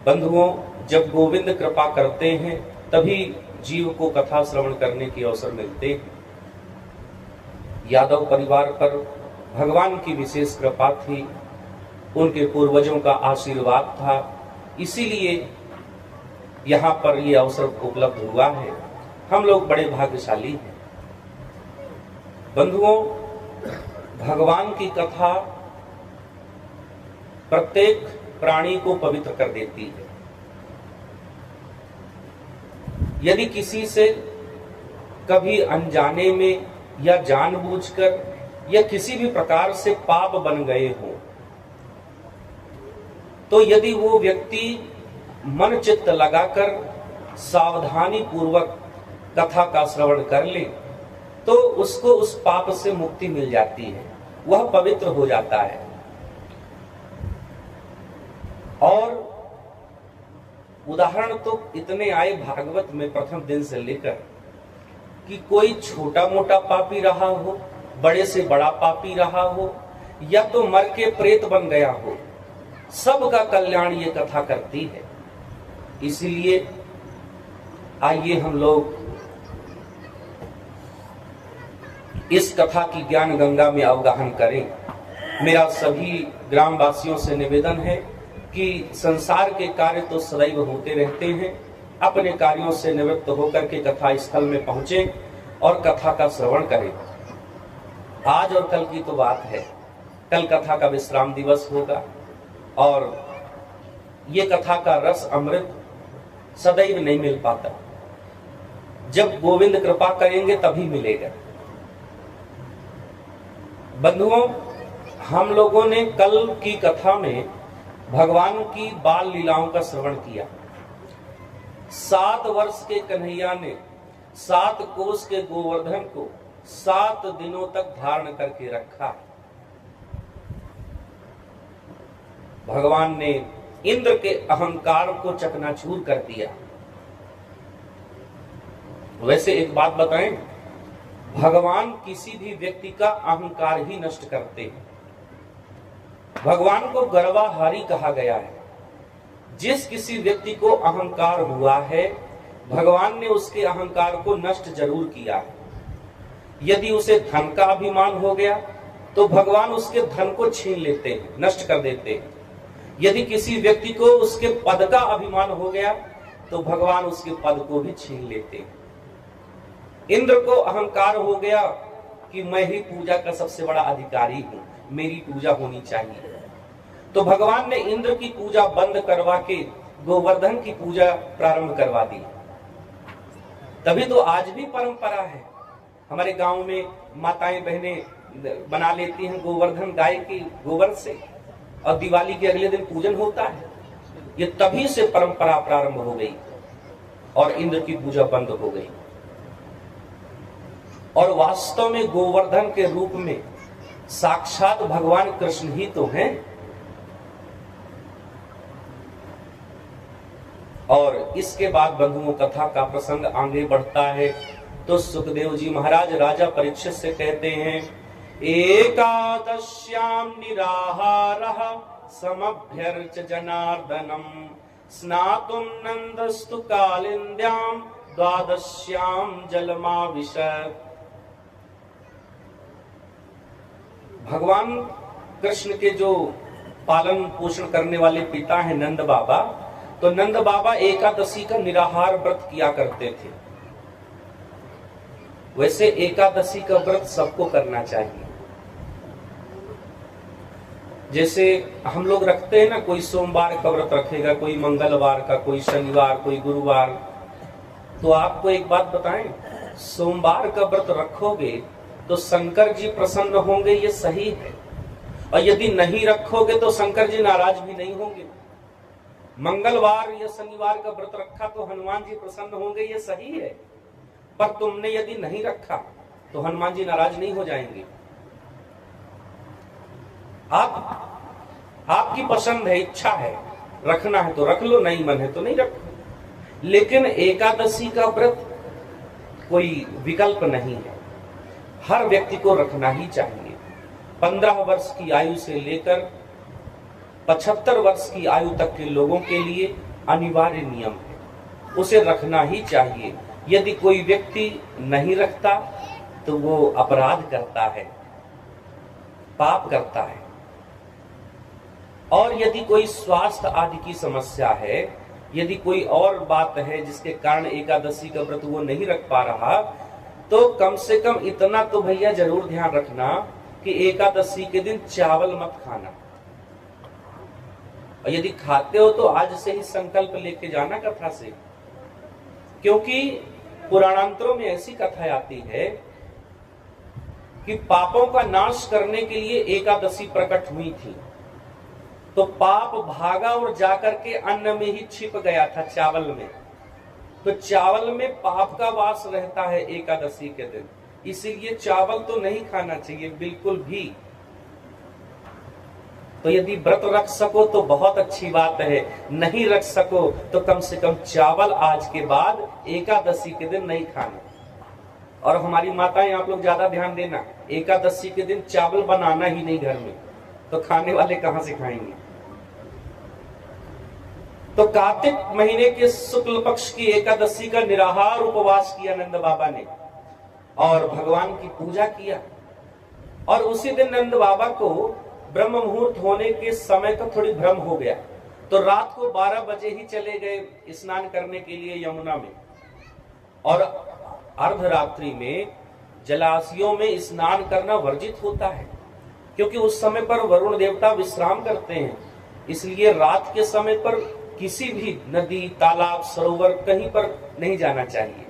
बंधुओं, जब गोविंद कृपा करते हैं तभी जीव को कथा श्रवण करने के अवसर मिलते हैं। यादव परिवार पर भगवान की विशेष कृपा थी, उनके पूर्वजों का आशीर्वाद था, इसीलिए यहाँ पर ये अवसर उपलब्ध हुआ है। हम लोग बड़े भाग्यशाली हैं। बंधुओं, भगवान की कथा प्रत्येक प्राणी को पवित्र कर देती है। यदि किसी से कभी अनजाने में या जानबूझकर या किसी भी प्रकार से पाप बन गए हो, तो यदि वो व्यक्ति मन चित्त लगाकर सावधानी पूर्वक कथा का श्रवण कर ले, तो उसको उस पाप से मुक्ति मिल जाती है, वह पवित्र हो जाता है। और उदाहरण तो इतने आए भागवत में प्रथम दिन से लेकर कि कोई छोटा मोटा पापी रहा हो, बड़े से बड़ा पापी रहा हो, या तो मर के प्रेत बन गया हो, सबका कल्याण ये कथा करती है। इसीलिए आइए हम लोग इस कथा की ज्ञान गंगा में अवगाहन करें। मेरा सभी ग्रामवासियों से निवेदन है कि संसार के कार्य तो सदैव होते रहते हैं, अपने कार्यों से निवृत्त होकर के कथा स्थल में पहुंचे और कथा का श्रवण करें। आज और कल की तो बात है, कल कथा का विश्राम दिवस होगा और ये कथा का रस अमृत सदैव नहीं मिल पाता। जब गोविंद कृपा करेंगे तभी मिलेगा। बंधुओं, हम लोगों ने कल की कथा में भगवान की बाल लीलाओं का श्रवण किया। 7 वर्ष के कन्हैया ने 7 कोस के गोवर्धन को 7 दिनों तक धारण करके रखा। भगवान ने इंद्र के अहंकार को चकनाचूर कर दिया। वैसे एक बात बताएं, भगवान किसी भी व्यक्ति का अहंकार ही नष्ट करते हैं। भगवान को गर्वाहारी कहा गया है। जिस किसी व्यक्ति को अहंकार हुआ है, भगवान ने उसके अहंकार को नष्ट जरूर किया है। यदि उसे धन का अभिमान हो गया तो भगवान उसके धन को छीन लेते हैं, नष्ट कर देते हैं। यदि किसी व्यक्ति को उसके पद का अभिमान हो गया तो भगवान उसके पद को भी छीन लेते हैं। इंद्र को अहंकार हो गया कि मैं ही पूजा का सबसे बड़ा अधिकारी हूं, मेरी पूजा होनी चाहिए, तो भगवान ने इंद्र की पूजा बंद करवा के गोवर्धन की पूजा प्रारंभ करवा दी। तभी तो आज भी परंपरा है, हमारे गांव में माताएं बहनें बना लेती हैं गोवर्धन गाय के गोबर से, और दिवाली के अगले दिन पूजन होता है। ये तभी से परंपरा प्रारंभ हो गई और इंद्र की पूजा बंद हो गई। और वास्तव में गोवर्धन के रूप में साक्षात भगवान कृष्ण ही तो हैं। और इसके बाद बंधुओं कथा का प्रसंग आगे बढ़ता है तो सुखदेव जी महाराज राजा परीक्षित से कहते हैं, एकादश्याम निराहारः समभ्यर्च जनार्दनम स्नातुम नंदस्तु कालिंद्याम द्वादश्याम जलमाविशत्। भगवान कृष्ण के जो पालन पोषण करने वाले पिता हैं नंद बाबा, तो नंद बाबा एकादशी का निराहार व्रत किया करते थे। वैसे एकादशी का व्रत सबको करना चाहिए। जैसे हम लोग रखते हैं ना, कोई सोमवार का व्रत रखेगा, कोई मंगलवार का, कोई शनिवार, कोई गुरुवार। तो आपको एक बात बताएं, सोमवार का व्रत रखोगे तो शंकर जी प्रसन्न होंगे, ये सही है। और यदि नहीं रखोगे तो शंकर जी नाराज भी नहीं होंगे। मंगलवार या शनिवार का व्रत रखा तो हनुमान जी प्रसन्न होंगे, ये सही है। पर तुमने यदि नहीं रखा तो हनुमान जी नाराज नहीं हो जाएंगे। आपकी पसंद है, इच्छा है, रखना है तो रख लो, नहीं मन है तो नहीं रखो। लेकिन एकादशी का व्रत कोई विकल्प नहीं है, हर व्यक्ति को रखना ही चाहिए। 15 वर्ष की आयु से लेकर 75 वर्ष की आयु तक के लोगों के लिए अनिवार्य नियम है, उसे रखना ही चाहिए। यदि कोई व्यक्ति नहीं रखता तो वो अपराध करता है, पाप करता है। और यदि कोई स्वास्थ्य आदि की समस्या है, यदि कोई और बात है जिसके कारण एकादशी का व्रत वो नहीं रख पा रहा, तो कम से कम इतना तो भैया जरूर ध्यान रखना कि एकादशी के दिन चावल मत खाना। और यदि खाते हो तो आज से ही संकल्प लेके जाना कथा से, क्योंकि पुराणांतरों में ऐसी कथा आती है कि पापों का नाश करने के लिए एकादशी प्रकट हुई थी। तो पाप भागा और जाकर के अन्न में ही छिप गया था, चावल में। तो चावल में पाप का वास रहता है एकादशी के दिन, इसीलिए चावल तो नहीं खाना चाहिए बिल्कुल भी। तो यदि व्रत रख सको तो बहुत अच्छी बात है, नहीं रख सको तो कम से कम चावल आज के बाद एकादशी के दिन नहीं खाना। और हमारी माताएं, आप लोग ज्यादा ध्यान देना, एकादशी के दिन चावल बनाना ही नहीं घर में, तो खाने वाले कहां से खाएंगे। तो कार्तिक महीने के शुक्ल पक्ष की एकादशी का निराहार उपवास किया नंद बाबा ने और भगवान की पूजा किया। और उसी दिन नंद बाबा को ब्रह्म मुहूर्त होने के समय का थोड़ी भ्रम हो गया, तो रात को 12 बजे ही चले गए स्नान करने के लिए यमुना में। और अर्धरात्रि में जलाशयों में स्नान करना वर्जित होता है, क्योंकि उस समय पर वरुण देवता विश्राम करते हैं। इसलिए रात के समय पर किसी भी नदी, तालाब, सरोवर कहीं पर नहीं जाना चाहिए।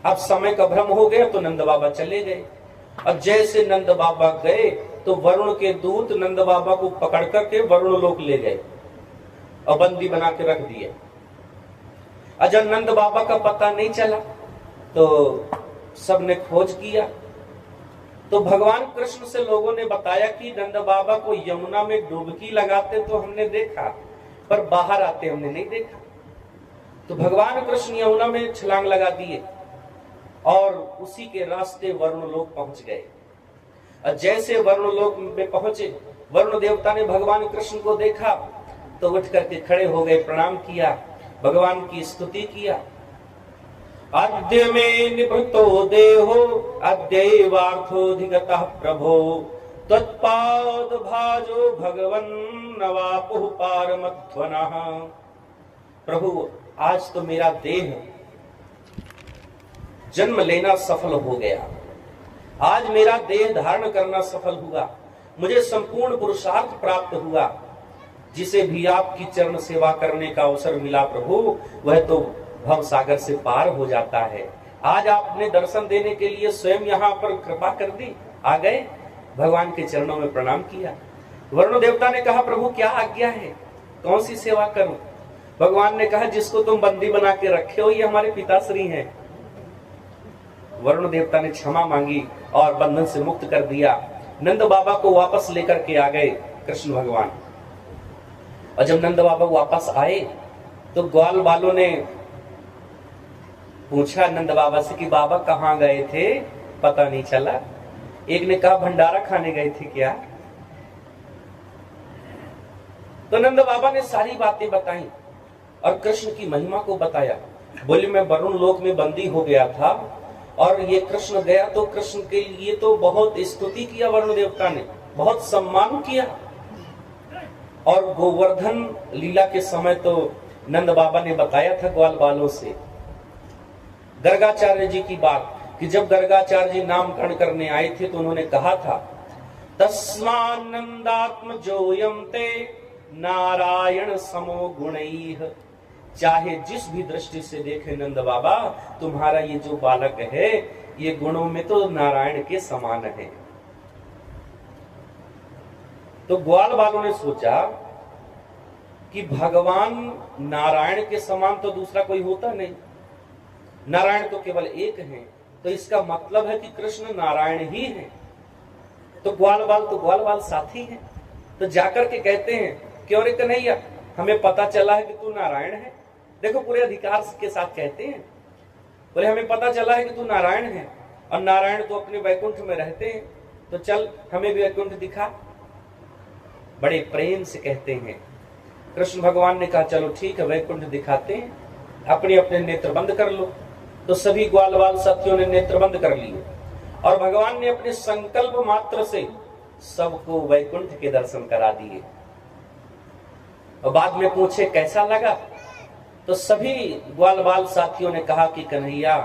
अब समय का भ्रम हो गया तो नंद बाबा चले गए। अब जैसे नंद बाबा गए तो वरुण के दूत नंद बाबा को पकड़ करके वरुण लोक ले गए और बंदी बना के रख दिए। और जब नंद बाबा का पता नहीं चला तो सबने खोज किया, तो भगवान कृष्ण से लोगों ने बताया कि नंद बाबा को यमुना में डुबकी लगाते तो हमने देखा, पर बाहर आते हमने नहीं देखा। तो भगवान कृष्ण यमुना में छलांग लगा दिए और उसी के रास्ते वरुण लोक पहुंच गए। और जैसे वरुण लोक में पहुंचे, वरुण देवता ने भगवान कृष्ण को देखा तो उठ करके खड़े हो गए, प्रणाम किया, भगवान की स्तुति किया। अद्य में निभृतो देहो अद्यैवार्थोऽधिगतः प्रभो तत्पाद भाजो भगवन् नवापुः पारमध्वनः। प्रभु, आज तो मेरा देह जन्म लेना सफल हो गया, आज मेरा देह धारण करना सफल हुआ, मुझे संपूर्ण पुरुषार्थ प्राप्त हुआ। जिसे भी आपकी चरण सेवा करने का अवसर मिला प्रभु, वह तो भव सागर से पार हो जाता है। आज आपने दर्शन देने के लिए स्वयं यहाँ पर कृपा कर दी, आ गए, भगवान के चरणों में प्रणाम किया। वरुण देवता ने कहा, प्रभु क्या आज्ञा है, कौन सी सेवा करूं? भगवान ने कहा, जिसको तुम बंदी बना के रखे हो ये हमारे पिताश्री हैं। वरुण देवता ने क्षमा मांगी और बंधन से मुक्त कर दिया। नंद बाबा को वापस लेकर के आ गए कृष्ण भगवान। और जब नंद बाबा वापस आए तो ग्वाल वालों ने पूछा नंद बाबा से कि बाबा कहाँ गए थे, पता नहीं चला। एक ने कहा भंडारा खाने गए थे क्या। तो नंद बाबा ने सारी बातें बताई और कृष्ण की महिमा को बताया। बोले मैं वरुण लोक में बंदी हो गया था और ये कृष्ण गया, तो कृष्ण के लिए तो बहुत स्तुति किया वरुण देवता ने, बहुत सम्मान किया। और गोवर्धन लीला के समय तो नंद बाबा ने बताया था ग्वाल बालों से गर्गाचार्य जी की बात, कि जब गर्गाचार्य जी नामकरण करने आए थे तो उन्होंने कहा था, तस्मानंदात्म जोयम ते नारायण समो गुणैः। चाहे जिस भी दृष्टि से देखे नंद बाबा, तुम्हारा ये जो बालक है ये गुणों में तो नारायण के समान है। तो ग्वाल वालों ने सोचा कि भगवान नारायण के समान तो दूसरा कोई होता नहीं, नारायण तो केवल एक है, तो इसका मतलब है कि कृष्ण नारायण ही है। तो ग्वाल बाल साथी हैं। तो जाकर के कहते हैं क्यों रे कन्हैया, हमें पता चला है कि तू नारायण है। देखो पूरे अधिकार के साथ कहते हैं, बोले हमें पता चला है कि तू नारायण है और नारायण तो अपने वैकुंठ में रहते हैं, तो चल हमें भी वैकुंठ दिखा। बड़े प्रेम से कहते हैं। कृष्ण भगवान ने कहा चलो ठीक है वैकुंठ दिखाते हैं, अपने अपने नेत्र बंद कर लो। तो सभी ग्वाल बाल साथियों ने नेत्र बंद कर लिए और भगवान ने अपने संकल्प मात्र से सबको वैकुंठ के दर्शन करा दिए। और बाद में पूछे कैसा लगा, तो सभी ग्वाल बाल साथियों ने कहा कि कन्हैया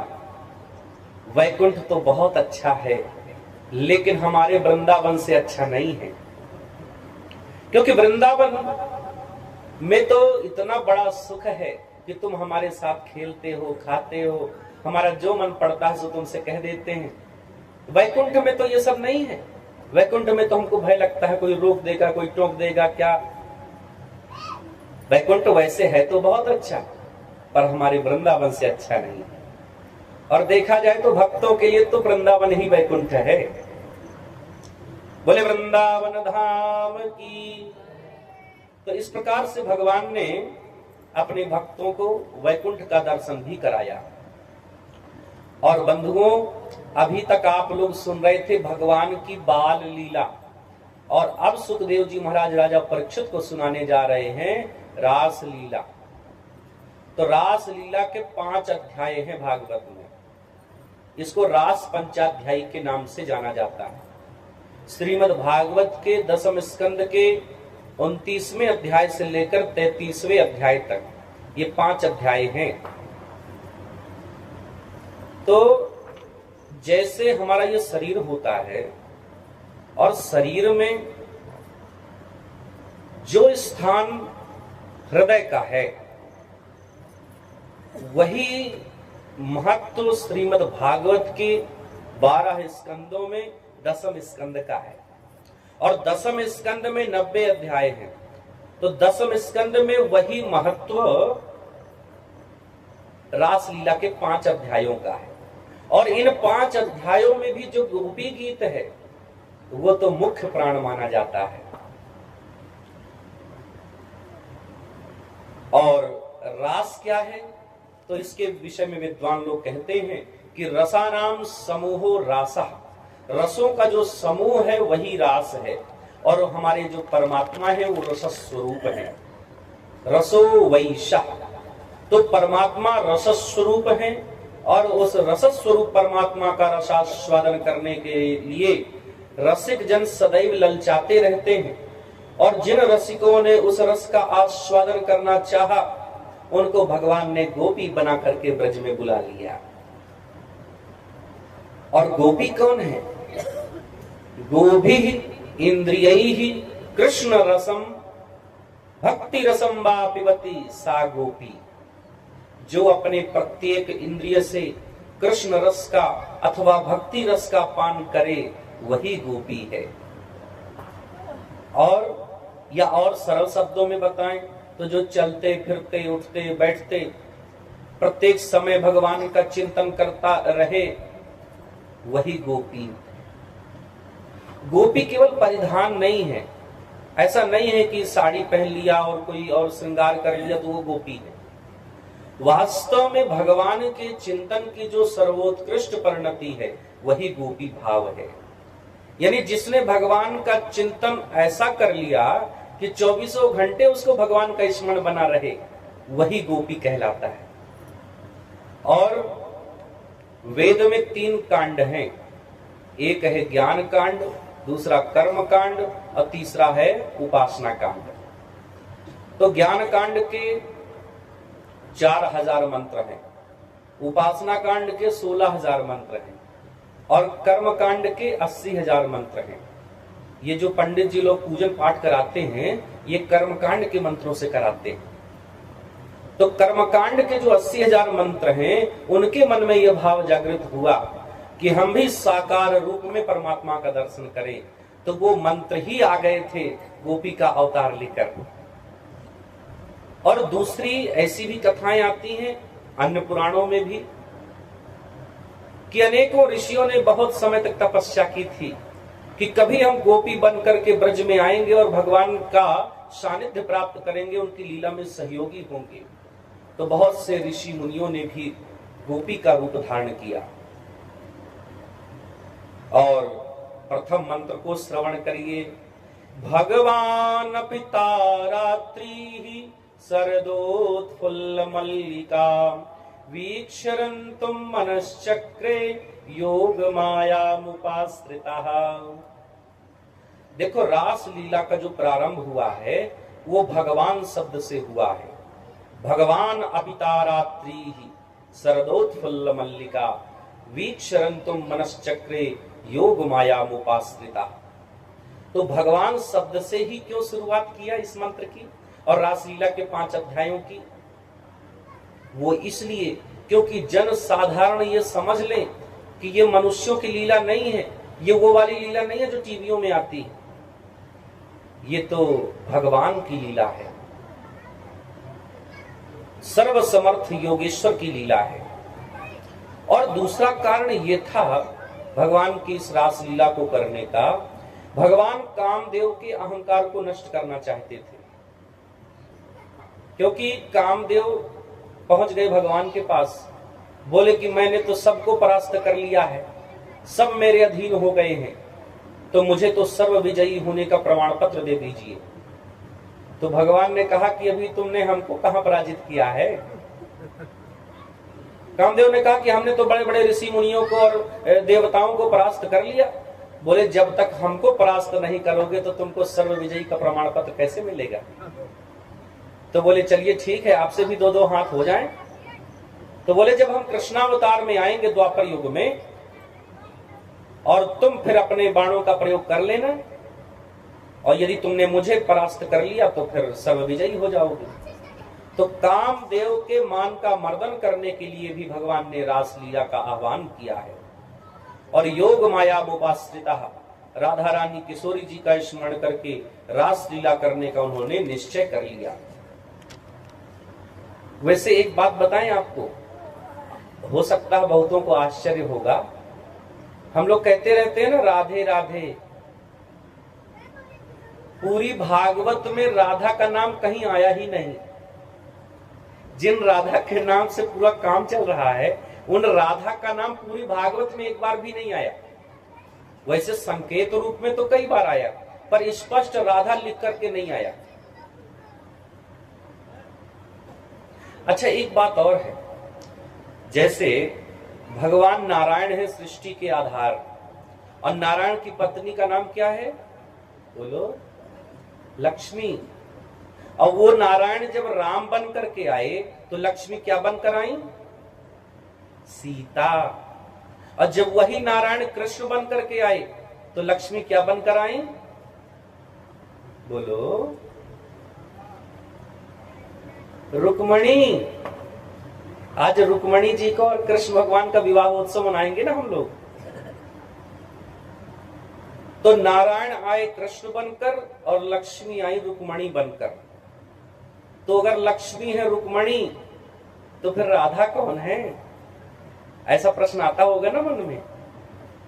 वैकुंठ तो बहुत अच्छा है, लेकिन हमारे वृंदावन से अच्छा नहीं है, क्योंकि वृंदावन में तो इतना बड़ा सुख है कि तुम हमारे साथ खेलते हो, खाते हो, हमारा जो मन पड़ता है सो तुमसे कह देते हैं। वैकुंठ में तो ये सब नहीं है। वैकुंठ में तो हमको भय लगता है कोई रोक देगा, कोई टोक देगा क्या। वैकुंठ वैसे है तो बहुत अच्छा, पर हमारे वृंदावन से अच्छा नहीं है। और देखा जाए तो भक्तों के लिए तो वृंदावन ही वैकुंठ है। बोले वृंदावन धाम की। तो इस प्रकार से भगवान ने अपने भक्तों को वैकुंठ का दर्शन भी कराया। और बंधुओं, अभी तक आप लोग सुन रहे थे भगवान की बाल लीला, और अब सुखदेव जी महाराज राजा परीक्षित को सुनाने जा रहे हैं रास लीला। तो रास लीला के 5 अध्याय हैं भागवत में। इसको रास पंचाध्यायी के नाम से जाना जाता है। श्रीमद् भागवत के 10वें स्कंद के 29वें अध्याय से लेकर 33वें अध्याय तक ये 5 अध्याय हैं। तो जैसे हमारा ये शरीर होता है और शरीर में जो स्थान हृदय का है वही महत्व श्रीमद् भागवत के 12 स्कंदों में 10वें स्कंद का है। और 10वें स्कंद में 90 अध्याय हैं। तो 10वें स्कंद में वही महत्व रासलीला के 5 अध्यायों का है। और इन 5 अध्यायों में भी जो गोपी गीत है वो तो मुख्य प्राण माना जाता है। और रास क्या है, तो इसके विषय में विद्वान लोग कहते हैं कि रसानाम समूहो रासः, रसों का जो समूह है वही रास है। और हमारे जो परमात्मा है वो रस स्वरूप है। रसो वैशः, तो परमात्मा रस स्वरूप है। और उस रस स्वरूप परमात्मा का रसास्वादन करने के लिए रसिक जन सदैव ललचाते रहते हैं। और जिन रसिकों ने उस रस का आस्वादन करना चाहा उनको भगवान ने गोपी बना करके ब्रज में बुला लिया। और गोपी कौन है? गोभी इंद्रियैहि कृष्ण रसम भक्ति रसम वा पिबती सा गोपी। जो अपने प्रत्येक इंद्रिय से कृष्ण रस का अथवा भक्ति रस का पान करे वही गोपी है। और सरल शब्दों में बताएं तो जो चलते फिरते उठते बैठते प्रत्येक समय भगवान का चिंतन करता रहे वही गोपी। गोपी केवल परिधान नहीं है। ऐसा नहीं है कि साड़ी पहन लिया और कोई और श्रृंगार कर लिया तो वो गोपी है। वास्तव में भगवान के चिंतन की जो सर्वोत्कृष्ट परिणति है वही गोपी भाव है। यानी जिसने भगवान का चिंतन ऐसा कर लिया कि 24 घंटे उसको भगवान का स्मरण बना रहे वही गोपी कहलाता है। और वेद में 3 कांड हैं। एक है ज्ञान कांड, दूसरा कर्म कांड और तीसरा है उपासना कांड। तो ज्ञान कांड के 4000 मंत्र हैं, उपासना कांड के 16000 मंत्र हैं और कर्म कांड के 80,000 मंत्र हैं। ये जो पंडित जी लोग पूजन पाठ कराते हैं ये कर्म कांड के मंत्रों से कराते हैं। तो कर्मकांड के जो 80,000 मंत्र हैं उनके मन में यह भाव जागृत हुआ कि हम भी साकार रूप में परमात्मा का दर्शन करें। तो वो मंत्र ही आ गए थे गोपी का अवतार लेकर। और दूसरी ऐसी भी कथाएं आती हैं अन्य पुराणों में भी कि अनेकों ऋषियों ने बहुत समय तक तपस्या की थी कि कभी हम गोपी बन करके ब्रज में आएंगे और भगवान का सानिध्य प्राप्त करेंगे, उनकी लीला में सहयोगी होंगे। तो बहुत से ऋषि मुनियों ने भी गोपी का रूप धारण किया। और प्रथम मंत्र को श्रवण करिए भगवान पिता रात्रि शरदोत्फुल्ल मल्लिका वीक्षरन्तुम मनश्चक्रे योग माया मुपाश्रिता। देखो, रास लीला का जो प्रारंभ हुआ है वो भगवान शब्द से हुआ है। भगवान अपिता रात्रि शरदोत्फुल्ल मल्लिका वीक्षरन्तुम मनश्चक्रे योग माया मुपाश्रिता। तो भगवान शब्द से ही क्यों शुरुआत किया इस मंत्र की और रासलीला के 5 अध्यायों की? वो इसलिए क्योंकि जन साधारण ये समझ लें कि ये मनुष्यों की लीला नहीं है, ये वो वाली लीला नहीं है जो टीवियों में आती है, ये तो भगवान की लीला है, सर्वसमर्थ योगेश्वर की लीला है। और दूसरा कारण ये था भगवान की इस रासलीला को करने का, भगवान कामदेव के अहंकार को नष्ट करना चाहते थे। क्योंकि कामदेव पहुंच गए भगवान के पास, बोले कि मैंने तो सबको परास्त कर लिया है, सब मेरे अधीन हो गए हैं, तो मुझे तो सर्व विजयी होने का प्रमाण पत्र दे दीजिए। तो भगवान ने कहा कि अभी तुमने हमको कहां पराजित किया है? कामदेव ने कहा कि हमने तो बड़े बड़े ऋषि मुनियों को और देवताओं को परास्त कर लिया। बोले जब तक हमको परास्त नहीं करोगे तो तुमको सर्व विजयी का प्रमाण पत्र कैसे मिलेगा? तो बोले चलिए ठीक है, आपसे भी 2-2 हाथ हो जाएं। तो बोले जब हम कृष्णावतार में आएंगे द्वापर युग में, और तुम फिर अपने बाणों का प्रयोग कर लेना, और यदि तुमने मुझे परास्त कर लिया तो फिर सर्व विजयी हो जाओगे। तो कामदेव के मान का मर्दन करने के लिए भी भगवान ने रासलीला का आह्वान किया है। और योग माया मुपाश्रिता, राधा रानी किशोरी जी का स्मरण करके रासलीला करने का उन्होंने निश्चय कर लिया। वैसे एक बात बताएं आपको, हो सकता है बहुतों को आश्चर्य होगा, हम लोग कहते रहते हैं ना राधे राधे, पूरी भागवत में राधा का नाम कहीं आया ही नहीं। जिन राधा के नाम से पूरा काम चल रहा है, उन राधा का नाम पूरी भागवत में एक बार भी नहीं आया। वैसे संकेत रूप में तो कई बार आया, पर स्पष्ट राधा लिख करके नहीं आया। अच्छा, एक बात और है, जैसे भगवान नारायण है सृष्टि के आधार, और नारायण की पत्नी का नाम क्या है? बोलो, लक्ष्मी। और वो नारायण जब राम बन करके आए तो लक्ष्मी क्या बनकर आई? सीता। और जब वही नारायण कृष्ण बन करके आए तो लक्ष्मी क्या बनकर आई? बोलो, रुक्मणी। आज रुक्मणी जी को और कृष्ण भगवान का विवाह उत्सव मनाएंगे ना हम लोग। तो नारायण आए कृष्ण बनकर और लक्ष्मी आई रुक्मणी बनकर। तो अगर लक्ष्मी है रुक्मणी तो फिर राधा कौन है? ऐसा प्रश्न आता होगा ना मन में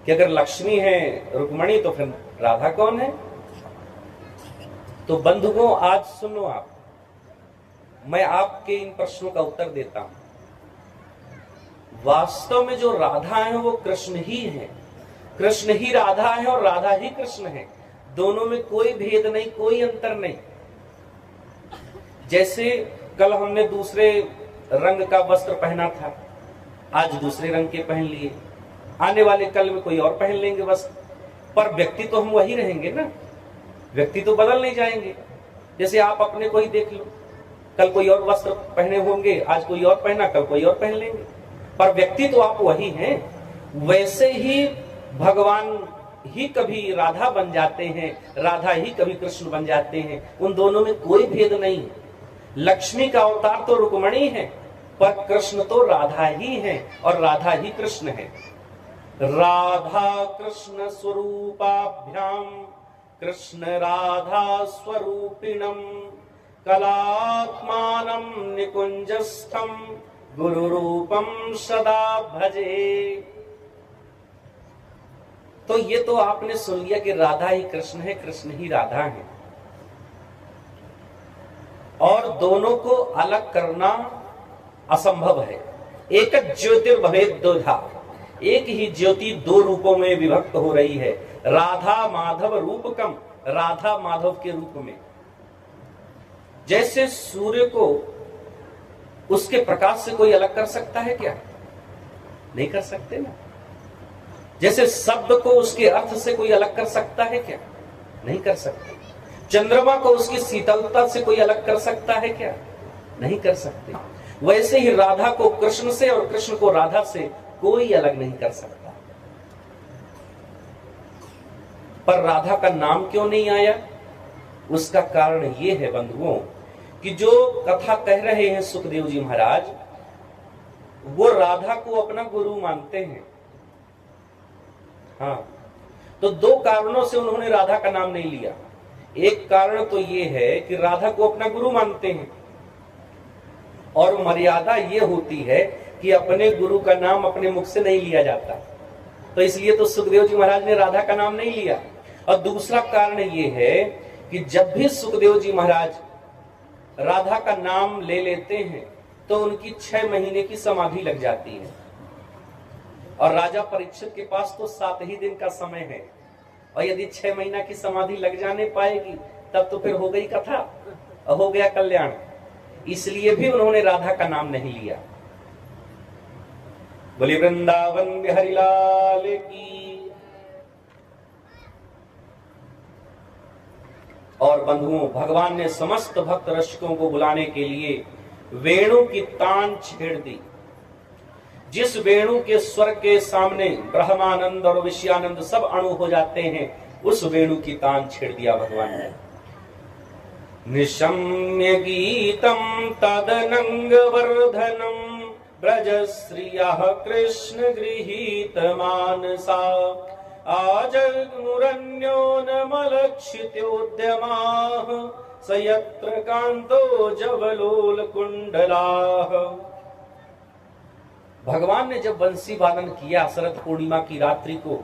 कि अगर लक्ष्मी है रुक्मणी तो फिर राधा कौन है? तो बंधुओं, आज सुनो आप, मैं आपके इन प्रश्नों का उत्तर देता हूं। वास्तव में जो राधा है वो कृष्ण ही है, कृष्ण ही राधा है और राधा ही कृष्ण है। दोनों में कोई भेद नहीं, कोई अंतर नहीं। जैसे कल हमने दूसरे रंग का वस्त्र पहना था, आज दूसरे रंग के पहन लिए, आने वाले कल में कोई और पहन लेंगे वस्त्र, पर व्यक्ति तो हम वही रहेंगे ना, व्यक्ति तो बदल नहीं जाएंगे। जैसे आप अपने को ही देख लो, कल कोई और वस्त्र पहने होंगे, आज कोई और पहना, कल कोई और पहन लेंगे, पर व्यक्ति तो आप वही हैं। वैसे ही भगवान ही कभी राधा बन जाते हैं, राधा ही कभी कृष्ण बन जाते हैं, उन दोनों में कोई भेद नहीं है। लक्ष्मी का अवतार तो रुक्मणी है, पर कृष्ण तो राधा ही है और राधा ही कृष्ण है। राधा कृष्ण स्वरूपाभ्याम कृष्ण राधा स्वरूपिणम कलात्मानं निकुंजस्थम गुरु रूपम सदा भजे। तो ये तो आपने सुन लिया कि राधा ही कृष्ण है, कृष्ण ही राधा है, और दोनों को अलग करना असंभव है। एक ज्योतिर्भवेद द्विधा, एक ही ज्योति दो रूपों में विभक्त हो रही है। राधा माधव रूपकम राधा माधव के रूप में। जैसे सूर्य को उसके प्रकाश से कोई अलग कर सकता है क्या? नहीं कर सकते ना। जैसे शब्द को उसके अर्थ से कोई अलग कर सकता है क्या? नहीं कर सकते। चंद्रमा को उसकी शीतलता से कोई अलग कर सकता है क्या? नहीं कर सकते। वैसे ही राधा को कृष्ण से और कृष्ण को राधा से कोई अलग नहीं कर सकता। पर राधा का नाम क्यों नहीं आया? उसका कारण यह है बंधुओं कि जो कथा कह रहे हैं सुखदेव जी महाराज, वो राधा को अपना गुरु मानते हैं। हाँ, तो दो कारणों से उन्होंने राधा का नाम नहीं लिया। एक कारण तो ये है कि राधा को अपना गुरु मानते हैं, और मर्यादा ये होती है कि अपने गुरु का नाम अपने मुख से नहीं लिया जाता, तो इसलिए तो सुखदेव जी महाराज ने राधा का नाम नहीं लिया। और दूसरा कारण ये है कि जब भी सुखदेव जी महाराज राधा का नाम ले लेते हैं तो उनकी 6 महीने की समाधि लग जाती है, और राजा परीक्षित के पास तो 7 ही दिन का समय है, और यदि 6 महीना की समाधि लग जाने पाएगी तब तो फिर हो गई कथा, हो गया कल्याण। इसलिए भी उन्होंने राधा का नाम नहीं लिया। बोले वृंदावन बिहारी लाल की। और बंधुओं, भगवान ने समस्त भक्त रसिकों को बुलाने के लिए वेणु की तान छेड़ दी। जिस वेणु के स्वर के सामने ब्रह्मानंद और विषयानंद सब अणु हो जाते हैं, उस वेणु की तान छेड़ दिया भगवान ने। निशम्य गीतम तदनंग वर्धनम ब्रजश्रियः कृष्ण गृहीत मानसा आजमुरन्यो नमलक्षित्योद्यमाः स यत्र कांतो जवलोल कुंडलाः। भगवान ने जब बंसी वादन किया शरद पूर्णिमा की रात्रि को,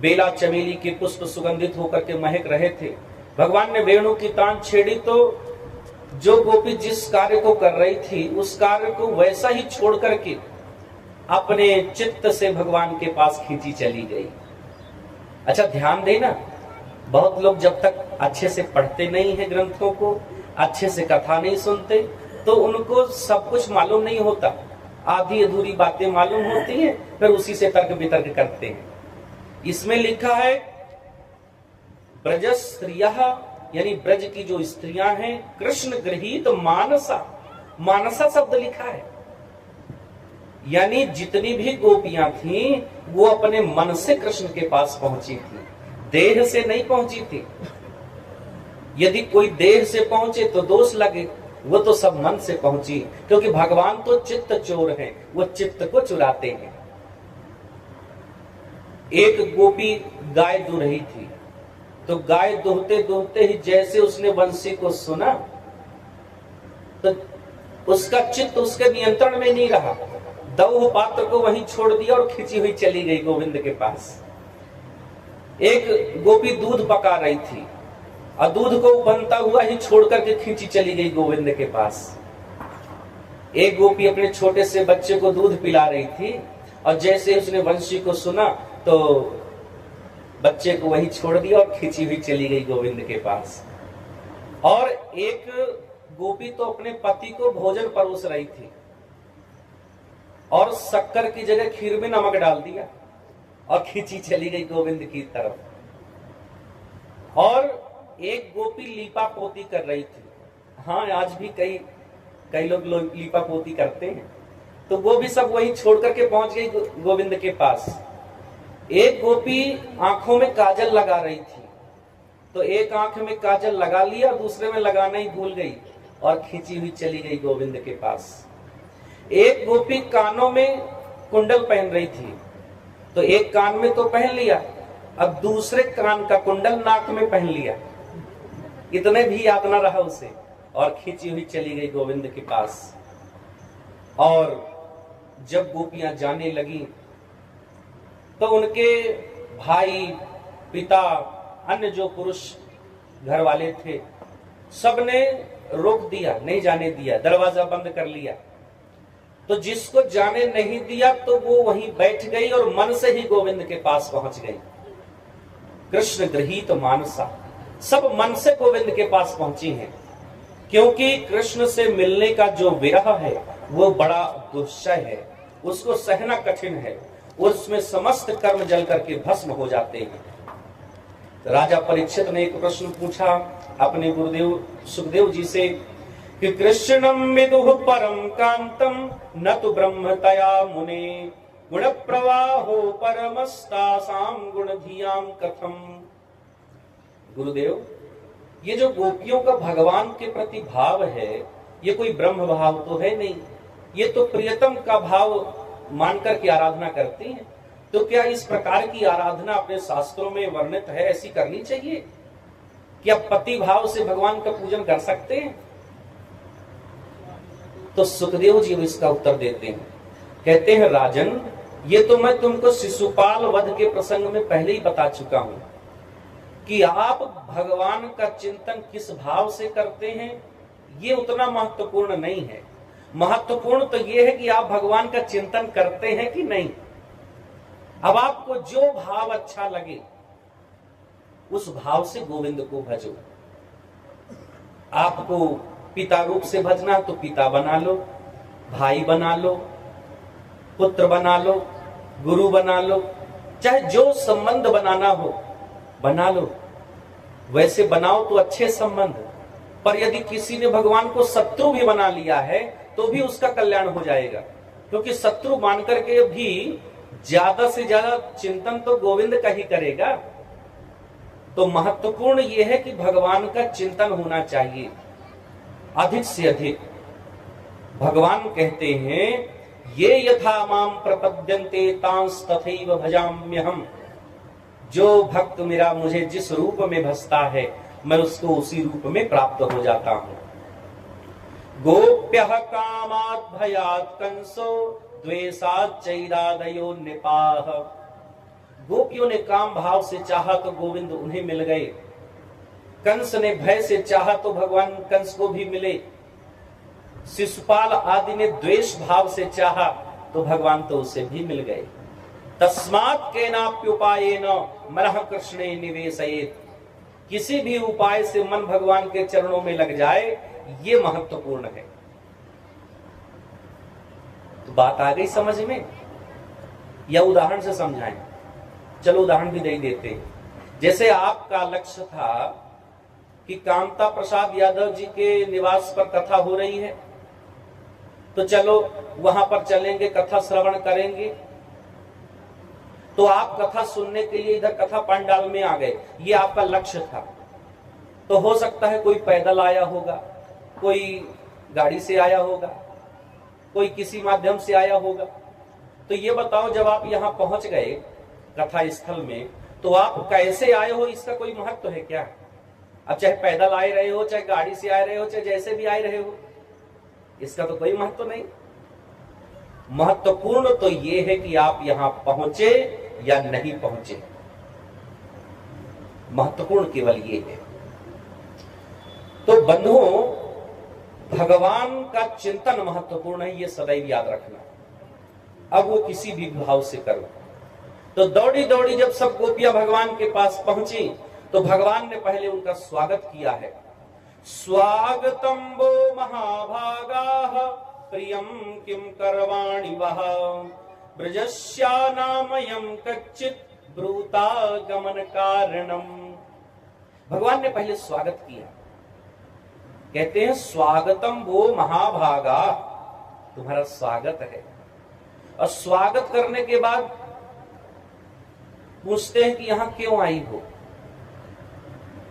बेला चमेली के पुष्प सुगंधित होकर के महक रहे थे, भगवान ने वेणु की तान छेड़ी तो जो गोपी जिस कार्य को कर रही थी उस कार्य को वैसा ही छोड़ करके अपने चित्त से भगवान के पास खींची चली गई। अच्छा ध्यान देना, बहुत लोग जब तक अच्छे से पढ़ते नहीं है ग्रंथों को, अच्छे से कथा नहीं सुनते, तो उनको सब कुछ मालूम नहीं होता, आधी अधूरी बातें मालूम होती हैं, फिर उसी से तर्क वितर्क करते हैं। इसमें लिखा है ब्रजस्त्रियः, यानी ब्रज की जो स्त्रियां हैं, कृष्ण गृहीत मानसा, मानसा शब्द लिखा है, यानी जितनी भी गोपियां थीं वो अपने मन से कृष्ण के पास पहुंची थी, देह से नहीं पहुंची थी। यदि कोई देह से पहुंचे तो दोष लगे, वो तो सब मन से पहुंची, क्योंकि भगवान तो चित्त चोर हैं, वो चित्त को चुराते हैं। एक गोपी गाय दुह रही थी, तो गाय दोहते दोहते ही जैसे उसने बंसी को सुना तो उसका चित्त उसके नियंत्रण में नहीं रहा, दौह पात्र को वहीं छोड़ दिया और खिंची हुई चली गई गोविंद के पास। एक गोपी दूध पका रही थी और दूध को बनता हुआ ही छोड़ करके खींची चली गई गोविंद के पास। एक गोपी अपने छोटे से बच्चे को दूध पिला रही थी और जैसे उसने बंसी को सुना तो बच्चे को वहीं छोड़ दिया और खींची हुई चली गई गोविंद के पास। और एक गोपी तो अपने पति को भोजन परोस रही थी और शक्कर की जगह खीर में नमक डाल दिया और खींची चली गई गोविंद की तरफ। और एक गोपी लीपा पोती कर रही थी। हाँ, आज भी कई लोग लीपा पोती करते हैं, तो वो भी सब वहीं छोड़ करके पहुंच गई गोविंद के पास। एक गोपी आंखों में काजल लगा रही थी, तो एक आंख में काजल लगा लिया, दूसरे में लगाना ही भूल गई और खींची हुई चली गई गोविंद के पास। एक गोपी कानों में कुंडल पहन रही थी, तो एक कान में तो पहन लिया, अब दूसरे कान का कुंडल नाक में पहन लिया, इतने भी याद न रहा उसे और खींची हुई चली गई गोविंद के पास। और जब गोपियां जाने लगी तो उनके भाई, पिता, अन्य जो पुरुष घर वाले थे, सबने रोक दिया, नहीं जाने दिया, दरवाजा बंद कर लिया। तो जिसको जाने नहीं दिया तो वो वहीं बैठ गई और मन से ही गोविंद के पास पहुंच गई। कृष्ण गृहीत मानसा, सब मन से गोविंद के पास पहुंची हैं, क्योंकि कृष्ण से मिलने का जो विरह है वो बड़ा दुस्सह है, उसको सहना कठिन है, उसमें समस्त कर्म जल करके भस्म हो जाते हैं। राजा परीक्षित ने एक प्रश्न पूछा अपने गुरुदेव सुखदेव जी से कि कृष्णम विदुः परम कांतम न तो ब्रह्म तया मुने गुण प्रवाहो परमस्तासाम गुण धियाम कथम। गुरुदेव, ये जो गोपियों का भगवान के प्रति भाव है, ये कोई ब्रह्म भाव तो है नहीं, ये तो प्रियतम का भाव मानकर के आराधना करती हैं। तो क्या इस प्रकार की आराधना अपने शास्त्रों में वर्णित है, ऐसी करनी चाहिए? क्या पति भाव से भगवान का पूजन कर सकते हैं? तो सुखदेव जी इसका उत्तर देते हैं, कहते हैं राजन, ये तो मैं तुमको शिशुपाल वध के प्रसंग में पहले ही बता चुका हूं कि आप भगवान का चिंतन किस भाव से करते हैं ये उतना महत्वपूर्ण नहीं है। महत्वपूर्ण तो यह है कि आप भगवान का चिंतन करते हैं कि नहीं। अब आपको जो भाव अच्छा लगे उस भाव से गोविंद को भजो। आपको पिता रूप से भजना तो पिता बना लो, भाई बना लो, पुत्र बना लो, गुरु बना लो, चाहे जो संबंध बनाना हो बना लो, वैसे बनाओ तो अच्छे संबंध। पर यदि किसी ने भगवान को शत्रु भी बना लिया है तो भी उसका कल्याण हो जाएगा, क्योंकि शत्रु मान करके भी ज्यादा से ज्यादा चिंतन तो गोविंद का ही करेगा। तो महत्वपूर्ण यह है कि भगवान का चिंतन होना चाहिए अधिक से अधिक। भगवान कहते हैं ये यथा माम प्रपद्यन्ते तांस तथैव भजाम्यहम्। जो भक्त मेरा मुझे जिस रूप में भजता है मैं उसको उसी रूप में प्राप्त हो जाता हूं। गोप्यः कामात् भयात् कंसो द्वेषात् चैरादयो नृपाः। गोपियों ने काम भाव से चाहा तो गोविंद उन्हें मिल गए, कंस ने भय से चाहा तो भगवान कंस को भी मिले, शिशुपाल आदि ने द्वेष भाव से चाहा तो भगवान तो उसे भी मिल गए। तस्मात् केनाप्युपायेन मनः कृष्णे निवेशयेत्। किसी भी उपाय से मन भगवान के चरणों में लग जाए, ये महत्वपूर्ण है। तो बात आ गई समझ में, या उदाहरण से समझाएं? चलो उदाहरण भी दे देते हैं। जैसे आपका लक्ष्य था कि कामता प्रसाद यादव जी के निवास पर कथा हो रही है, तो चलो वहां पर चलेंगे, कथा श्रवण करेंगे। तो आप कथा सुनने के लिए इधर कथा पंडाल में आ गए, ये आपका लक्ष्य था। तो हो सकता है कोई पैदल आया होगा, कोई गाड़ी से आया होगा, कोई किसी माध्यम से आया होगा। तो ये बताओ, जब आप यहाँ पहुंच गए कथा स्थल में, तो आप कैसे आए हो इसका कोई महत्व है क्या? अब चाहे पैदल आए रहे हो, चाहे गाड़ी से आए रहे हो, चाहे जैसे भी आए रहे हो, इसका तो कोई महत्व नहीं। महत्वपूर्ण तो यह है कि आप यहां पहुंचे या नहीं पहुंचे, महत्वपूर्ण केवल ये है। तो बंधुओं, भगवान का चिंतन महत्वपूर्ण है, ये सदैव याद रखना। अब वो किसी भी भाव से करो। तो दौड़ी दौड़ी जब सब गोपियां भगवान के पास पहुंची तो भगवान ने पहले उनका स्वागत किया है। स्वागतम वो महाभागाः प्रियम किम करवाणि वह ब्रजस्यानामयं कच्चित् ब्रूता गमन कारणम। भगवान ने पहले स्वागत किया। कहते हैं स्वागतम वो महाभागा, तुम्हारा स्वागत है। और स्वागत करने के बाद पूछते हैं कि यहां क्यों आई हो।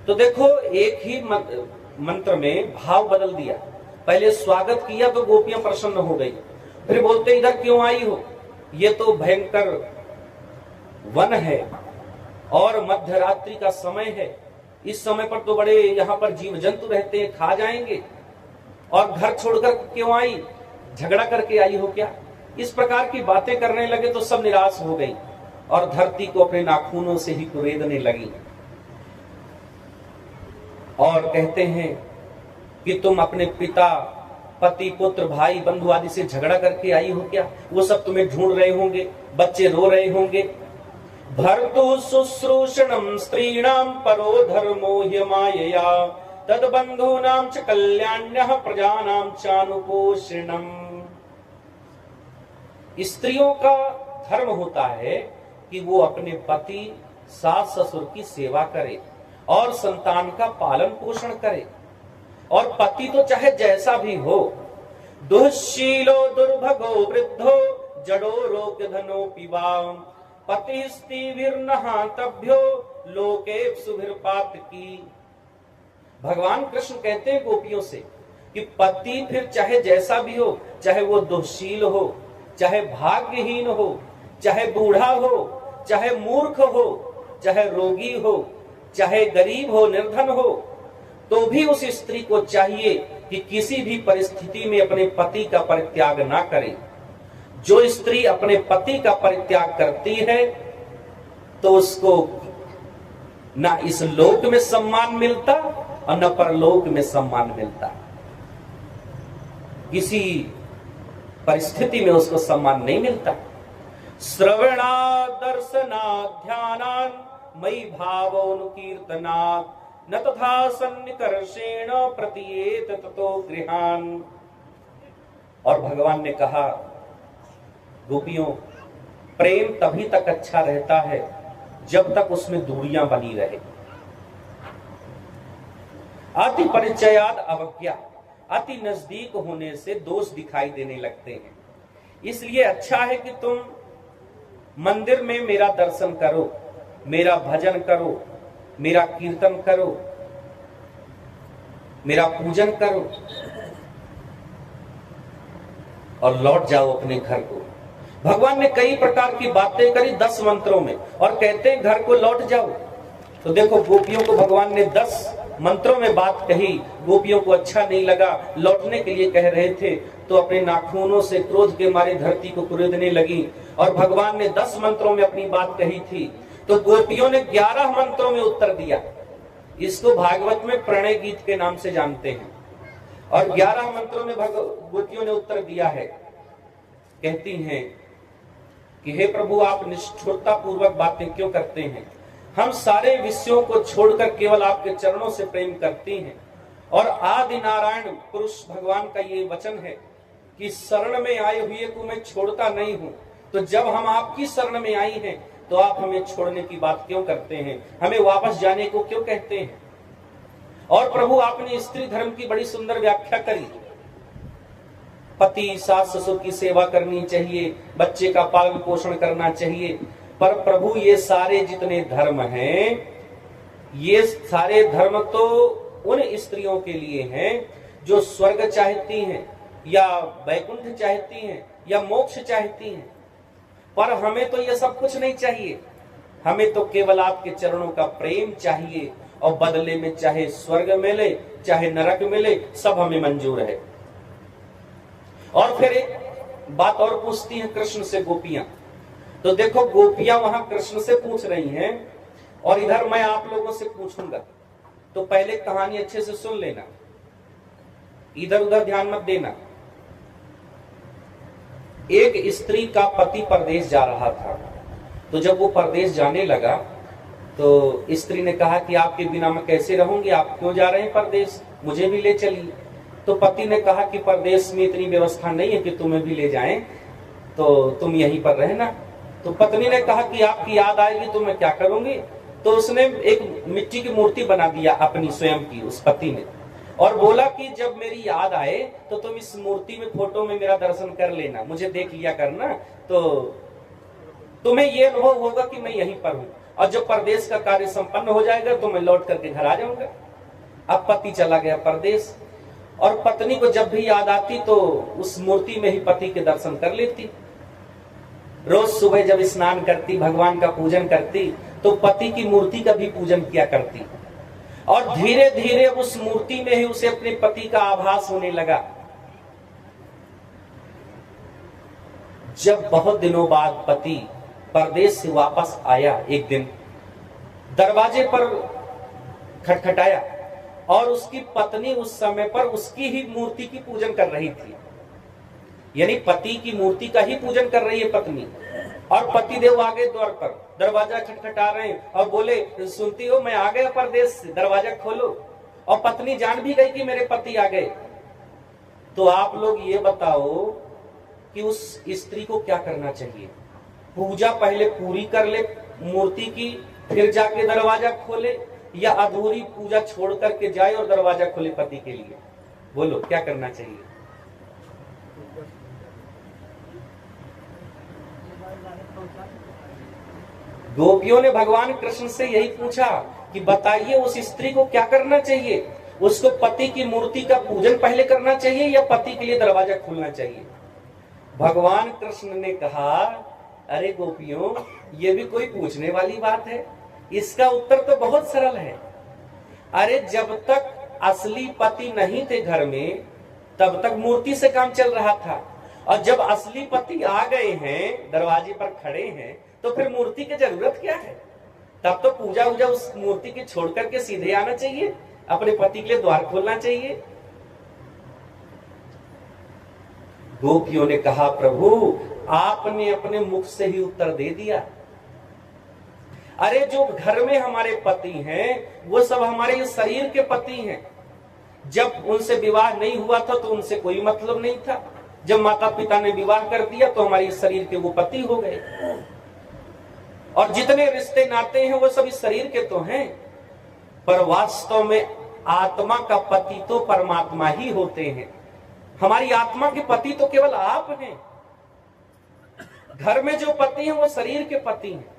तो देखो, एक ही मंत्र में भाव बदल दिया। पहले स्वागत किया तो गोपियां प्रसन्न हो गई, फिर बोलते इधर क्यों आई हो, ये तो भयंकर वन है और मध्य रात्रि का समय है, इस समय पर तो बड़े यहाँ पर जीव जंतु रहते हैं, खा जाएंगे, और घर छोड़कर क्यों आई, झगड़ा करके आई हो क्या? इस प्रकार की बातें करने लगे तो सब निराश हो गई और धरती को अपने नाखूनों से ही कुरेदने लगी। और कहते हैं कि तुम अपने पिता, पति, पुत्र, भाई, बंधु आदि से झगड़ा करके आई हो क्या? वो सब तुम्हें ढूंढ रहे होंगे, बच्चे रो रहे होंगे, भर्तु शुश्रूषणं स्त्रीणां परो धर्मो ह्यमायया तद्बन्धूनां च कल्याण्यः प्रजानां चानुपोषणम्। स्त्रियों का धर्म होता है कि वो अपने पति सास ससुर की सेवा करे और संतान का पालन पोषण करे। और पति तो चाहे जैसा भी हो, दुःशीलो दुर्भगो वृद्धो जडो रोग धनो पिवाम पति स्त्रीभिर्नहातभ्यो लोके सुभिर्पात की। भगवान कृष्ण कहते हैं गोपियों से कि पति फिर चाहे जैसा भी हो, चाहे वो दुःशील हो, चाहे भाग्यहीन हो, चाहे बूढ़ा हो, चाहे मूर्ख हो, चाहे रोगी हो, चाहे गरीब हो, निर्धन हो, तो भी उस स्त्री को चाहिए कि किसी भी परिस्थिति में अपने पति का परित्याग ना करे। जो स्त्री अपने पति का परित्याग करती है तो उसको ना इस लोक में सम्मान मिलता और न परलोक में सम्मान मिलता। किसी परिस्थिति में उसको सम्मान नहीं मिलता। श्रवणा दर्शना ध्यानान मयि भावोनुकीर्तनात् न तथा सन्निकर्षेण प्रतीयेत ततो गृहान। और भगवान ने कहा, गोपियों, प्रेम तभी तक अच्छा रहता है जब तक उसमें दूरियां बनी रहे। अति परिचयाद अवज्ञा, अति नजदीक होने से दोष दिखाई देने लगते हैं। इसलिए अच्छा है कि तुम मंदिर में मेरा दर्शन करो, मेरा भजन करो, मेरा कीर्तन करो, मेरा पूजन करो और लौट जाओ अपने घर को। भगवान ने कई प्रकार की बातें करी 10 मंत्रों में और कहते हैं घर को लौट जाओ। तो देखो, गोपियों को भगवान ने 10 मंत्रों में बात कही, गोपियों को अच्छा नहीं लगा, लौटने के लिए कह रहे थे तो अपने नाखूनों से क्रोध के मारे धरती को कुरेदने लगी। और भगवान ने 10 मंत्रों में अपनी बात कही थी तो गोपियों ने 11 मंत्रों में उत्तर दिया। इसको भागवत में प्रणय गीत के नाम से जानते हैं। और 11 मंत्रों में गोपियों ने उत्तर दिया है। कहती हैं कि हे प्रभु, आप निष्ठुरता पूर्वक बातें क्यों करते हैं? हम सारे विषयों को छोड़कर केवल आपके चरणों से प्रेम करती हैं। और आदि नारायण पुरुष भगवान का ये वचन है कि शरण में आए हुए को मैं छोड़ता नहीं हूं। तो जब हम आपकी शरण में आई हैं तो आप हमें छोड़ने की बात क्यों करते हैं? हमें वापस जाने को क्यों कहते हैं? और प्रभु, आपने स्त्री धर्म की बड़ी सुंदर व्याख्या करी। पति सास ससुर की सेवा करनी चाहिए, बच्चे का पालन पोषण करना चाहिए। पर प्रभु, ये सारे जितने धर्म हैं, ये सारे धर्म तो उन स्त्रियों के लिए हैं जो स्वर्ग चाहती हैं या वैकुंठ चाहती हैं या मोक्ष चाहती हैं। पर हमें तो ये सब कुछ नहीं चाहिए। हमें तो केवल आपके चरणों का प्रेम चाहिए और बदले में चाहे स्वर्ग मिले चाहे नरक मिले, सब हमें मंजूर है। और फिर एक बात और पूछती हैं कृष्ण से गोपियां। तो देखो, गोपियां वहां कृष्ण से पूछ रही हैं और इधर मैं आप लोगों से पूछूंगा। तो पहले कहानी अच्छे से सुन लेना, इधर उधर ध्यान मत देना। एक स्त्री का पति परदेश जा रहा था। तो जब वो परदेश जाने लगा तो स्त्री ने कहा कि आपके बिना मैं कैसे रहूंगी, आप क्यों जा रहे हैं परदेश, मुझे भी ले चलिए। तो पति ने कहा कि परदेश में इतनी व्यवस्था नहीं है कि तुम्हें भी ले जाएं, तो तुम यहीं पर रहना। तो पत्नी ने कहा कि आपकी याद आएगी तो मैं क्या करूंगी। तो उसने एक मिट्टी की मूर्ति बना दिया अपनी स्वयं की, उस पति ने, और बोला कि जब मेरी याद आए तो तुम इस मूर्ति में फोटो में मेरा दर्शन कर लेना, मुझे देख लिया करना, तो तुम्हें ये अनुभव होगा कि मैं यहीं पर हूं। और जब परदेश का कार्य संपन्न हो जाएगा तो मैं लौट करके घर आ जाऊंगा। अब पति चला गया परदेश और पत्नी को जब भी याद आती तो उस मूर्ति में ही पति के दर्शन कर लेती। रोज सुबह जब स्नान करती, भगवान का पूजन करती, तो पति की मूर्ति का भी पूजन किया करती। और धीरे धीरे उस मूर्ति में ही उसे अपने पति का आभास होने लगा। जब बहुत दिनों बाद पति परदेश से वापस आया, एक दिन दरवाजे पर खटखटाया और उसकी पत्नी उस समय पर उसकी ही मूर्ति की पूजन कर रही थी। यानी पति की मूर्ति का ही पूजन कर रही है पत्नी। और पतिदेव आ गए द्वार पर, दरवाजा खटखटा रहे हैं और बोले, सुनती हो मैं आ गया परदेश से, दरवाजा खोलो। और पत्नी जान भी गई कि मेरे पति आ गए। तो आप लोग ये बताओ कि उस स्त्री को क्या करना चाहिए? पूजा पहले पूरी कर ले मूर्ति की, फिर जाके दरवाजा खोले, या अधूरी पूजा छोड़ करके जाए और दरवाजा खोले पति के लिए? बोलो क्या करना चाहिए? गोपियों ने भगवान कृष्ण से यही पूछा कि बताइए उस स्त्री को क्या करना चाहिए? उसको पति की मूर्ति का पूजन पहले करना चाहिए या पति के लिए दरवाजा खोलना चाहिए? भगवान कृष्ण ने कहा, अरे गोपियों, ये भी कोई पूछने वाली बात है? इसका उत्तर तो बहुत सरल है। अरे जब तक असली पति नहीं थे घर में, तब तक मूर्ति से काम चल रहा था, और जब असली पति आ गए हैं, दरवाजे पर खड़े हैं, तो फिर मूर्ति की जरूरत क्या है? तब तो पूजा वूजा उस मूर्ति की छोड़ करके सीधे आना चाहिए, अपने पति के लिए द्वार खोलना चाहिए। गोपियों ने कहा, प्रभु आपने अपने मुख से ही उत्तर दे दिया। अरे जो घर में हमारे पति हैं वो सब हमारे इस शरीर के पति हैं। जब उनसे विवाह नहीं हुआ था तो उनसे कोई मतलब नहीं था, जब माता पिता ने विवाह कर दिया तो हमारे इस शरीर के वो पति हो गए। और जितने रिश्ते नाते हैं वो सब इस शरीर के तो हैं, पर वास्तव में आत्मा का पति तो परमात्मा ही होते हैं। हमारी आत्मा के पति तो केवल आप हैं। घर में जो पति हैं वो शरीर के पति हैं।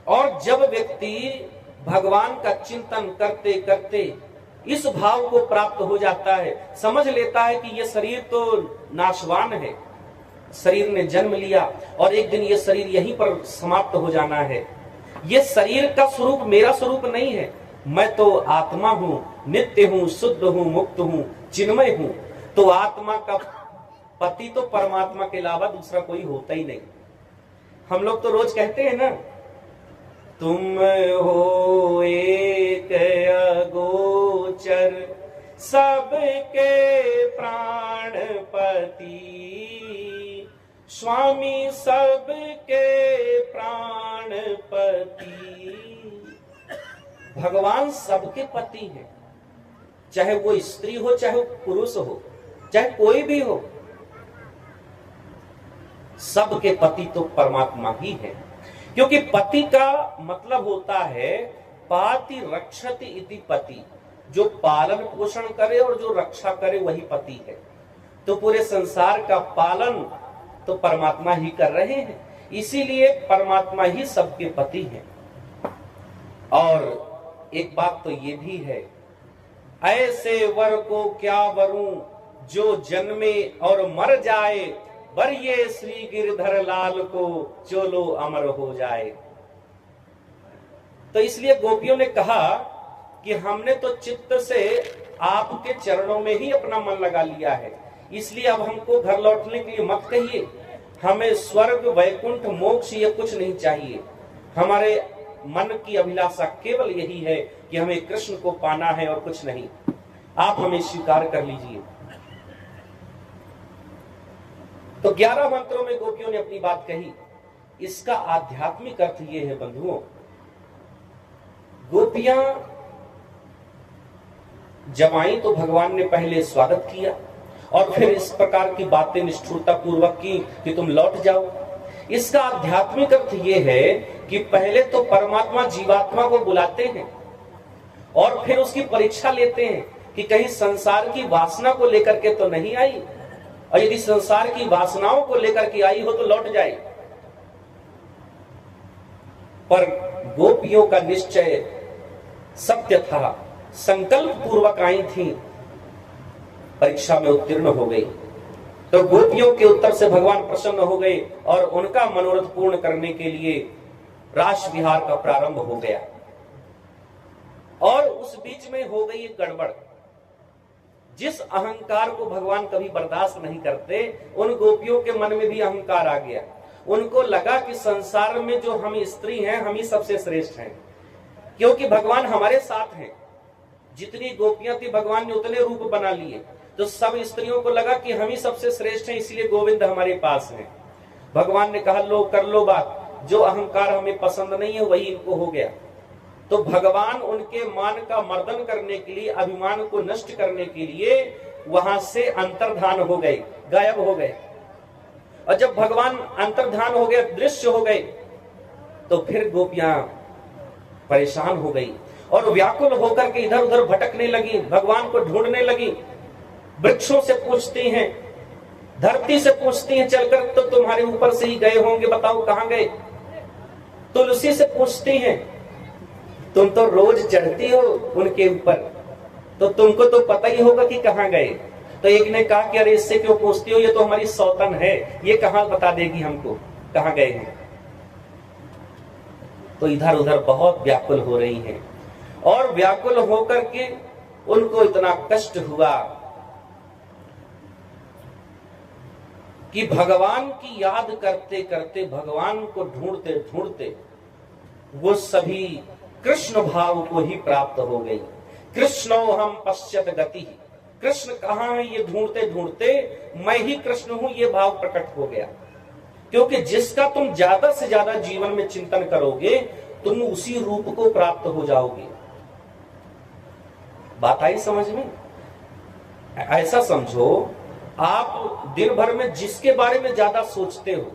और जब व्यक्ति भगवान का चिंतन करते करते इस भाव को प्राप्त हो जाता है, समझ लेता है कि ये शरीर तो नाशवान है, शरीर ने जन्म लिया और एक दिन ये शरीर यहीं पर समाप्त हो जाना है, ये शरीर का स्वरूप मेरा स्वरूप नहीं है, मैं तो आत्मा हूं, नित्य हूं, शुद्ध हूं, मुक्त हूं, चिन्मय हूं। तो आत्मा का पति तो परमात्मा के अलावा दूसरा कोई होता ही नहीं। हम लोग तो रोज कहते हैं ना, तुम हो एक अगोचर सबके प्राणपति, स्वामी सबके प्राणपति। भगवान सबके पति हैं, चाहे वो स्त्री हो, चाहे वो पुरुष हो, चाहे कोई भी हो, सबके पति तो परमात्मा ही है। क्योंकि पति का मतलब होता है पाति रक्षति इति पति, जो पालन पोषण करे और जो रक्षा करे वही पति है। तो पूरे संसार का पालन तो परमात्मा ही कर रहे हैं, इसीलिए परमात्मा ही सबके पति हैं। और एक बात तो ये भी है, ऐसे वर को क्या वरूं जो जन्मे और मर जाए, वर ये श्री गिरधर लाल को चलो अमर हो जाए। तो इसलिए गोपियों ने कहा कि हमने तो चित्त से आपके चरणों में ही अपना मन लगा लिया है, इसलिए अब हमको घर लौटने के लिए मत कहिए। हमें स्वर्ग, वैकुंठ, मोक्ष ये कुछ नहीं चाहिए। हमारे मन की अभिलाषा केवल यही है कि हमें कृष्ण को पाना है और कुछ नहीं। आप हमें स्वीकार कर लीजिए। तो 11 मंत्रों में गोपियों ने अपनी बात कही। इसका आध्यात्मिक अर्थ यह है बंधुओं, गोपियां जब आई तो भगवान ने पहले स्वागत किया और फिर इस प्रकार की बातें निष्ठुरता पूर्वक की कि तुम लौट जाओ। इसका आध्यात्मिक अर्थ यह है कि पहले तो परमात्मा जीवात्मा को बुलाते हैं और फिर उसकी परीक्षा लेते हैं कि कहीं संसार की वासना को लेकर के तो नहीं आई, और यदि संसार की वासनाओं को लेकर के आई हो तो लौट जाए। पर गोपियों का निश्चय सत्य था, संकल्प पूर्वक आई थी, परीक्षा में उत्तीर्ण हो गई। तो गोपियों के उत्तर से भगवान प्रसन्न हो गए और उनका मनोरथ पूर्ण करने के लिए रास विहार का प्रारंभ हो गया। और उस बीच में हो गई एक गड़बड़। जिस अहंकार को भगवान कभी बर्दाश्त नहीं करते, उन गोपियों के मन में भी अहंकार आ गया। उनको लगा कि संसार में जो हम स्त्री हैं, हम ही सबसे श्रेष्ठ हैं, क्योंकि भगवान हमारे साथ हैं। जितनी गोपियां थी भगवान ने उतने रूप बना लिए, तो सब स्त्रियों को लगा कि हम ही सबसे श्रेष्ठ हैं, इसलिए गोविंद हमारे पास हैं। भगवान ने कहा लो कर लो बात, जो अहंकार हमें पसंद नहीं है वही इनको हो गया। तो भगवान उनके मान का मर्दन करने के लिए, अभिमान को नष्ट करने के लिए वहां से अंतर्धान हो गए, गायब हो गए। और जब भगवान अंतर्धान हो गए, दृश्य हो गए, तो फिर गोपियां परेशान हो गई और व्याकुल होकर के इधर उधर भटकने लगी, भगवान को ढूंढने लगी। वृक्षों से पूछती हैं, धरती से पूछती हैं, चलकर तो तुम्हारे ऊपर से ही गए होंगे, बताओ कहां गए। तुलसी से पूछती हैं, तुम तो रोज चढ़ती हो उनके ऊपर, तो तुमको तो पता ही होगा कि कहां गए। तो एक ने कहा कि अरे इससे क्यों पूछती हो, ये तो हमारी सौतन है, ये कहां बता देगी हमको कहां गए हैं। तो इधर उधर बहुत व्याकुल हो रही हैं और व्याकुल होकर के उनको इतना कष्ट हुआ कि भगवान की याद करते करते, भगवान को ढूंढते ढूंढते वो सभी कृष्ण भाव को ही प्राप्त हो गई। कृष्णो हम पश्यत गति, कृष्ण कहां है ये ढूंढते ढूंढते मैं ही कृष्ण हूं ये भाव प्रकट हो गया। क्योंकि जिसका तुम ज्यादा से ज्यादा जीवन में चिंतन करोगे, तुम उसी रूप को प्राप्त हो जाओगे। बात आई समझ में? ऐसा समझो, आप दिन भर में जिसके बारे में ज्यादा सोचते हो,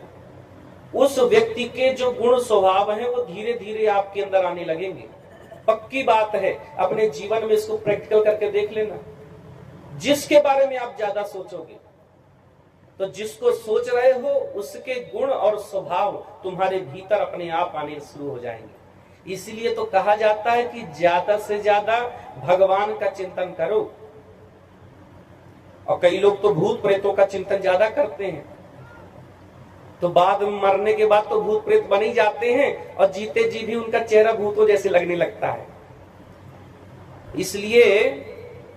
उस व्यक्ति के जो गुण स्वभाव हैं वो धीरे धीरे आपके अंदर आने लगेंगे। पक्की बात है, अपने जीवन में इसको प्रैक्टिकल करके देख लेना। जिसके बारे में आप ज्यादा सोचोगे, तो जिसको सोच रहे हो उसके गुण और स्वभाव तुम्हारे भीतर अपने आप आने शुरू हो जाएंगे। इसलिए तो कहा जाता है कि ज्यादा से ज्यादा भगवान का चिंतन करो। और कई लोग तो भूत प्रेतों का चिंतन ज्यादा करते हैं, तो बाद में मरने के बाद तो भूत प्रेत बन ही जाते हैं और जीते जी भी उनका चेहरा भूतों जैसे लगने लगता है। इसलिए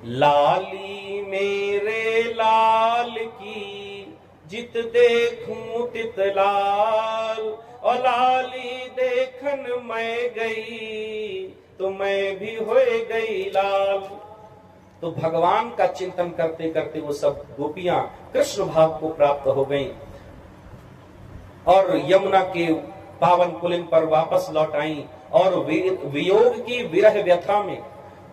लाली मेरे लाल की जित देखूं तित लाल, और लाली देखन मैं गई तो मैं भी हो गई लाल। तो भगवान का चिंतन करते करते वो सब गोपियां कृष्ण भाव को प्राप्त हो गईं और यमुना के पावन पुलिन पर वापस लौट आईं। और वियोग की विरह व्यथा में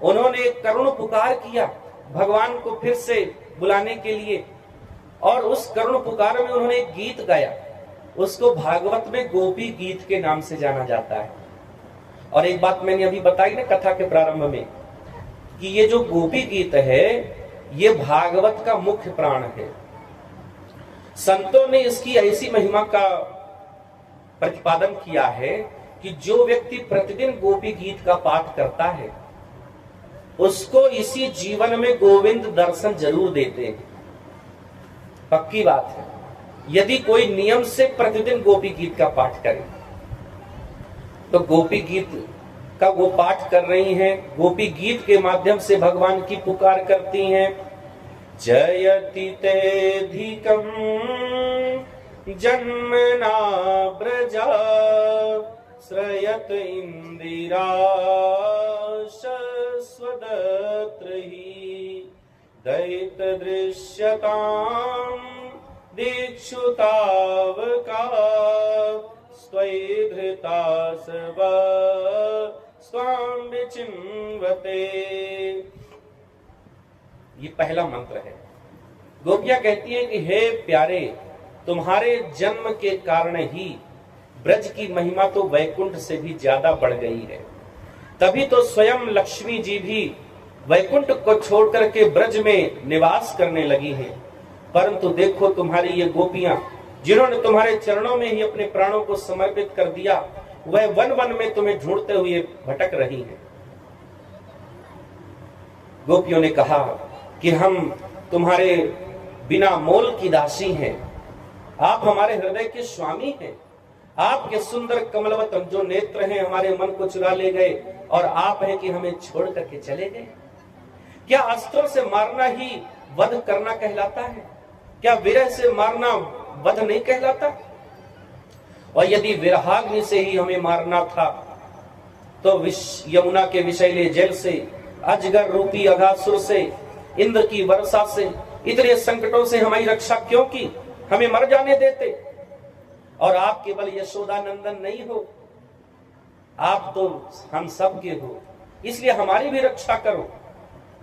उन्होंने करुण पुकार किया भगवान को फिर से बुलाने के लिए, और उस करुण पुकार में उन्होंने एक गीत गाया। उसको भागवत में गोपी गीत के नाम से जाना जाता है। और एक बात मैंने अभी बताई ना कथा के प्रारंभ में, कि ये जो गोपी गीत है ये भागवत का मुख्य प्राण है। संतों ने इसकी ऐसी महिमा का प्रतिपादन किया है कि जो व्यक्ति प्रतिदिन गोपी गीत का पाठ करता है उसको इसी जीवन में गोविंद दर्शन जरूर देते हैं। पक्की बात है। यदि कोई नियम से प्रतिदिन गोपी गीत का पाठ करे, तो गोपी गीत का वो पाठ कर रही हैं, गोपी गीत के माध्यम से भगवान की पुकार करती हैं। जयति तेधिकं जन्मना ब्रजा श्रयत इंदिरा शश्वदत्रहि दैत दृश्यतां दीक्षुतावका स्वैधृता सर्वा स्वां विचिन्वते। ये पहला मंत्र है। गोपियां कहती हैं कि हे प्यारे, तुम्हारे जन्म के कारण ही ब्रज की महिमा तो वैकुंठ से भी ज्यादा बढ़ गई है। तभी तो स्वयं लक्ष्मी जी भी वैकुंठ को छोड़कर के ब्रज में निवास करने लगी हैं। परंतु देखो तुम्हारी ये गोपियां जिन्होंने तुम्हारे चरणों में ही अपने प्राणों को समर्पित कर दिया, वह वन वन में तुम्हें ढूंढते हुए भटक रही हैं। गोपियों ने कहा कि हम तुम्हारे बिना मोल की दासी हैं, आप हमारे हृदय के स्वामी हैं। आपके सुंदर कमलवत जो नेत्र हैं हमारे मन को चुरा ले गए, और आप हैं कि हमें छोड़ करके चले गए। क्या अस्त्रों से मारना ही वध करना कहलाता है? क्या विरह से मारना वध नहीं कहलाता? और यदि विरहाग्नि से ही हमें मारना था, तो यमुना के विषैले जल से, अजगर रूपी अघासुर से, इंद्र की वर्षा से, इतने संकटों से हमारी रक्षा क्यों की? हमें मर जाने देते। और आप केवल यशोदानंदन नहीं हो, आप तो हम सब के हो, इसलिए हमारी भी रक्षा करो।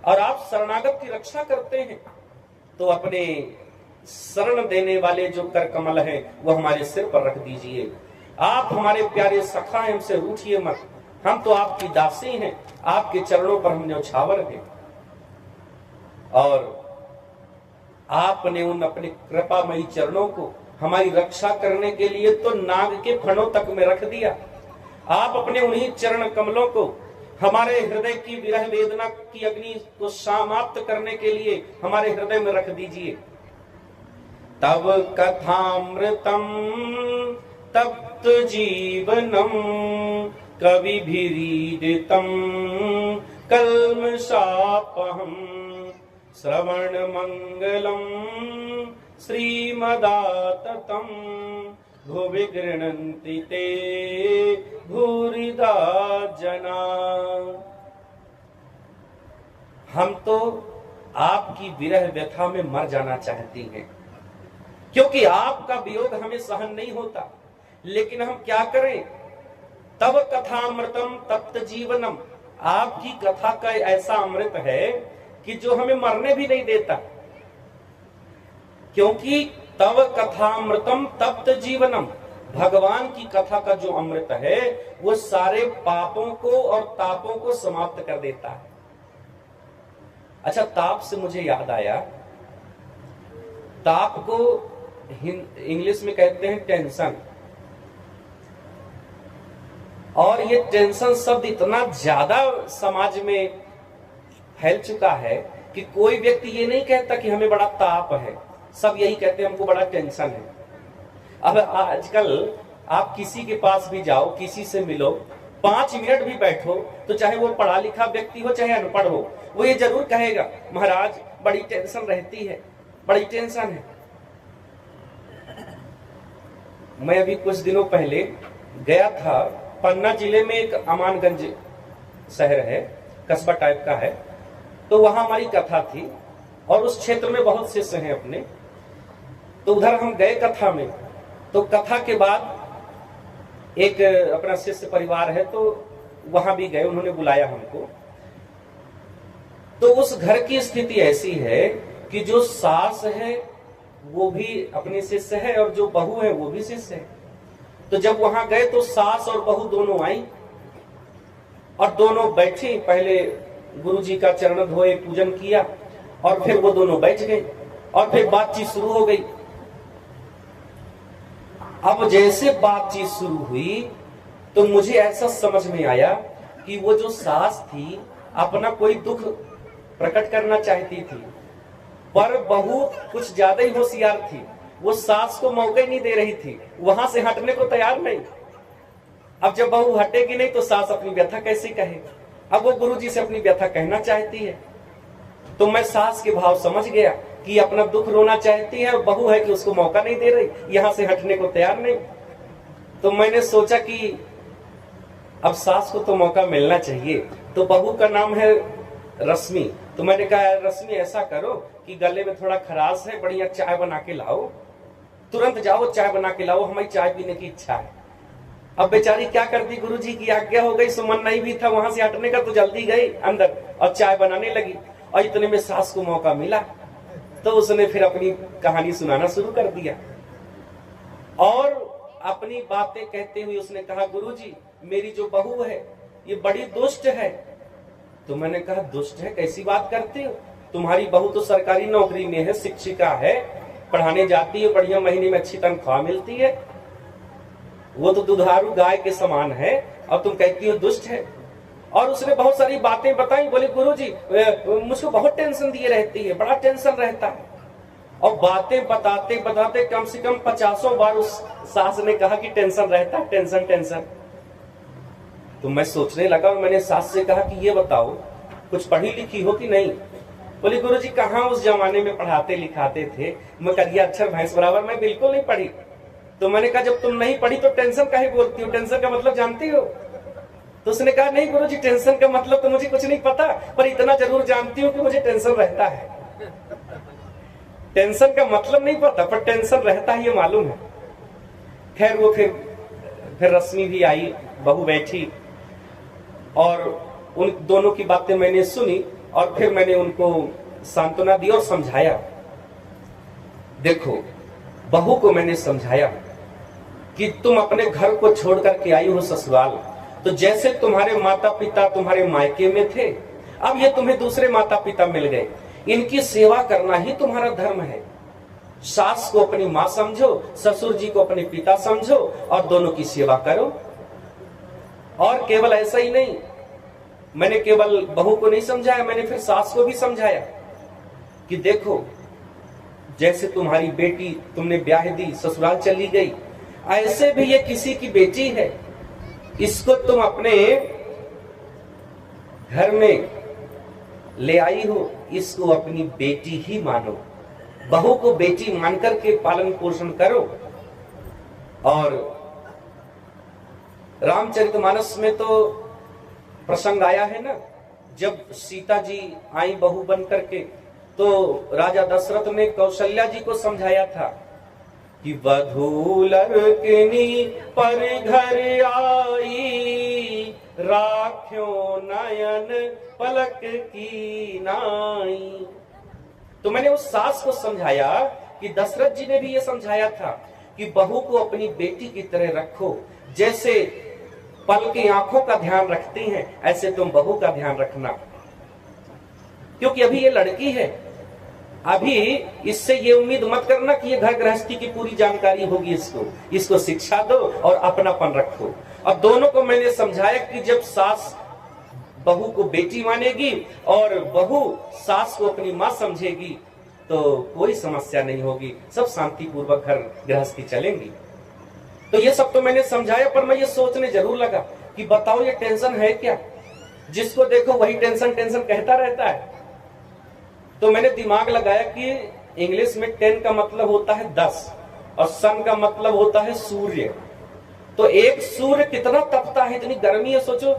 और आप शरणागत की रक्षा करते हैं तो अपने शरण देने वाले जो कर कमल हैं वो हमारे सिर पर रख दीजिए। आप हमारे प्यारे सखा हैं, हमसे रूठिए मत, हम तो आपकी दासी हैं, आपके चरणों पर हम न्यौछावर हैं। और आपने उन अपने कृपामयी चरणों को हमारी रक्षा करने के लिए तो नाग के फणों तक में रख दिया। आप अपने उन्हीं चरण कमलों को हमारे हृदय की विरह वेदना की अग्नि को समाप्त करने के लिए हमारे हृदय में रख दीजिए। तव कथामृतम तप्त जीवनम कविभिरीडितम कल्मषापहम श्रवण मंगलम श्रीमदाततम भुवि गृह्णन्ति ते भूरिदा जना। हम तो आपकी विरह व्यथा में मर जाना चाहती हैं, क्योंकि आपका वियोग हमें सहन नहीं होता। लेकिन हम क्या करें? तब कथामृतम तप्त जीवनम, आपकी कथा का ऐसा अमृत है कि जो हमें मरने भी नहीं देता। क्योंकि तव कथामृतम तप्त जीवनम, भगवान की कथा का जो अमृत है वो सारे पापों को और तापों को समाप्त कर देता है। अच्छा, ताप से मुझे याद आया, ताप को इंग्लिश में कहते हैं टेंशन। और ये टेंशन शब्द इतना ज्यादा समाज में फैल चुका है कि कोई व्यक्ति ये नहीं कहता कि हमें बड़ा ताप है, सब यही कहते हैं हमको बड़ा टेंशन है। अब आजकल आप किसी के पास भी जाओ, किसी से मिलो, 5 मिनट भी बैठो तो चाहे वो पढ़ा लिखा व्यक्ति हो चाहे अनपढ़ हो, वो ये जरूर कहेगा महाराज बड़ी टेंशन रहती है, बड़ी टेंशन है। मैं अभी कुछ दिनों पहले गया था, पन्ना जिले में एक अमानगंज शहर है, कस्बा टाइप का है, तो वहां हमारी कथा थी और उस क्षेत्र में बहुत शिष्य हैं अपने। तो उधर हम गए कथा में, तो कथा के बाद एक अपना शिष्य परिवार है तो वहां भी गए, उन्होंने बुलाया हमको। तो उस घर की स्थिति ऐसी है कि जो सास है वो भी अपनी शिष्य है और जो बहू है वो भी शिष्य है। तो जब वहां गए तो सास और बहू दोनों आई और दोनों बैठी, पहले गुरु जी का चरण धोए, पूजन किया और फिर वो दोनों बैठ गए और फिर बातचीत शुरू हो गई। अब जैसे बातचीत शुरू हुई तो मुझे ऐसा समझ में आया कि वो जो सास थी अपना कोई दुख प्रकट करना चाहती थी, पर बहू कुछ ज्यादा ही होशियार थी, वो सास को मौका ही नहीं दे रही थी, वहां से हटने को तैयार नहीं। अब जब बहू हटेगी नहीं तो सास अपनी व्यथा कैसे कहे? अब वो गुरुजी से अपनी व्यथा कहना चाहती है। तो मैं सास के भाव समझ गया कि अपना दुख रोना चाहती है और बहू है कि उसको मौका नहीं दे रही, यहां से हटने को तैयार नहीं। तो मैंने सोचा कि अब सास को तो मौका मिलना चाहिए। तो बहू का नाम है रश्मि। तो मैंने कहा रश्मि ऐसा करो कि गले में थोड़ा खराश है, बढ़िया चाय बना के लाओ, तुरंत जाओ चाय बना के लाओ, हमारी चाय पीने की इच्छा है। अब बेचारी क्या करती, गुरुजी की आज्ञा हो गई, सुमन नहीं भी था वहां से हटने का, तो जल्दी गई अंदर और चाय बनाने लगी। और इतने में सास को मौका मिला तो उसने फिर अपनी कहानी सुनाना शुरू कर दिया और अपनी बातें कहते हुए उसने कहा गुरुजी मेरी जो बहू है ये बड़ी दुष्ट है। तो मैंने कहा दुष्ट है, कैसी बात करते हो? तुम्हारी बहू तो सरकारी नौकरी में है, शिक्षिका है, पढ़ाने जाती है, बढ़िया महीने में अच्छी तनख्वाह मिलती है, वो तो दुधारू गाय के समान है और तुम कहती हो दुष्ट है। और उसने बहुत सारी बातें बताई, बोले गुरुजी मुझको बहुत टेंशन दिए रहती है, बड़ा टेंशन रहता है। और बातें बताते बताते कम से कम 50 बार उस सास ने कहा कि टेंशन रहता है, टेंशन टेंशन। तो मैं सोचने लगा और मैंने सास से कहा कि ये बताओ कुछ पढ़ी लिखी हो कि नहीं? बोले गुरुजी कहाँ उस जमाने में पढ़ाते लिखाते थे, मैं करिया अक्षर भैंस बराबर, मैं बिल्कुल नहीं पढ़ी। तो मैंने कहा जब तुम नहीं पढ़ी तो टेंशन काहे बोलती हो, टेंशन का मतलब जानती हो? तो उसने कहा नहीं गुरुजी टेंशन का मतलब तो मुझे कुछ नहीं पता, पर इतना जरूर जानती हूँ कि मुझे टेंशन रहता है। टेंशन का मतलब नहीं पता पर टेंशन रहता है ये मालूम है। खैर वो फिर रश्मि भी आई, बहू बैठी और उन दोनों की बातें मैंने सुनी और फिर मैंने उनको सांत्वना दी और समझाया। देखो, बहू को मैंने समझाया कि तुम अपने घर को छोड़ करके आई हो ससुराल, तो जैसे तुम्हारे माता पिता तुम्हारे मायके में थे, अब ये तुम्हें दूसरे माता पिता मिल गए, इनकी सेवा करना ही तुम्हारा धर्म है। सास को अपनी माँ समझो, ससुर जी को अपने पिता समझो और दोनों की सेवा करो। और केवल ऐसा ही नहीं, मैंने केवल बहू को नहीं समझाया, मैंने फिर सास को भी समझाया कि देखो, जैसे तुम्हारी बेटी तुमने ब्याह दी, ससुराल चली गई, ऐसे भी ये किसी की बेटी है, इसको तुम अपने घर में ले आई हो, इसको अपनी बेटी ही मानो, बहू को बेटी मानकर के पालन पोषण करो। और रामचरितमानस में तो प्रसंग आया है ना, जब सीता जी आई बहू बन करके, तो राजा दशरथ ने कौशल्या जी को समझाया था कि वधू लड़कनी पर घर आई, राख्यो नयन पलक की नाई। तो मैंने उस सास को समझाया कि दशरथ जी ने भी ये समझाया था कि बहू को अपनी बेटी की तरह रखो, जैसे पल की आंखों का ध्यान रखती हैं, ऐसे तुम बहू का ध्यान रखना, क्योंकि अभी ये लड़की है, अभी इससे ये उम्मीद मत करना कि ये घर गृहस्थी की पूरी जानकारी होगी, इसको शिक्षा दो और अपनापन रखो। और दोनों को मैंने समझाया कि जब सास बहू को बेटी मानेगी और बहू सास को अपनी माँ समझेगी तो कोई समस्या नहीं होगी, सब शांतिपूर्वक घर गृहस्थी चलेंगी। तो ये सब तो मैंने समझाया, पर मैं ये सोचने जरूर लगा कि बताओ ये टेंशन है क्या, जिसको देखो वही टेंशन टेंशन कहता रहता है। तो मैंने दिमाग लगाया कि इंग्लिश में 10 का मतलब होता है 10 और सन का मतलब होता है सूर्य। तो एक सूर्य कितना तपता है, इतनी गर्मी है, सोचो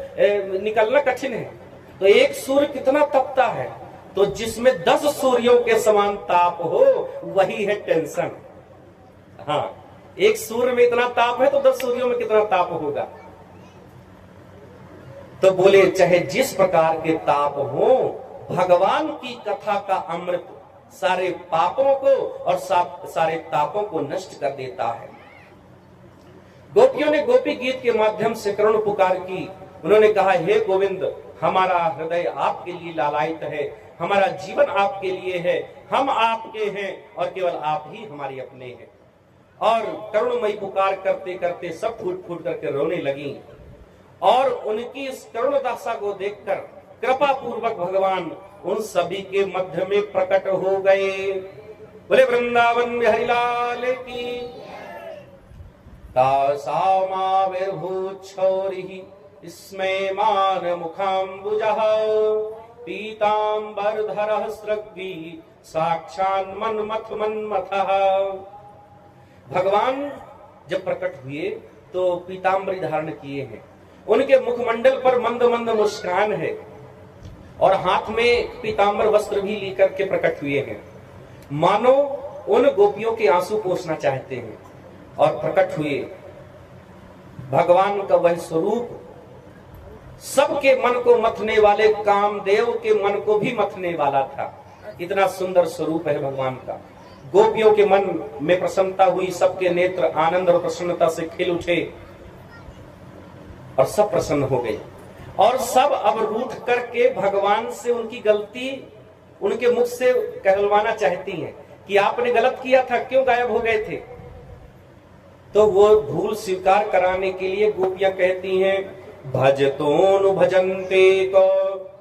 निकलना कठिन है, तो एक सूर्य कितना तपता है, तो जिसमें 10 सूर्यों के समान ताप हो वही है टेंशन। हाँ, एक सूर्य में इतना ताप है तो 10 सूर्यों में कितना ताप होगा। तो बोले चाहे जिस प्रकार के ताप हो, भगवान की कथा का अमृत सारे पापों को और सारे तापों को नष्ट कर देता है। गोपियों ने गोपी गीत के माध्यम से करुण पुकार की, उन्होंने कहा, हे गोविंद, हमारा हृदय आपके लिए लालायित है, हमारा जीवन आपके लिए है, हम आपके हैं और केवल आप ही हमारे अपने हैं। और करुणमयी पुकार करते करते सब फूट फूट करके रोने लगी और उनकी इस करुण दशा को देखकर कृपा पूर्वक भगवान उन सभी के मध्य में प्रकट हो गए। बोले वृंदावन बिहारी लाल की। तासामाविर्भूच्छौरिः स्मे मान मुखाम्बुजः पीताम्बरधरः स्रग्वी साक्षान् मन्मथ मन्मथः। भगवान जब प्रकट हुए तो पीताम्बरी धारण किए हैं, उनके मुखमंडल पर मंद मंद मुस्कान है और हाथ में पीताम्बर वस्त्र भी लेकर के प्रकट हुए हैं, मानो उन गोपियों के आंसू पोंछना चाहते हैं। और प्रकट हुए भगवान का वह स्वरूप सबके मन को मथने वाले, कामदेव के मन को भी मथने वाला था। इतना सुंदर स्वरूप है भगवान का। गोपियों के मन में प्रसन्नता हुई, सबके नेत्र आनंद और प्रसन्नता से खिल उठे और सब प्रसन्न हो गए और सब अब रूठ करके भगवान से उनकी गलती उनके मुख से कहलवाना चाहती हैं कि आपने गलत किया था, क्यों गायब हो गए थे। तो वो भूल स्वीकार कराने के लिए गोपियां कहती हैं, भजतोनु भजन्ते को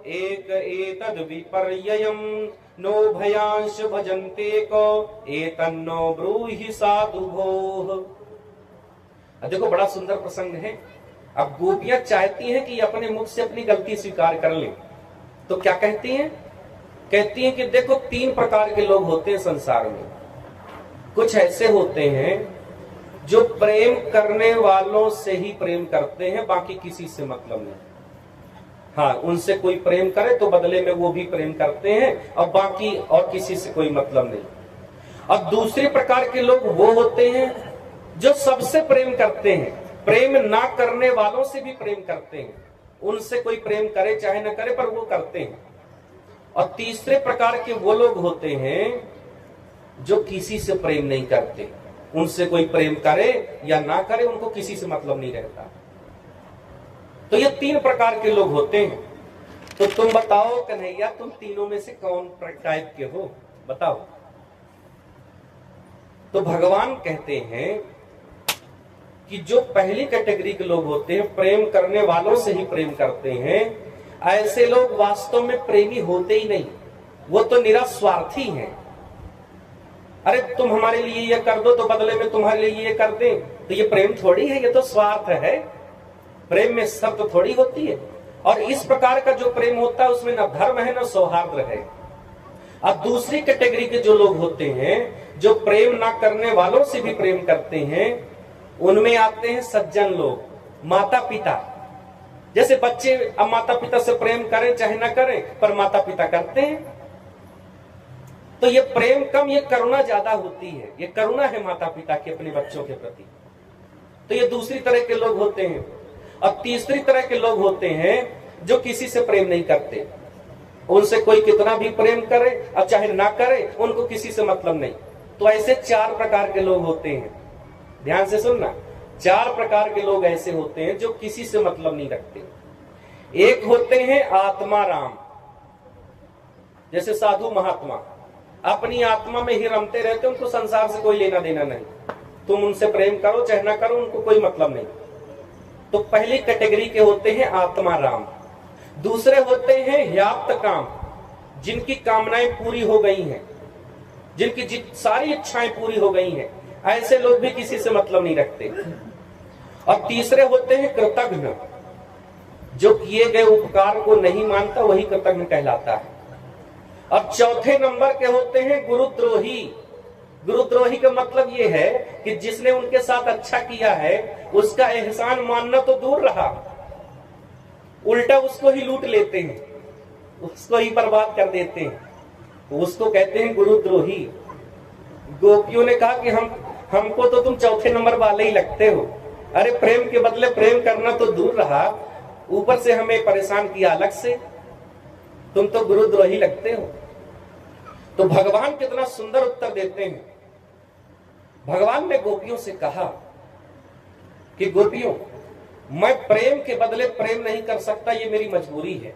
एक एतद विपर्ययम् नो भयांश भजन्ते को एतन्नो ब्रूहि साधु भोः। देखो बड़ा सुंदर प्रसंग है। अब गोपियां चाहती हैं कि अपने मुख से अपनी गलती स्वीकार कर लें, तो क्या कहती हैं? कहती हैं कि देखो 3 प्रकार के लोग होते हैं संसार में। कुछ ऐसे होते हैं जो प्रेम करने वालों से ही प्रेम करते हैं, बाकी किसी से मतलब नहीं। हाँ, उनसे कोई प्रेम करे तो बदले में वो भी प्रेम करते हैं और बाकी और किसी से कोई मतलब नहीं। और दूसरे प्रकार के लोग वो होते हैं जो सबसे प्रेम करते हैं, प्रेम ना करने वालों से भी प्रेम करते हैं। उनसे कोई प्रेम करे चाहे ना करे, पर वो करते हैं। और तीसरे प्रकार के वो लोग होते हैं जो किसी से प्रेम नहीं करते। उनसे कोई प्रेम करे या ना करे, उनको किसी से मतलब नहीं रहता। तो ये 3 प्रकार के लोग होते हैं। तो तुम बताओ कन्हैया, तुम तीनों में से कौन टाइप के हो, बताओ। तो भगवान कहते हैं कि जो पहली कैटेगरी के लोग होते हैं, प्रेम करने वालों से ही प्रेम करते हैं, ऐसे लोग वास्तव में प्रेमी होते ही नहीं। वो तो निरास्वार्थी हैं। अरे तुम हमारे लिए ये कर दो तो बदले में तुम्हारे लिए ये कर दें, तो ये प्रेम थोड़ी है, ये तो स्वार्थ है। प्रेम में शर्त थोड़ी होती है। और इस प्रकार का जो प्रेम होता है उसमें न धर्म है न सौहार्द है। अब दूसरी कैटेगरी के जो लोग होते हैं, जो प्रेम ना करने वालों से भी प्रेम करते हैं, उनमें आते हैं सज्जन लोग, माता पिता। जैसे बच्चे अब माता पिता से प्रेम करें चाहे ना करें, पर माता पिता करते हैं। तो ये प्रेम कम, ये करुणा ज्यादा होती है। ये करुणा है माता पिता की अपने बच्चों के प्रति। तो ये दूसरी तरह के लोग होते हैं। और तीसरी तरह के लोग होते हैं जो किसी से प्रेम नहीं करते। उनसे कोई कितना भी प्रेम करे और चाहे ना करे, उनको किसी से मतलब नहीं। तो ऐसे 4 प्रकार के लोग होते हैं। ध्यान से सुनना, 4 प्रकार के लोग ऐसे होते हैं जो किसी से मतलब नहीं रखते। एक होते हैं आत्मा राम, जैसे साधु महात्मा अपनी आत्मा में ही रमते रहते, उनको संसार से कोई लेना देना नहीं। तुम उनसे प्रेम करो चाहे ना करो, उनको कोई मतलब नहीं। तो पहली कैटेगरी के होते हैं आत्मा राम। दूसरे होते हैं व्याप्त काम, जिनकी कामनाएं पूरी हो गई हैं, जिनकी सारी इच्छाएं पूरी हो गई हैं, ऐसे लोग भी किसी से मतलब नहीं रखते। और तीसरे होते हैं कृतघ्न, जो किए गए उपकार को नहीं मानता, वही कृतघ्न कहलाता है। और चौथे नंबर के होते हैं गुरुद्रोही। गुरुद्रोही का मतलब यह है कि जिसने उनके साथ अच्छा किया है उसका एहसान मानना तो दूर रहा, उल्टा उसको ही लूट लेते हैं, उसको ही बर्बाद कर देते हैं। उसको कहते हैं गुरुद्रोही। गोपियों ने कहा कि हमको तो तुम चौथे नंबर वाले ही लगते हो। अरे प्रेम के बदले प्रेम करना तो दूर रहा, ऊपर से हमें परेशान किया अलग से, तुम तो गुरुद्रोही लगते हो। तो भगवान कितना सुंदर उत्तर देते हैं। भगवान ने गोपियों से कहा कि गोपियों, मैं प्रेम के बदले प्रेम नहीं कर सकता, ये मेरी मजबूरी है।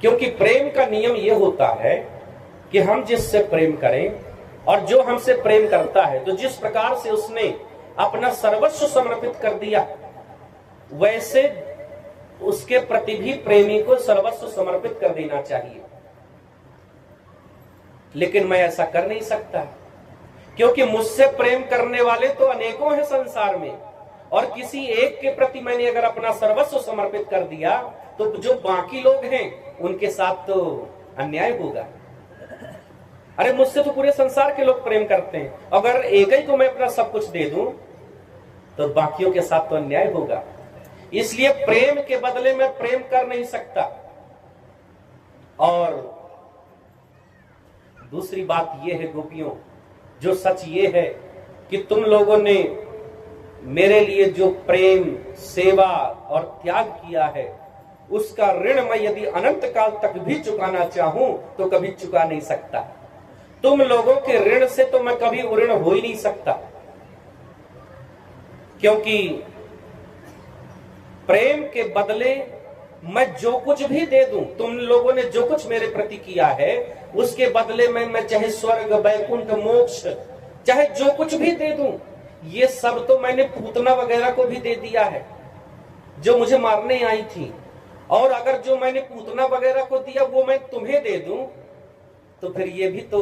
क्योंकि प्रेम का नियम यह होता है कि हम जिससे प्रेम करें और जो हमसे प्रेम करता है, तो जिस प्रकार से उसने अपना सर्वस्व समर्पित कर दिया, वैसे उसके प्रति भी प्रेमी को सर्वस्व समर्पित कर देना चाहिए। लेकिन मैं ऐसा कर नहीं सकता, क्योंकि मुझसे प्रेम करने वाले तो अनेकों हैं संसार में, और किसी एक के प्रति मैंने अगर अपना सर्वस्व समर्पित कर दिया तो जो बाकी लोग हैं उनके साथ तो अन्याय होगा। अरे मुझसे तो पूरे संसार के लोग प्रेम करते हैं, अगर एक ही को मैं अपना सब कुछ दे दूं तो बाकियों के साथ तो अन्याय होगा। इसलिए प्रेम के बदले में प्रेम कर नहीं सकता। और दूसरी बात यह है गोपियों, जो सच ये है कि तुम लोगों ने मेरे लिए जो प्रेम, सेवा और त्याग किया है, उसका ऋण मैं यदि अनंत काल तक भी चुकाना चाहूं तो कभी चुका नहीं सकता। तुम लोगों के ऋण से तो मैं कभी ऋण हो ही नहीं सकता, क्योंकि प्रेम के बदले मैं जो कुछ भी दे दूं, तुम लोगों ने जो कुछ मेरे प्रति किया है उसके बदले में मैं चाहे स्वर्ग, वैकुंठ, मोक्ष, चाहे जो कुछ भी दे दूं, ये सब तो मैंने पूतना वगैरह को भी दे दिया है जो मुझे मारने आई थी। और अगर जो मैंने पूतना वगैरह को दिया वो मैं तुम्हें दे दूं तो फिर ये भी तो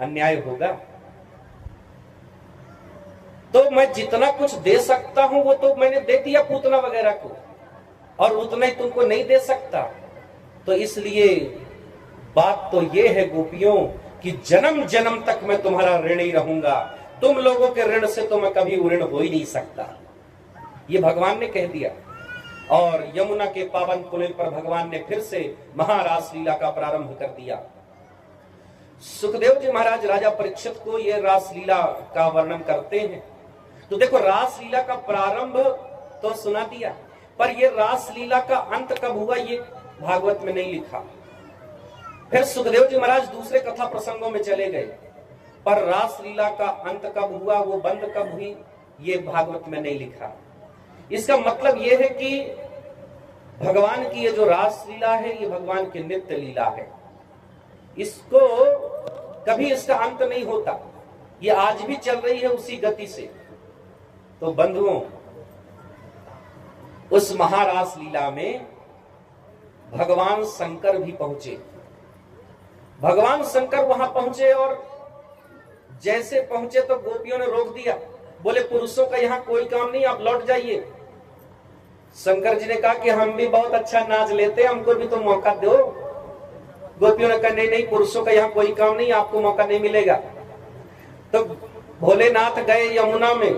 अन्याय होगा। तो मैं जितना कुछ दे सकता हूं वो तो मैंने दे दिया पूतना वगैरह को, और उतना ही तुमको नहीं दे सकता। तो इसलिए बात तो ये है गोपियों कि जन्म जन्म तक मैं तुम्हारा ऋण ही रहूंगा, तुम लोगों के ऋण से तो मैं कभी ऋण हो ही नहीं सकता। ये भगवान ने कह दिया। और यमुना के पावन कुलिल पर भगवान ने फिर से महारास लीला का प्रारंभ कर दिया। सुखदेव जी महाराज राजा परीक्षित को ये रासलीला का वर्णन करते हैं। तो देखो, रासलीला का प्रारंभ तो सुना दिया, पर ये रासलीला का अंत कब हुआ ये भागवत में नहीं लिखा। फिर सुखदेव जी महाराज दूसरे कथा प्रसंगों में चले गए, पर रासलीला का अंत कब हुआ, वो बंद कब हुई, ये भागवत में नहीं लिखा। इसका मतलब ये है कि भगवान की ये जो रासलीला है, ये भगवान की नित्य लीला है, इसको कभी इसका अंत नहीं होता, ये आज भी चल रही है उसी गति से। तो बंधुओं, उस महारास लीला में भगवान शंकर भी पहुंचे। भगवान शंकर वहां पहुंचे और जैसे पहुंचे तो गोपियों ने रोक दिया, बोले पुरुषों का यहां कोई काम नहीं, आप लौट जाइए। शंकर जी ने कहा कि हम भी बहुत अच्छा नाच लेते, हमको भी तो मौका दो। गोपियों ने कहा नहीं नहीं, पुरुषों का यहाँ कोई काम नहीं, आपको मौका नहीं मिलेगा। तो भोलेनाथ गए यमुना में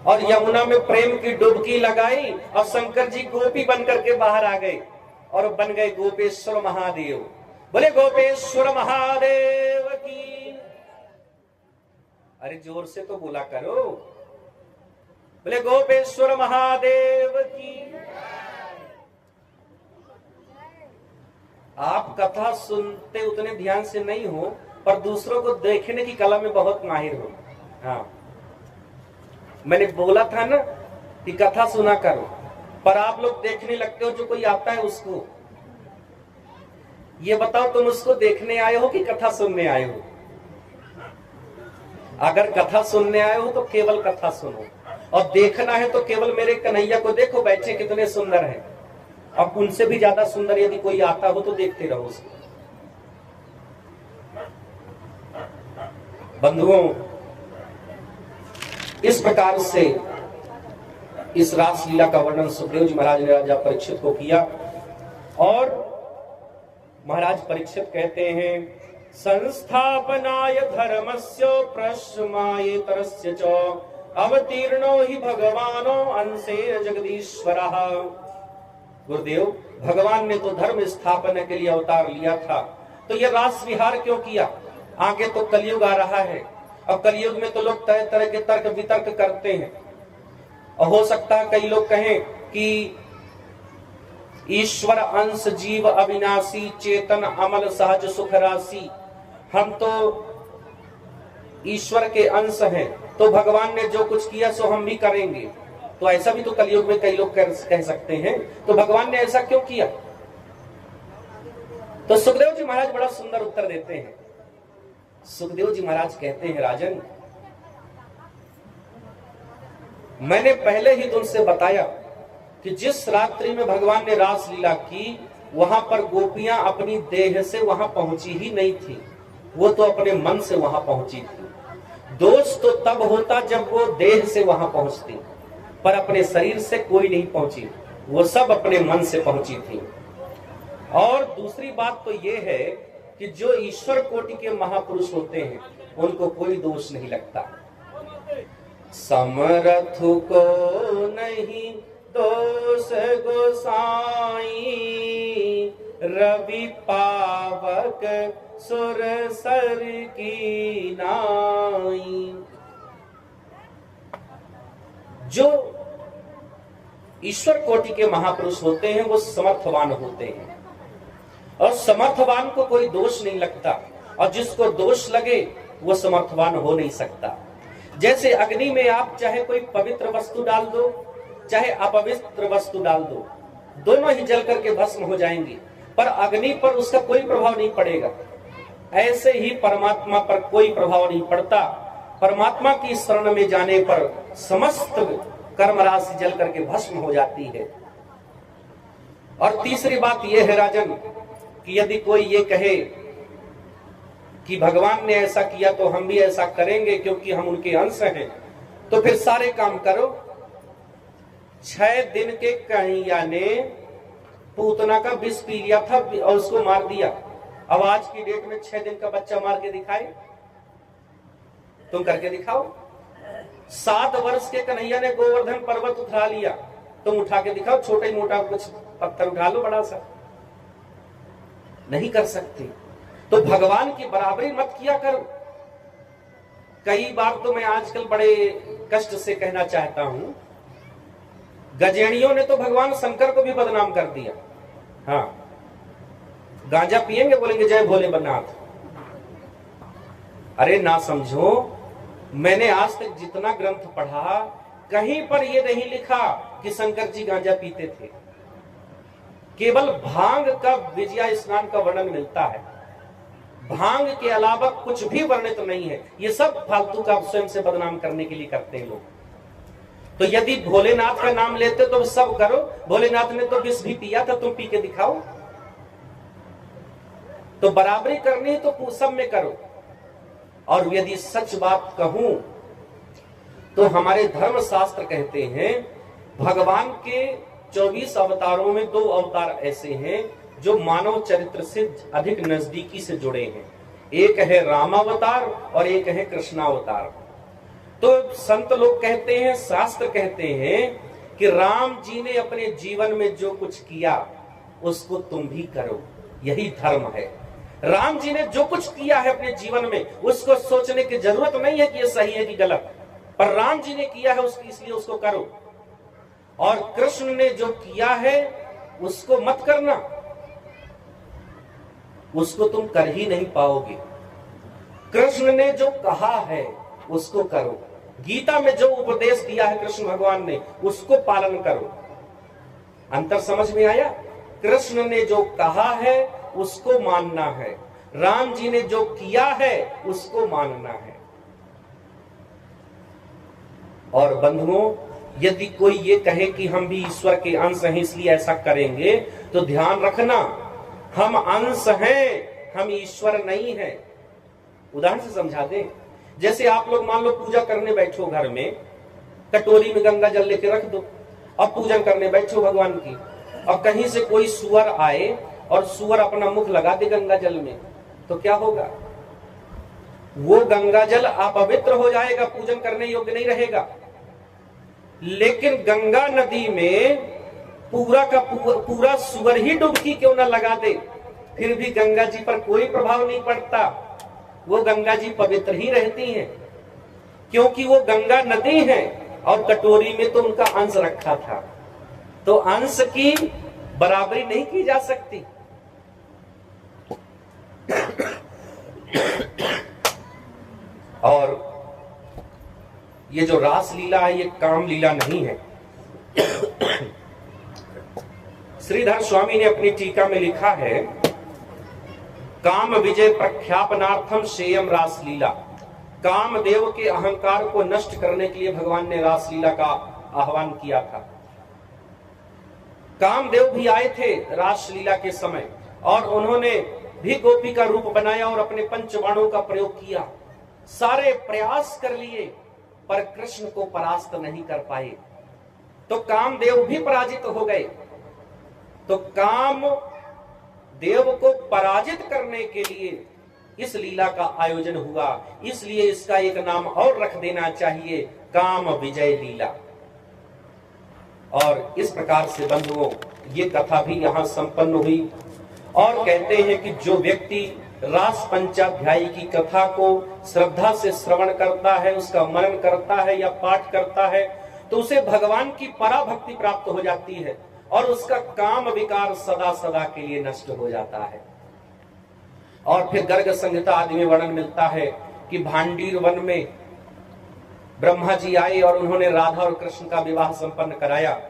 और यमुना में प्रेम की डुबकी लगाई और शंकर जी गोपी बन करके बाहर आ गए और बन गए गोपेश्वर महादेव। बोले गोपेश्वर महादेव की। अरे जोर से तो बोला करो, बोले गोपेश्वर महादेव की। आप कथा सुनते उतने ध्यान से नहीं हो, पर दूसरों को देखने की कला में बहुत माहिर हो। हाँ, मैंने बोला था ना कि कथा सुना करो, पर आप लोग देखने लगते हो जो कोई आता है उसको। ये बताओ, तुम उसको देखने आए हो कि कथा सुनने आए हो? अगर कथा सुनने आए हो तो केवल कथा सुनो, और देखना है तो केवल मेरे कन्हैया को देखो, बैठे कितने सुंदर हैं। अब उनसे भी ज्यादा सुंदर यदि कोई आता हो तो देखते रहो उसको। बंधुओं, इस प्रकार से इस रासलीला का वर्णन सुखदेव जी महाराज ने राजा परीक्षित को किया। और महाराज परीक्षित कहते हैं, संस्थापनाय धर्मस्य प्रश्मायेतरस्य च अवतीर्णो हि भगवानो अंशेन जगदीश्वरः। गुरुदेव, भगवान ने तो धर्म स्थापना के लिए अवतार लिया था, तो ये रास विहार क्यों किया? आगे तो कलयुग आ रहा है, और कलयुग में तो लोग तरह तरह के तर्क वितर्क करते हैं, और हो सकता है कई लोग कहें कि ईश्वर अंश जीव अविनाशी चेतन अमल सहज सुख राशि, हम तो ईश्वर के अंश हैं, तो भगवान ने जो कुछ किया सो हम भी करेंगे। तो ऐसा भी तो कलयुग में कई लोग कह सकते हैं, तो भगवान ने ऐसा क्यों किया? तो सुखदेव जी महाराज बड़ा सुंदर उत्तर देते हैं। सुखदेव जी महाराज कहते हैं, राजन, मैंने पहले ही तुमसे बताया कि जिस रात्रि में भगवान ने रास लीला की, वहां पर गोपियां अपनी देह से वहां पहुंची ही नहीं थी, वो तो अपने मन से वहां पहुंची थी। दोष तो तब होता जब वो देह से वहां पहुंचती, पर अपने शरीर से कोई नहीं पहुंची, वो सब अपने मन से पहुंची थी। और दूसरी बात तो ये है कि जो ईश्वर कोटि के महापुरुष होते हैं, उनको कोई दोष नहीं लगता। समर्थ को नहीं दोष गोसाई, रवि पावक सुर सर की नाई। जो ईश्वर कोटि के महापुरुष होते हैं वो समर्थवान होते हैं, और समर्थवान को कोई दोष नहीं लगता, और जिसको दोष लगे वो समर्थवान हो नहीं सकता। जैसे अग्नि में आप चाहे कोई पवित्र वस्तु डाल दो, चाहे अपवित्र वस्तु डाल दो, दोनों ही जल करके भस्म हो जाएंगी, पर अग्नि पर उसका कोई प्रभाव नहीं पड़ेगा। ऐसे ही परमात्मा पर कोई प्रभाव नहीं पड़ता। परमात्मा की शरण में जाने पर समस्त कर्म राशि जल करके भस्म हो जाती है। और तीसरी बात यह है राजन, कि यदि कोई ये कहे कि भगवान ने ऐसा किया तो हम भी ऐसा करेंगे क्योंकि हम उनके अंश हैं, तो फिर सारे काम करो। 6 दिन के कन्हैया ने पूतना का विष पी लिया था और उसको मार दिया। अब आज की डेट में 6 दिन का बच्चा मार के दिखाए, तुम करके दिखाओ। 7 वर्ष के कन्हैया ने गोवर्धन पर्वत उठा लिया, तुम उठा के दिखाओ। छोटा ही मोटा कुछ पत्थर उठा लो, बड़ा सा नहीं कर सकते। तो भगवान की बराबरी मत किया करो। कई बार तो मैं आजकल बड़े कष्ट से कहना चाहता हूं, गजेड़ियों ने तो भगवान शंकर को भी बदनाम कर दिया। हाँ, गांजा पिएंगे बोलेंगे जय भोलेनाथ। अरे ना समझो, मैंने आज तक जितना ग्रंथ पढ़ा कहीं पर यह नहीं लिखा कि शंकर जी गांजा पीते थे। केवल भांग का विजया स्नान का वर्णन मिलता है, भांग के अलावा कुछ भी वर्णित नहीं है। ये सब फालतू का स्वयं से बदनाम करने के लिए करते हैं लोग। तो यदि भोलेनाथ का नाम लेते तो सब करो, भोलेनाथ ने तो विष भी पिया था, तुम पी के दिखाओ। तो बराबरी करनी है तो सब में करो। और यदि सच बात कहूं तो हमारे धर्म शास्त्र कहते हैं भगवान के 24 अवतारों में 2 अवतार ऐसे हैं जो मानव चरित्र से अधिक नजदीकी से जुड़े हैं। एक है रामावतार और एक है कृष्णावतार। तो संत लोग कहते हैं, शास्त्र कहते हैं कि राम जी ने अपने जीवन में जो कुछ किया उसको तुम भी करो, यही धर्म है। राम जी ने जो कुछ किया है अपने जीवन में उसको सोचने की जरूरत नहीं है कि ये सही है कि गलत, पर राम जी ने किया है उसकी, इसलिए उसको करो। और कृष्ण ने जो किया है उसको मत करना, उसको तुम कर ही नहीं पाओगे। कृष्ण ने जो कहा है उसको करो, गीता में जो उपदेश दिया है कृष्ण भगवान ने उसको पालन करो। अंतर समझ में आया? कृष्ण ने जो कहा है उसको मानना है, राम जी ने जो किया है उसको मानना है। और बंधुओं, यदि कोई ये कहे कि हम भी ईश्वर के अंश हैं इसलिए ऐसा करेंगे, तो ध्यान रखना, हम अंश हैं, हम ईश्वर नहीं हैं। उदाहरण से समझा दें, जैसे आप लोग मान लो पूजा करने बैठो, घर में कटोरी में गंगा जल लेके रख दो और पूजन करने बैठो भगवान की, और कहीं से कोई सुअर आए और सुअर अपना मुख लगा दे गंगा जल में, तो क्या होगा? वो गंगा जल अपवित्र हो जाएगा, पूजन करने योग्य नहीं रहेगा। लेकिन गंगा नदी में पूरा का पूरा सुअर ही डुबकी क्यों ना लगा दे, फिर भी गंगा जी पर कोई प्रभाव नहीं पड़ता, वो गंगा जी पवित्र ही रहती हैं, क्योंकि वो गंगा नदी है और कटोरी में तो उनका अंश रखा था। तो अंश की बराबरी नहीं की जा सकती। और ये जो रास लीला है ये काम लीला नहीं है। श्रीधर स्वामी ने अपनी टीका में लिखा है, काम विजय प्रख्यापनार्थम शेयम रास लीला। कामदेव के अहंकार को नष्ट करने के लिए भगवान ने रास लीला का आह्वान किया था। कामदेव भी आए थे रास लीला के समय और उन्होंने भी गोपी का रूप बनाया और अपने पंचबाणों का प्रयोग किया। सारे प्रयास कर लिए पर कृष्ण को परास्त नहीं कर पाए, तो कामदेव भी पराजित हो गए। तो काम देव को पराजित करने के लिए इस लीला का आयोजन हुआ, इसलिए इसका एक नाम और रख देना चाहिए, काम विजय लीला। और इस प्रकार से बंधुओं ये कथा भी यहाँ संपन्न हुई। और कहते हैं कि जो व्यक्ति रास पंचाध्यायी की कथा को श्रद्धा से श्रवण करता है, उसका मनन करता है या पाठ करता है, तो उसे भगवान की पराभक्ति प्राप्त हो जाती है और उसका काम विकार सदा सदा के लिए नष्ट हो जाता है। और फिर गर्ग संहिता आदि में वर्णन मिलता है कि भांडीर वन में ब्रह्मा जी आए और उन्होंने राधा और कृष्ण का विवाह संपन्न कराया।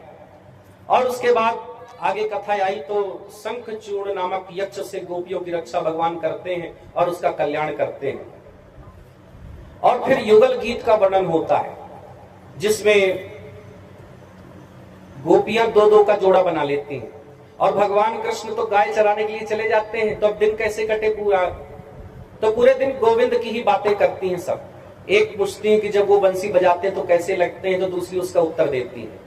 और उसके बाद आगे कथा आई तो शंखचूड़ नामक यक्ष से गोपियों की रक्षा भगवान करते हैं और उसका कल्याण करते हैं। और फिर युगल गीत का वर्णन होता है जिसमें गोपियां दो दो का जोड़ा बना लेती हैं और भगवान कृष्ण तो गाय चराने के लिए चले जाते हैं। तो अब दिन कैसे कटे पूरा? तो पूरे दिन गोविंद की ही बातें करती हैं सब। एक पूछती है कि जब वो बंसी बजाते हैं तो कैसे लगते हैं, तो दूसरी उसका उत्तर देती है।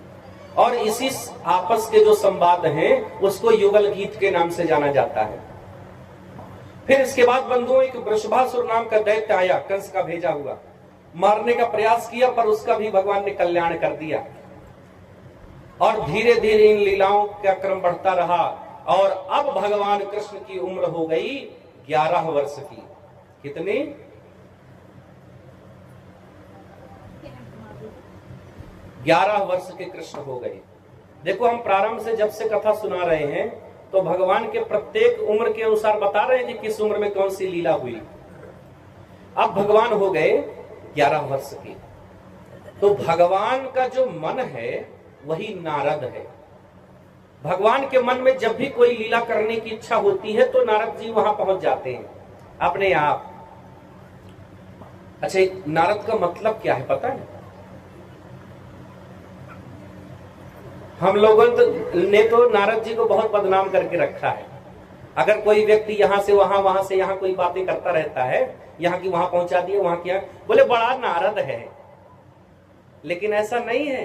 और इसी आपस के जो संवाद हैं उसको युगल गीत के नाम से जाना जाता है। फिर इसके बाद बंधुओं एक वृषभासुर नाम का दैत्य आया, कंस का भेजा हुआ, मारने का प्रयास किया पर उसका भी भगवान ने कल्याण कर दिया। और धीरे धीरे इन लीलाओं का क्रम बढ़ता रहा और अब भगवान कृष्ण की उम्र हो गई 11 वर्ष की। कितनी? 11 वर्ष के कृष्ण हो गए। देखो, हम प्रारंभ से जब से कथा सुना रहे हैं तो भगवान के प्रत्येक उम्र के अनुसार बता रहे हैं कि किस उम्र में कौन सी लीला हुई। अब भगवान हो गए 11 वर्ष के। तो भगवान का जो मन है वही नारद है। भगवान के मन में जब भी कोई लीला करने की इच्छा होती है तो नारद जी वहां पहुंच जाते हैं अपने आप। अच्छा, नारद का मतलब क्या है पता है? हम लोगों ने तो नारद जी को बहुत बदनाम करके रखा है। अगर कोई व्यक्ति यहां से वहां, वहां से यहां कोई बातें करता रहता है, यहां की वहां पहुंचा दिए, वहां किया, बोले बड़ा नारद है। लेकिन ऐसा नहीं है।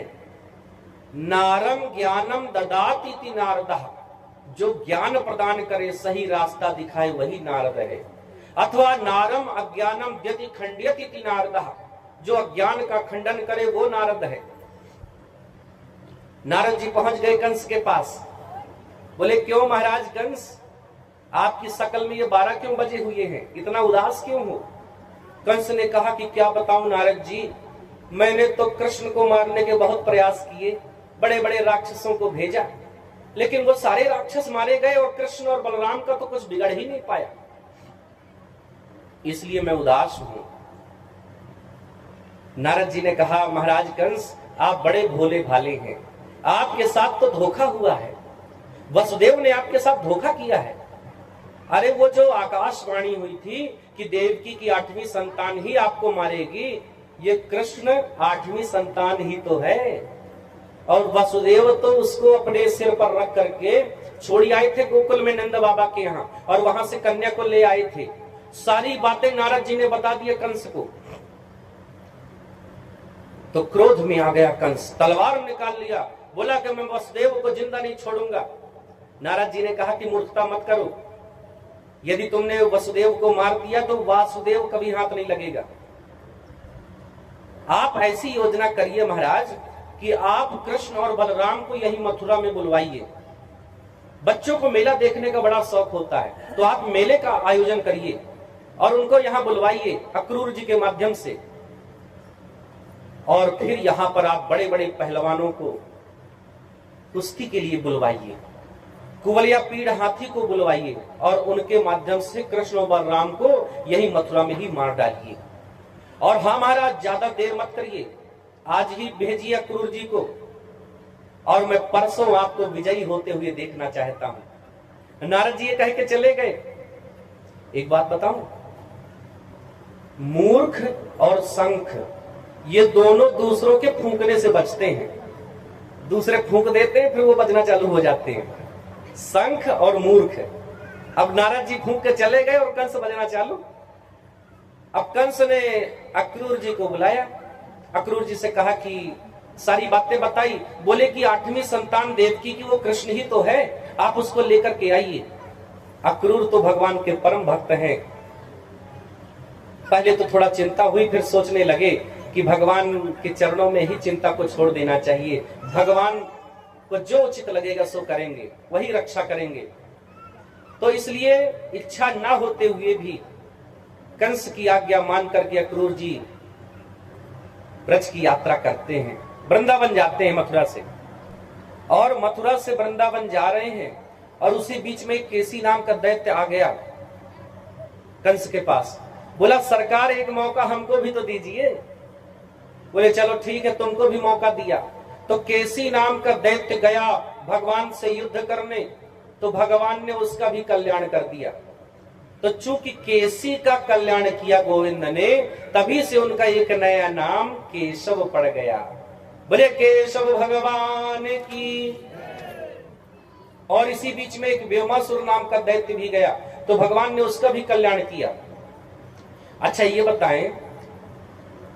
नारम ज्ञानम ददाति इति नारदः, जो ज्ञान प्रदान करे, सही रास्ता दिखाए, वही नारद है। अथवा नारम अज्ञानम व्यति खंड्यति इति नारदः, जो अज्ञान का खंडन करे वो नारद है। नारद जी पहुंच गए कंस के पास। बोले क्यों महाराज कंस, आपकी शकल में ये 12 क्यों बजे हुए हैं, इतना उदास क्यों हो? कंस ने कहा कि क्या बताऊं नारद जी, मैंने तो कृष्ण को मारने के बहुत प्रयास किए, बड़े बड़े राक्षसों को भेजा, लेकिन वो सारे राक्षस मारे गए और कृष्ण और बलराम का तो कुछ बिगड़ ही नहीं पाया, इसलिए मैं उदास हूं। नारद जी ने कहा महाराज कंस, आप बड़े भोले भाले हैं, आपके साथ तो धोखा हुआ है, वसुदेव ने आपके साथ धोखा किया है। अरे वो जो आकाशवाणी हुई थी कि देवकी की 8वीं संतान ही आपको मारेगी, ये कृष्ण 8वीं संतान ही तो है। और वसुदेव तो उसको अपने सिर पर रख करके छोड़ी आए थे गोकुल में नंद बाबा के यहाँ, और वहां से कन्या को ले आए थे। सारी बातें नारद जी ने बता दिए कंस को। तो क्रोध में आ गया कंस, तलवार निकाल लिया, बोला कि मैं वसुदेव को जिंदा नहीं छोड़ूंगा। नारद जी ने कहा कि मूर्खता मत करो, यदि तुमने वसुदेव को मार दिया तो वासुदेव कभी हाथ नहीं लगेगा। आप ऐसी योजना करिए महाराज कि आप कृष्ण और बलराम को यही मथुरा में बुलवाइए। बच्चों को मेला देखने का बड़ा शौक होता है, तो आप मेले का आयोजन करिए और उनको यहां बुलवाइए अक्रूर जी के माध्यम से। और फिर यहां पर आप बड़े बड़े पहलवानों को कुश्ती के लिए बुलवाइए, कुवलिया पीढ़ हाथी को बुलवाइए और उनके माध्यम से कृष्ण और बलराम को यही मथुरा में ही मार डालिए। और हाँ महाराज, ज्यादा देर मत करिए, आज ही भेजिए अक्रूर जी को, और मैं परसों आपको विजयी होते हुए देखना चाहता हूं। नारद जी ये कह के चले गए। एक बात बताऊं, मूर्ख और शंख ये दोनों दूसरों के फूंकने से बचते हैं। दूसरे फूंक देते हैं, फिर वो बजना चालू हो जाते हैं, शंख और मूर्ख। अब नारद जी फूंक के चले गए और कंस बजना चालू। अब कंस ने अक्रूर जी को बुलाया, अक्रूर जी से कहा कि सारी बातें बताई। बोले कि 8वीं संतान देवकी की वो कृष्ण ही तो है, आप उसको लेकर के आइए। अक्रूर तो भगवान के परम भक्त हैं। पहले तो थोड़ा चिंता हुई, फिर सोचने लगे कि भगवान के चरणों में ही चिंता को छोड़ देना चाहिए। भगवान को जो उचित लगेगा सो करेंगे, वही रक्षा करेंगे। तो इसलिए इच्छा ना होते हुए भी कंस की आज्ञा मान करके अक्रूर जी ब्रज की यात्रा करते हैं, वृंदावन जाते हैं मथुरा से। और मथुरा से वृंदावन जा रहे हैं और उसी बीच में केसी नाम का दैत्य आ गया कंस के पास। बोला सरकार एक मौका हमको भी तो दीजिए। बोले चलो ठीक है, तुमको भी मौका दिया। तो केसी नाम का दैत्य गया भगवान से युद्ध करने, तो भगवान ने उसका भी कल्याण कर दिया। तो चूंकि केसी का कल्याण किया गोविंद ने, तभी से उनका एक नया नाम केशव पड़ गया। बोले केशव भगवान की। और इसी बीच में एक व्योमासुर नाम का दैत्य भी गया, तो भगवान ने उसका भी कल्याण किया। अच्छा ये बताएं,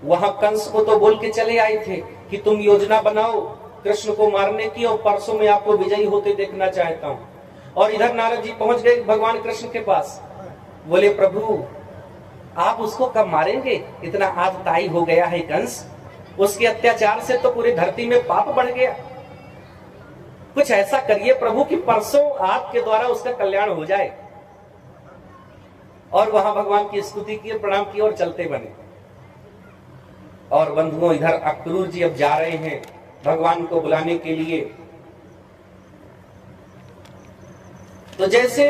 वहां कंस को तो बोल के चले आए थे कि तुम योजना बनाओ कृष्ण को मारने की, और परसों में आपको विजयी होते देखना चाहता हूं। और इधर नारद जी पहुंच गए भगवान कृष्ण के पास। बोले प्रभु आप उसको कब मारेंगे, इतना आतताई हो गया है कंस, उसके अत्याचार से तो पूरी धरती में पाप बढ़ गया। कुछ ऐसा करिए प्रभु कि परसों आपके द्वारा उसका कल्याण हो जाए। और वहां भगवान की स्तुति की, प्रणाम की और चलते बने। और बंधुओं, इधर अक्रूर जी अब जा रहे हैं भगवान को बुलाने के लिए। तो जैसे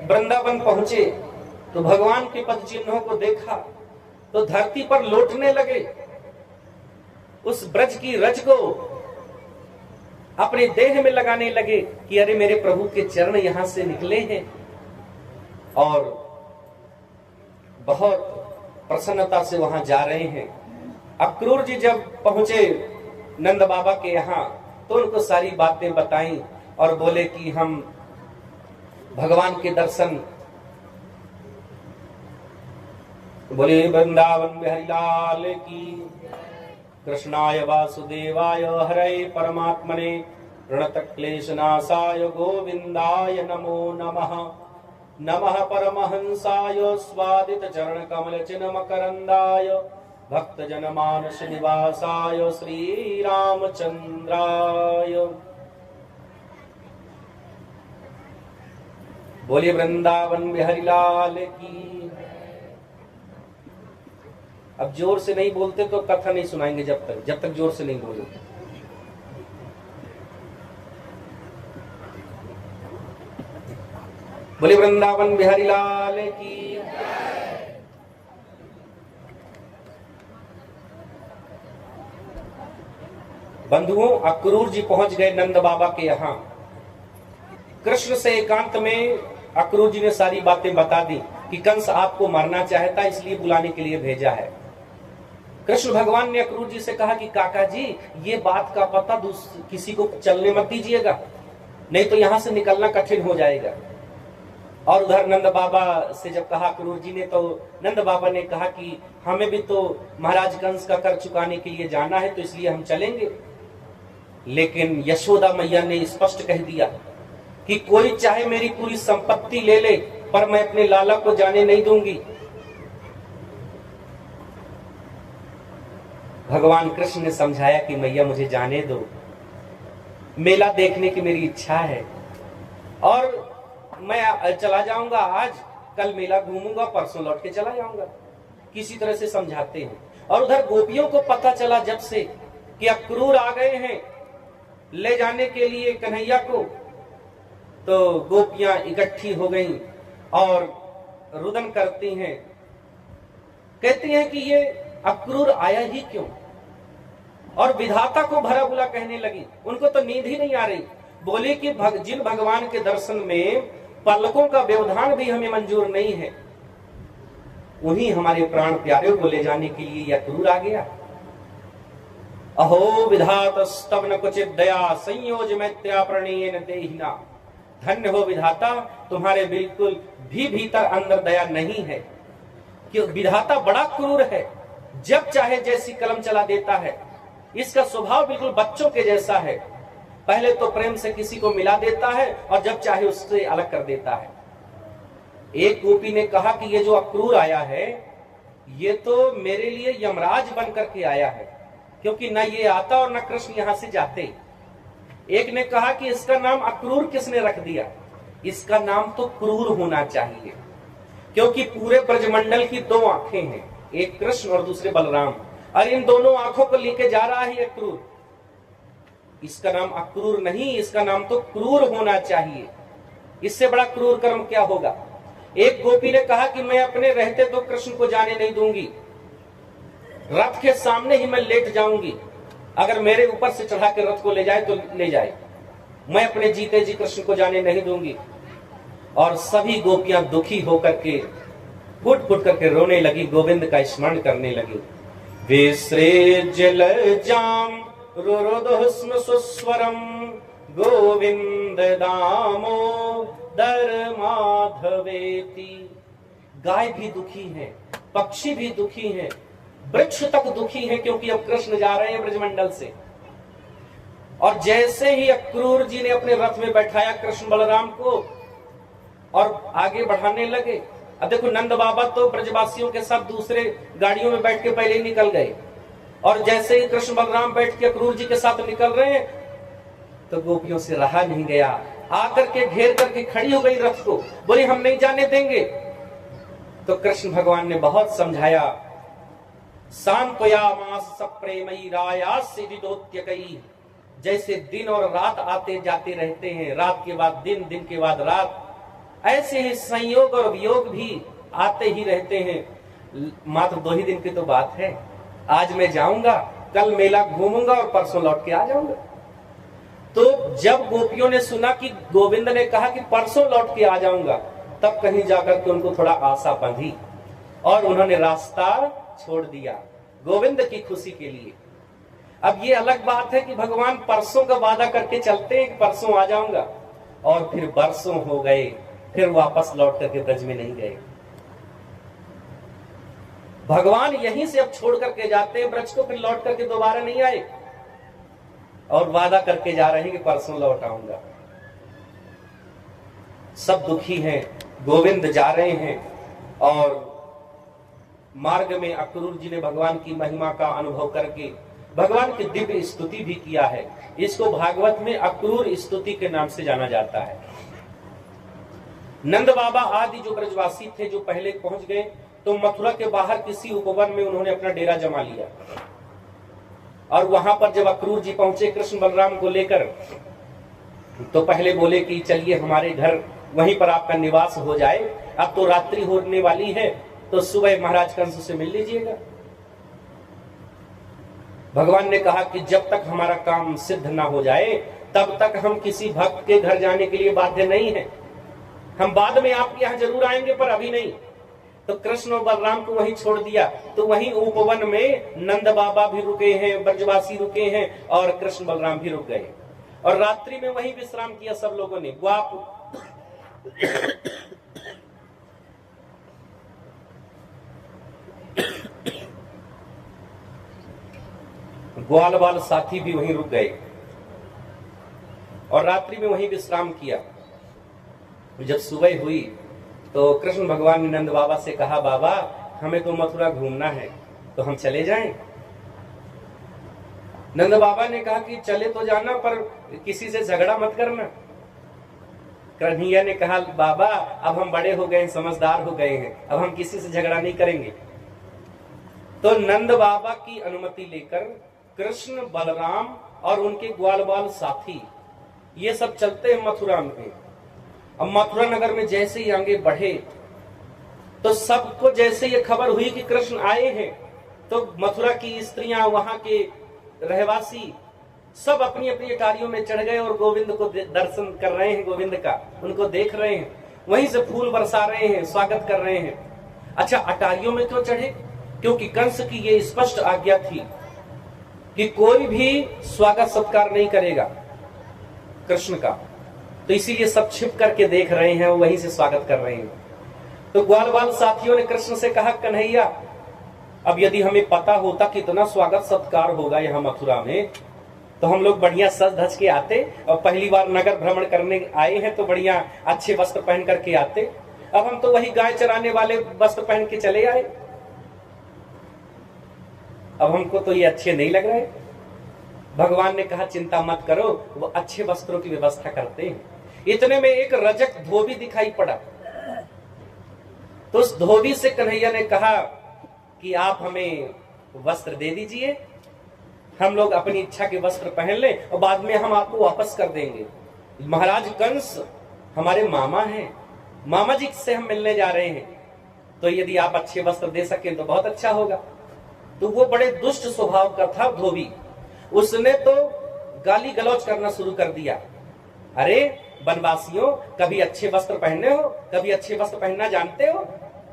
वृंदावन पहुंचे तो भगवान के पद चिन्हों को देखा तो धरती पर लौटने लगे, उस ब्रज की रज को अपने देह में लगाने लगे कि अरे मेरे प्रभु के चरण यहां से निकले हैं। और बहुत प्रसन्नता से वहां जा रहे हैं। अक्रूर जी जब पहुंचे नंद बाबा के यहाँ तो उनको सारी बातें बताई और बोले कि हम भगवान के दर्शन, बोले वृंदावन बिहारी लाल की, कृष्णाय वासुदेवाय हरे परमात्मने प्रणत क्लेशनाशाय गोविंदाय नमो नमः। नमः परमहंसाय स्वादित चरण कमल चिन्ह मकरंदाय भक्त जन मानस निवासाय श्री रामचंद्राय। बोले वृंदावन बिहारी लाल की। अब जोर से नहीं बोलते तो कथा नहीं सुनाएंगे जब तक जोर से नहीं बोलो। बोले वृंदावन बिहारी लाल की। बंधुओं, अक्रूर जी पहुंच गए नंद बाबा के यहाँ। कृष्ण से एकांत में अक्रूर जी ने सारी बातें बता दी कि कंस आपको मारना चाहता, इसलिए बुलाने के लिए भेजा है। कृष्ण भगवान ने अक्रूर जी से कहा कि काका जी, ये बात का पता किसी को चलने मत दीजिएगा, नहीं तो यहां से निकलना कठिन हो जाएगा। और उधर नंद बाबा से जब कहा अक्रूर जी ने, तो नंद बाबा ने कहा कि हमें भी तो महाराज कंस का कर चुकाने के लिए जाना है, तो इसलिए हम चलेंगे। लेकिन यशोदा मैया ने स्पष्ट कह दिया कि कोई चाहे मेरी पूरी संपत्ति ले ले, पर मैं अपने लाला को जाने नहीं दूंगी। भगवान कृष्ण ने समझाया कि मैया मुझे जाने दो, मेला देखने की मेरी इच्छा है और मैं चला जाऊंगा, आज कल मेला घूमूंगा, परसों लौट के चला जाऊंगा। किसी तरह से समझाते हैं। और उधर गोपियों को पता चला जब से कि अक्रूर आ गए हैं ले जाने के लिए कन्हैया को, तो गोपियां इकट्ठी हो गईं और रुदन करती हैं, कहती हैं कि ये अक्रूर आया ही क्यों, और विधाता को भरा बुला कहने लगी। उनको तो नींद ही नहीं आ रही। बोले कि जिन भगवान के दर्शन में पलकों का व्यवधान भी हमें मंजूर नहीं है, उन्हीं हमारे प्राण प्यारे को ले जाने के लिए यह अक्रूर आ गया। अहो विधातस्तव न कुचित दया संयोज मैत्या प्रणयेन देहिना। धन्य हो विधाता, तुम्हारे बिल्कुल भी भीतर अंदर दया नहीं है। कि विधाता बड़ा क्रूर है, जब चाहे जैसी कलम चला देता है। इसका स्वभाव बिल्कुल बच्चों के जैसा है। पहले तो प्रेम से किसी को मिला देता है और जब चाहे उससे अलग कर देता है। एक गोपी ने कहा कि ये जो अक्रूर आया है, ये तो मेरे लिए यमराज बन करके आया है, क्योंकि न ये आता और न कृष्ण यहां से जाते। एक ने कहा कि इसका नाम अक्रूर किसने रख दिया, इसका नाम तो क्रूर होना चाहिए, क्योंकि पूरे ब्रजमंडल की दो आंखें हैं, एक कृष्ण और दूसरे बलराम, और इन दोनों आंखों को लेके जा रहा है अक्रूर। इसका नाम अक्रूर नहीं, इसका नाम तो क्रूर होना चाहिए। इससे बड़ा क्रूर कर्म क्या होगा। एक गोपी ने कहा कि मैं अपने रहते तो कृष्ण को जाने नहीं दूंगी, रथ के सामने ही मैं लेट जाऊंगी, अगर मेरे ऊपर से चढ़ा के रथ को ले जाए तो ले जाए, मैं अपने जीते जी कृष्ण को जाने नहीं दूंगी। और सभी गोपियां दुखी होकर के फुट फुट करके रोने लगी, गोविंद का स्मरण करने लगी। विस्रे जल जाम रुरुदुस्म सुस्वरम गोविंद दामोदर माधवेति। गाय भी दुखी है, पक्षी भी दुखी है, वृक्ष तक दुखी है, क्योंकि अब कृष्ण जा रहे हैं ब्रजमंडल से। और जैसे ही अक्रूर जी ने अपने रथ में बैठाया कृष्ण बलराम को और आगे बढ़ाने लगे। अब देखो, नंद बाबा तो ब्रजवासियों के साथ दूसरे गाड़ियों में बैठ के पहले ही निकल गए, और जैसे ही कृष्ण बलराम बैठ के अक्रूर जी के साथ निकल रहे हैं तो गोपियों से रहा नहीं गया, आकर के घेर करके खड़ी हो गई रथ को, बोली हम नहीं जाने देंगे। तो कृष्ण भगवान ने बहुत समझाया। सांत्वयामास सप्रेमयी रायास्य विदोत्यकई, जैसे दिन और रात आते जाते रहते हैं, रात के बाद दिन, दिन के बाद रात, ऐसे ही संयोग और वियोग भी आते ही रहते हैं। मात्र 2 ही दिन की तो बात है। आज मैं जाऊंगा, कल मेला घूमूंगा और परसों लौट के आ जाऊंगा। तो जब गोपियों ने सुना कि गोविंद ने कहा कि परसों लौट के आ जाऊंगा, तब कहीं जाकर के उनको थोड़ा आशा बंधी और उन्होंने रास्ता छोड़ दिया गोविंद की खुशी के लिए। अब ये अलग बात है कि भगवान परसों का वादा करके चलते हैं कि परसों आ जाऊंगा, और फिर बरसों हो गए, फिर वापस लौट करके ब्रज में नहीं गए। भगवान यहीं से अब छोड़ करके जाते हैं ब्रज को, फिर लौट करके दोबारा नहीं आए और वादा करके जा रहे हैं कि परसों लौट आऊंगा। सब दुखी हैं, गोविंद जा रहे हैं और मार्ग में अक्रूर जी ने भगवान की महिमा का अनुभव करके भगवान की दिव्य स्तुति भी किया है। इसको भागवत में अक्रूर स्तुति के नाम से जाना जाता है। नंद बाबा आदि जो ब्रजवासी थे, जो पहले पहुंच गए, तो मथुरा के बाहर किसी उपवन में उन्होंने अपना डेरा जमा लिया। और वहां पर जब अक्रूर जी पहुंचे कृष्ण बलराम को लेकर, तो पहले बोले कि चलिए हमारे घर, वहीं पर आपका निवास हो जाए, अब तो रात्रि होने वाली है, तो सुबह महाराज कंस से मिल लीजिएगा। भगवान ने कहा कि जब तक हमारा काम सिद्ध ना हो जाए तब तक हम किसी भक्त के घर जाने के लिए बाध्य नहीं है। हम बाद में आपके यहाँ जरूर आएंगे, पर अभी नहीं। तो कृष्ण और बलराम को वहीं छोड़ दिया। तो वहीं उपवन में नंद बाबा भी रुके हैं, ब्रजवासी रुके हैं और कृष्ण बलराम भी रुक गए और रात्रि में वहीं विश्राम किया सब लोगों ने। ग्वाल बाल साथी भी वहीं रुक गए और रात्रि में वहीं विश्राम किया। जब सुबह हुई तो कृष्ण भगवान ने नंद बाबा से कहा, बाबा हमें तो मथुरा घूमना है, तो हम चले जाएं? नंद बाबा ने कहा कि चले तो जाना, पर किसी से झगड़ा मत करना। कन्हैया ने कहा, बाबा अब हम बड़े हो गए, समझदार हो गए हैं, अब हम किसी से झगड़ा नहीं करेंगे। तो नंद बाबा की अनुमति लेकर कृष्ण, बलराम और उनके ग्वाल बाल साथी ये सब चलते हैं मथुरा में। अब मथुरा नगर में जैसे ही आगे बढ़े तो सबको जैसे ये खबर हुई कि कृष्ण आए हैं, तो मथुरा की स्त्रियां, वहां के रहवासी सब अपनी अपनी अटारियों में चढ़ गए और गोविंद को दर्शन कर रहे हैं, गोविंद का उनको देख रहे हैं, वहीं से फूल बरसा रहे हैं, स्वागत कर रहे हैं। अच्छा, अटारियों में क्यों चढ़े? क्योंकि कंस की ये स्पष्ट आज्ञा थी कि कोई भी स्वागत सत्कार नहीं करेगा कृष्ण का, तो इसीलिए सब छिप करके देख रहे हैं, वहीं से स्वागत कर रहे हैं। तो ग्वाल बाल साथियों ने कृष्ण से कहा, कन्हैया अब यदि हमें पता होता कितना स्वागत सत्कार होगा यहाँ मथुरा में, तो हम लोग बढ़िया सज धज के आते, और पहली बार नगर भ्रमण करने आए हैं तो बढ़िया अच्छे वस्त्र पहन करके आते। अब हम तो वही गाय चराने वाले वस्त्र पहन के चले आए, अब हमको तो ये अच्छे नहीं लग रहे। भगवान ने कहा, चिंता मत करो, वो अच्छे वस्त्रों की व्यवस्था करते हैं। इतने में एक रजक धोबी दिखाई पड़ा, तो उस धोबी से कन्हैया ने कहा कि आप हमें वस्त्र दे दीजिए, हम लोग अपनी इच्छा के वस्त्र पहन लें और बाद में हम आपको वापस कर देंगे। महाराज कंस हमारे मामा हैं, मामा जी से हम मिलने जा रहे हैं, तो यदि आप अच्छे वस्त्र दे सकें तो बहुत अच्छा होगा। तो वो बड़े दुष्ट स्वभाव का था धोबी, उसने तो गाली गलौज करना शुरू कर दिया। अरे वनवासियों, कभी अच्छे वस्त्र पहने हो, कभी अच्छे वस्त्र पहनना जानते हो?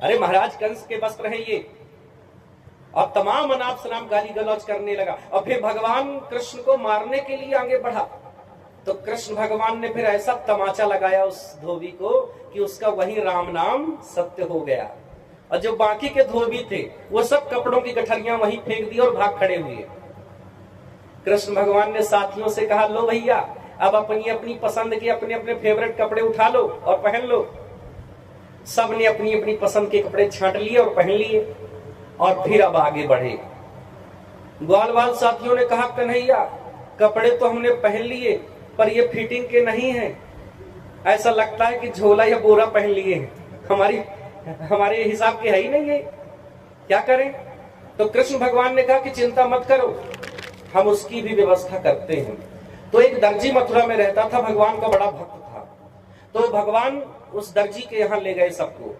अरे महाराज कंस के वस्त्र हैं ये। और तमाम अनाप शनाप गाली गलौज करने लगा और फिर भगवान कृष्ण को मारने के लिए आगे बढ़ा। तो कृष्ण भगवान ने फिर ऐसा तमाचा लगाया उस धोबी को कि उसका वही राम नाम सत्य हो गया। और जो बाकी के धोबी थे वो सब कपड़ों की गठरियां वहीं फेंक दी और भाग खड़े हुए। कृष्ण भगवान ने साथियों से कहा, लो भैया अब अपनी अपनी पसंद के अपने अपने फेवरेट कपड़े उठा लो और पहन लो। सबने अपनी अपनी पसंद के कपड़े छांट लिए और पहन लिए और फिर अब आगे बढ़े। ग्वाल बाल साथियों ने कहा, कन्हैया कपड़े तो हमने पहन लिए पर ये फिटिंग के नहीं है, ऐसा लगता है कि झोला या बोरा पहन लिए हैं, हमारी हमारे हिसाब के है ही नहीं है, क्या करें? तो कृष्ण भगवान ने कहा कि चिंता मत करो, हम उसकी भी व्यवस्था करते हैं। तो एक दर्जी मथुरा में रहता था, भगवान का बड़ा भक्त था। तो भगवान उस दर्जी के यहाँ ले गए सबको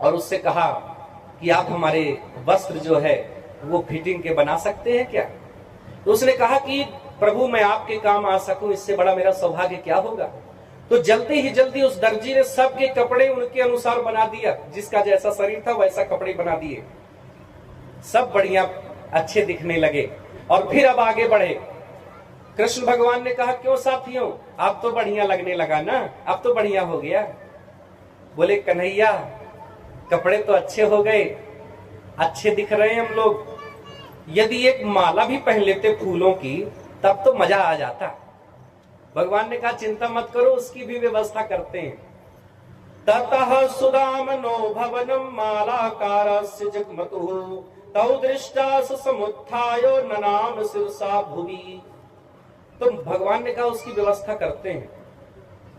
और उससे कहा कि आप हमारे वस्त्र जो है वो फिटिंग के बना सकते हैं क्या? तो उसने कहा कि प्रभु मैं आपके काम आ सकूं, इससे बड़ा मेरा सौभाग्य क्या होगा। तो जल्दी ही जल्दी उस दर्जी ने सबके कपड़े उनके अनुसार बना दिया, जिसका जैसा शरीर था वैसा कपड़े बना दिए, सब बढ़िया अच्छे दिखने लगे। और फिर अब आगे बढ़े। कृष्ण भगवान ने कहा क्यों साथियों, आप तो बढ़िया लगने लगा ना, अब तो बढ़िया हो गया। बोले कन्हैया कपड़े तो अच्छे हो गए, अच्छे दिख रहे हैं हम लोग, यदि एक माला भी पहन लेते फूलों की तब तो मजा आ जाता। भगवान ने कहा चिंता मत करो, उसकी भी व्यवस्था करते हैं। ततः सुदामनो भवनम मालाकारस्य जगमतुः तौ दृष्टा समुत्थायो ननाम शिरसा भुवि। तो भगवान ने कहा उसकी व्यवस्था करते हैं।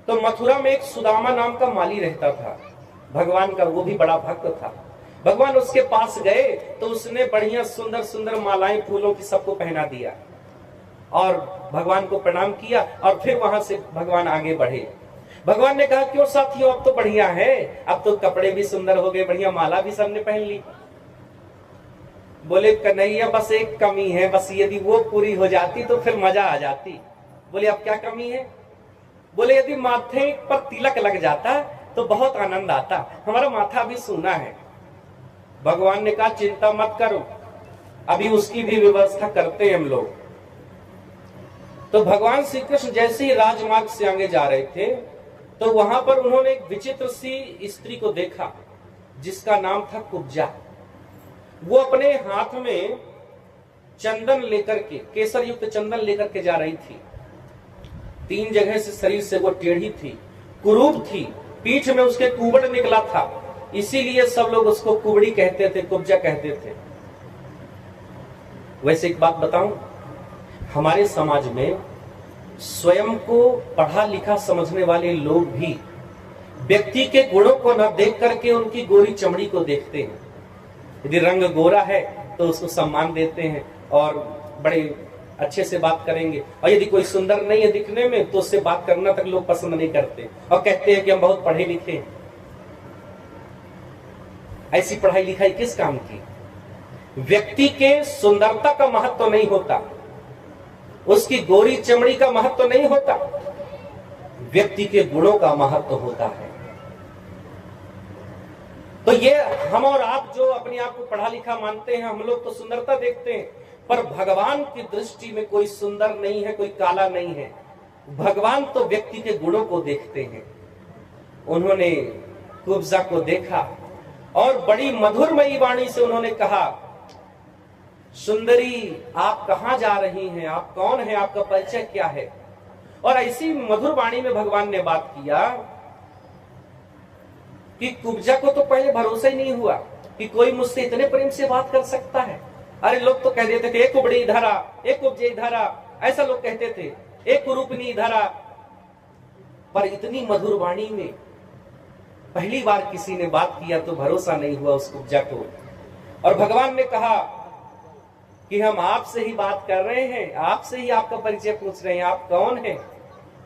तो मथुरा में एक सुदामा नाम का माली रहता था भगवान का, वो भी बड़ा भक्त था। भगवान उसके पास गए तो उसने बढ़िया सुंदर सुंदर मालाएं फूलों की सबको पहना दिया और भगवान को प्रणाम किया और फिर वहां से भगवान आगे बढ़े। भगवान ने कहा क्यों साथियों अब तो बढ़िया है, अब तो कपड़े भी सुंदर हो गए, बढ़िया माला भी सबने पहन ली। बोले कन्हैया बस एक कमी है, बस यदि वो पूरी हो जाती तो फिर मजा आ जाती। बोले अब क्या कमी है? बोले यदि माथे पर तिलक लग जाता तो बहुत आनंद आता, हमारा माथा भी सूना है। भगवान ने कहा चिंता मत करो, अभी उसकी भी व्यवस्था करते हैं हम लोग। तो भगवान श्री कृष्ण जैसे ही राजमार्ग से आगे जा रहे थे तो वहां पर उन्होंने एक विचित्र सी स्त्री को देखा जिसका नाम था कुब्जा। वो अपने हाथ में चंदन लेकर के, केसर युक्त चंदन लेकर के जा रही थी। 3 जगह से शरीर से वो टेढ़ी थी, कुरूप थी, पीठ में उसके कुबड़ निकला था, इसीलिए सब लोग उसको कुबड़ी कहते थे, कुब्जा कहते थे। वैसे एक बात बताऊं, हमारे समाज में स्वयं को पढ़ा लिखा समझने वाले लोग भी व्यक्ति के गुणों को न देख करके उनकी गोरी चमड़ी को देखते हैं। यदि रंग गोरा है तो उसको सम्मान देते हैं और बड़े अच्छे से बात करेंगे, और यदि कोई सुंदर नहीं है दिखने में तो उससे बात करना तक लोग पसंद नहीं करते और कहते हैं कि हम बहुत पढ़े लिखे हैं। ऐसी पढ़ाई लिखाई किस काम की? व्यक्ति के सुंदरता का महत्व नहीं होता, उसकी गोरी चमड़ी का महत्व नहीं होता, व्यक्ति के गुणों का महत्व होता है। तो ये हम और आप जो अपने आप को पढ़ा लिखा मानते हैं, हम लोग तो सुंदरता देखते हैं, पर भगवान की दृष्टि में कोई सुंदर नहीं है, कोई काला नहीं है। भगवान तो व्यक्ति के गुणों को देखते हैं। उन्होंने कुब्जा को देखा और बड़ी मधुरमयी वाणी से उन्होंने कहा सुंदरी आप कहां जा रही हैं, आप कौन हैं, आपका परिचय क्या है? और ऐसी मधुर वाणी में भगवान ने बात किया कि कुब्जा को तो पहले भरोसा ही नहीं हुआ कि कोई मुझसे इतने प्रेम से बात कर सकता है। अरे लोग तो कह देते थे एक कुबड़ी इधर आ, एक कुब्जे इधर आ, ऐसा लोग कहते थे, एक कुरूपनी इधर आ। पर इतनी मधुर वाणी में पहली बार किसी ने बात किया तो भरोसा नहीं हुआ उस कुब्जा को। और भगवान ने कहा कि हम आपसे ही बात कर रहे हैं, आपसे ही आपका परिचय पूछ रहे हैं, आप कौन हैं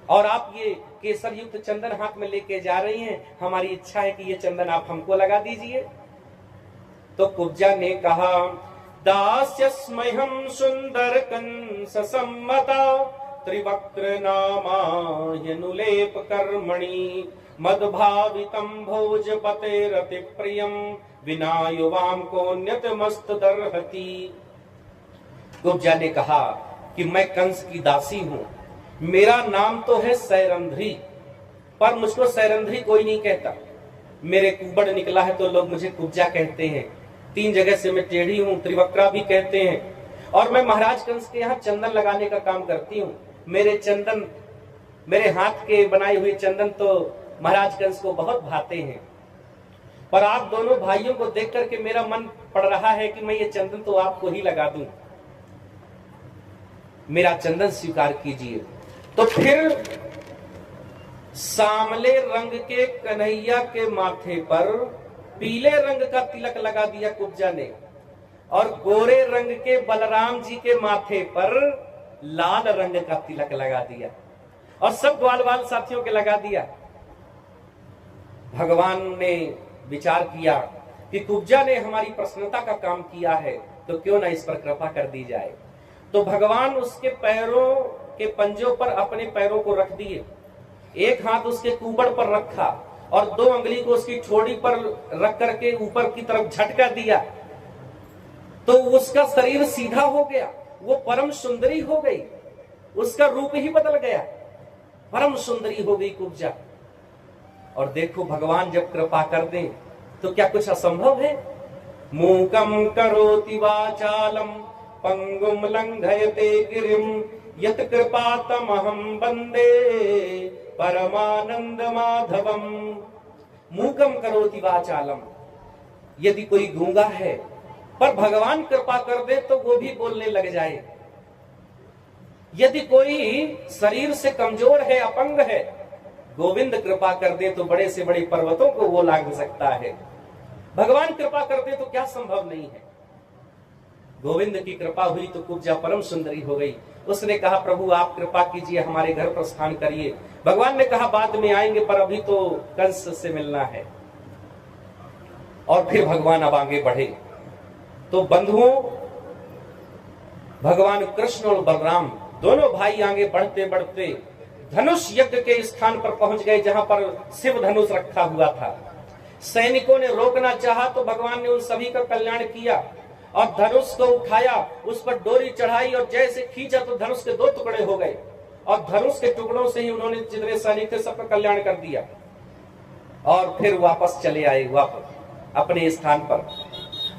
और आप ये केसर युक्त चंदन हाथ में लेके जा रही हैं, हमारी इच्छा है कि ये चंदन आप हमको लगा दीजिए। तो कुब्जा ने कहा दास्यस्मह्यं सुंदर कंस सम्मता त्रिवक्त्र नामायनुलेप कर्मणि मद्भावितं भोजपतेरति प्रियं विना युवाम कोन्यत मस्त दर्हति। कुब्जा ने कहा कि मैं कंस की दासी हूं, मेरा नाम तो है सैरंध्री, पर मुझको सैरंध्री कोई नहीं कहता। मेरे कुबड़ निकला है तो लोग मुझे कुब्जा कहते हैं। 3 जगह से मैं टेढ़ी हूं, त्रिवक्रा भी कहते हैं। और मैं महाराज कंस के यहाँ चंदन लगाने का काम करती हूँ। मेरे हाथ के बनाए हुए चंदन तो महाराज कंस को बहुत भाते हैं। पर आप दोनों भाइयों को देख करके मेरा मन पड़ रहा है कि मैं ये चंदन तो आपको ही लगा दूं, मेरा चंदन स्वीकार कीजिए। तो फिर सांवले रंग के कन्हैया के माथे पर पीले रंग का तिलक लगा दिया कुब्जा ने, और गोरे रंग के बलराम जी के माथे पर लाल रंग का तिलक लगा दिया, और सब ग्वाल बाल साथियों के लगा दिया। भगवान ने विचार किया कि कुब्जा ने हमारी प्रसन्नता का काम किया है, तो क्यों ना इस पर कृपा कर दी जाए। तो भगवान उसके पैरों के पंजों पर अपने पैरों को रख दिए, एक हाथ उसके कुबड़ पर रखा और 2 अंगुली को उसकी ठोड़ी पर रख करके ऊपर की तरफ झटका दिया, तो उसका शरीर सीधा हो गया, वो परम सुंदरी हो गई, उसका रूप ही बदल गया, परम सुंदरी हो गई कुब्जा। और देखो भगवान जब कृपा कर दें तो क्या कुछ असंभव है। मूकम करोति वाचालम पंगुम लंघयते गिरिम यत कृपा तमहम वंदे परमानंद माधवम। मूकम करोति वाचालम, यदि कोई गूंगा है पर भगवान कृपा कर दे तो वो भी बोलने लग जाए। यदि कोई शरीर से कमजोर है, अपंग है, गोविंद कृपा कर दे तो बड़े से बड़े पर्वतों को वो लांघ सकता है। भगवान कृपा कर दे तो क्या संभव नहीं है। गोविंद की कृपा हुई तो कुब्जा परम सुंदरी हो गई। उसने कहा प्रभु आप कृपा कीजिए, हमारे घर प्रस्थान करिए। भगवान ने कहा बाद में आएंगे, पर अभी तो कंस से मिलना है। और फिर भगवान अब आगे बढ़े तो बंधुओं, भगवान कृष्ण और बलराम दोनों भाई आगे बढ़ते बढ़ते धनुष यज्ञ के स्थान पर पहुंच गए, जहां पर शिव धनुष रखा हुआ था। सैनिकों ने रोकना चाहा तो भगवान ने उन सभी का कल्याण किया और धनुष को उठाया, उस पर डोरी चढ़ाई और जैसे खींचा तो धनुष के 2 टुकड़े हो गए, और धनुष के टुकड़ों से ही उन्होंने जितने सैनिक थे सबका कल्याण कर दिया। और फिर वापस चले आए वापस अपने स्थान पर।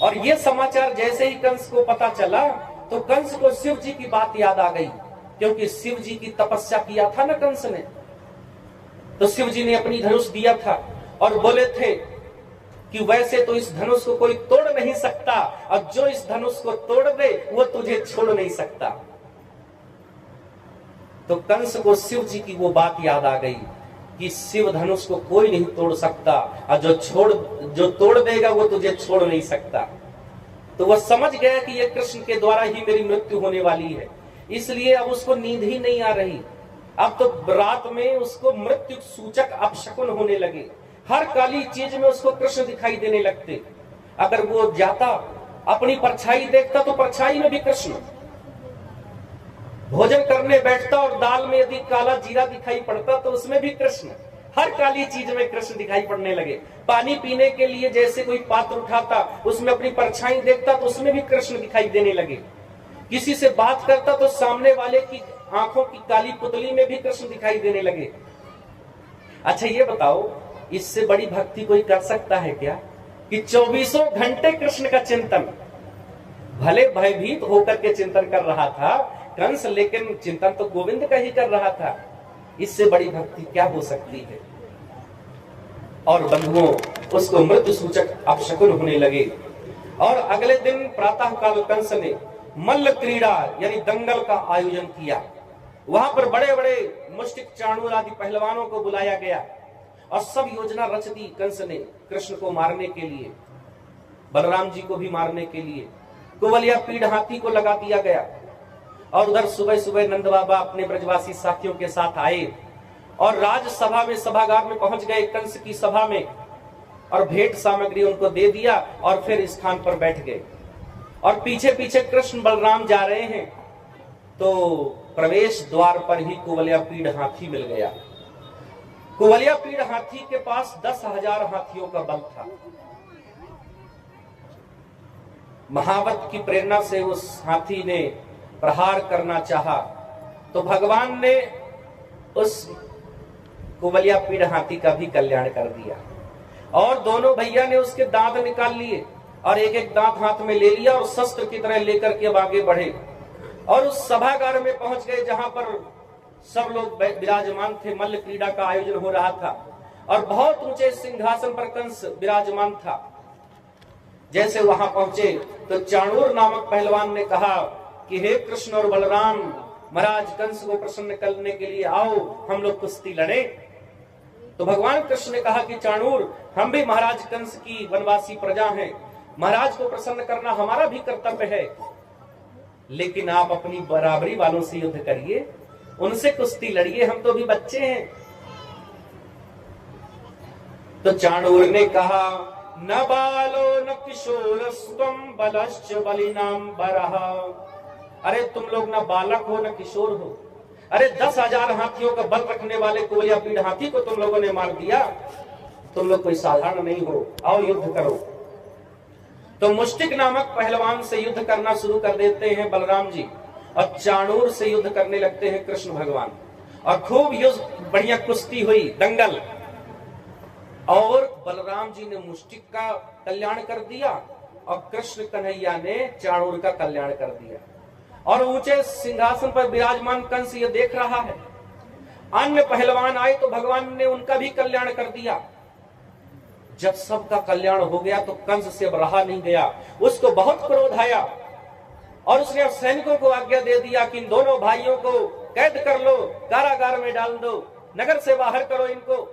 और ये समाचार जैसे ही कंस को पता चला तो कंस को शिव जी की बात याद आ गई, क्योंकि शिव जी की तपस्या किया था ना कंस ने। तो शिव जी ने अपनी धनुष दिया था और बोले थे कि वैसे तो इस धनुष को कोई तोड़ नहीं सकता, और जो इस धनुष को तोड़ दे वो तुझे छोड़ नहीं सकता। तो कंस को शिव जी की वो बात याद आ गई कि शिव धनुष को कोई नहीं तोड़ सकता, और जो तोड़ देगा वो तुझे छोड़ नहीं सकता। तो वह समझ गया कि ये कृष्ण के द्वारा ही मेरी मृत्यु होने वाली है, इसलिए अब उसको नींद ही नहीं आ रही। अब तो रात में उसको मृत्यु सूचक अपशकुन होने लगे, हर काली चीज में उसको कृष्ण दिखाई देने लगते। अगर वो जाता अपनी परछाई देखता तो परछाई में भी कृष्ण, भोजन करने बैठता और दाल में यदि काला जीरा दिखाई पड़ता तो उसमें भी कृष्ण, हर काली चीज में कृष्ण दिखाई पड़ने लगे। पानी पीने के लिए जैसे कोई पात्र उठाता उसमें अपनी परछाई देखता तो उसमें भी कृष्ण दिखाई देने लगे। किसी से बात करता तो सामने वाले की आंखों की काली पुतली में भी कृष्ण दिखाई देने लगे। अच्छा ये बताओ, इससे बड़ी भक्ति कोई कर सकता है क्या कि 24 घंटे कृष्ण का चिंतन। भले भयभीत होकर के चिंतन कर रहा था कंस, लेकिन चिंतन तो गोविंद का ही कर रहा था। इससे बड़ी भक्ति क्या हो सकती है। और बंधुओं, उसको मृत्यु सूचक अपशकुन होने लगे। और अगले दिन प्रातः काल कंस ने मल्ल क्रीड़ा यानी दंगल का आयोजन किया। वहां पर बड़े बड़े मुष्टिक चाणूर आदि पहलवानों को बुलाया गया और सब योजना रच दी कंस ने कृष्ण को मारने के लिए, बलराम जी को भी मारने के लिए। कुवलिया पीढ़ हाथी को लगा दिया गया। और उधर सुबह सुबह नंद बाबा अपने ब्रजवासी साथियों के साथ आए और राजसभा में, सभागार में पहुंच गए कंस की सभा में, और भेंट सामग्री उनको दे दिया और फिर स्थान पर बैठ गए। और पीछे पीछे कृष्ण बलराम जा रहे हैं तो प्रवेश द्वार पर ही कुवलिया पीढ़ हाथी मिल गया। कुवलिया पीढ़ हाथी के पास 10,000 हाथियों का बल था। महावत की प्रेरणा से उस हाथी ने प्रहार करना चाहा तो भगवान ने उस कुवलिया पीढ़ हाथी का भी कल्याण कर दिया। और दोनों भैया ने उसके दांत निकाल लिए और एक एक दांत हाथ में ले लिया और शस्त्र की तरह लेकर के अब आगे बढ़े और उस सभागार में पहुंच गए जहां पर सब लोग विराजमान थे। मल्ल क्रीड़ा का आयोजन हो रहा था और बहुत ऊंचे सिंहासन पर कंस विराजमान था। जैसे वहां पहुंचे तो चाणूर नामक पहलवान ने कहा कि हे कृष्ण और बलराम, महाराज कंस को प्रसन्न करने के लिए आओ, हम लोग कुश्ती लड़े। तो भगवान कृष्ण ने कहा कि चाणूर, हम भी महाराज कंस की वनवासी प्रजा हैं, महाराज को प्रसन्न करना हमारा भी कर्तव्य है, लेकिन आप अपनी बराबरी वालों से युद्ध करिए, उनसे कुश्ती लड़िए, हम तो भी बच्चे हैं। तो चाणूर ने कहा, न बालो न किशोरस्त्वं बलश्च बलिनां बरः। अरे तुम लोग न बालक हो न किशोर हो, अरे 10,000 हाथियों का बल रखने वाले कोयला पीढ़ हाथी को तुम लोगों ने मार दिया, तुम लोग कोई साधारण नहीं हो, आओ युद्ध करो। तो मुष्टिक नामक पहलवान से युद्ध करना शुरू कर देते हैं बलराम जी, और चाणूर से युद्ध करने लगते हैं कृष्ण भगवान, और खूब युद्ध, बढ़िया कुश्ती हुई, दंगल, और बलराम जी ने मुष्टिक का कल्याण कर दिया और कृष्ण कन्हैया ने चाणूर का कल्याण कर दिया। और ऊंचे सिंहासन पर विराजमान कंस ये देख रहा है। अन्य पहलवान आए तो भगवान ने उनका भी कल्याण कर दिया। जब सबका कल्याण हो गया तो कंस से अब रहा नहीं गया, उसको बहुत क्रोध आया और उसने सैनिकों को आज्ञा दे दिया कि इन दोनों भाइयों को कैद कर लो, कारागार में डाल दो, नगर से बाहर करो इनको।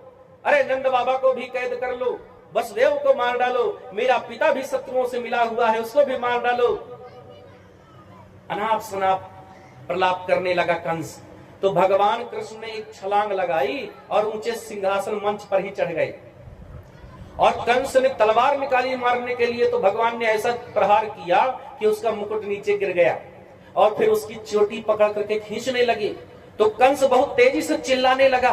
अरे नंद बाबा को भी कैद कर लो, वसुदेव को मार डालो, मेरा पिता भी शत्रुओं से मिला हुआ है, उसको भी मार डालो। अनाप शनाप प्रलाप करने लगा कंस। तो भगवान कृष्ण ने एक छलांग लगाई और ऊंचे सिंहासन मंच पर ही चढ़ गए, और कंस ने तलवार निकाली मारने के लिए, तो भगवान ने ऐसा प्रहार किया कि उसका मुकुट नीचे गिर गया और फिर उसकी चोटी पकड़ करके खींचने लगे। तो कंस बहुत तेजी से चिल्लाने लगा।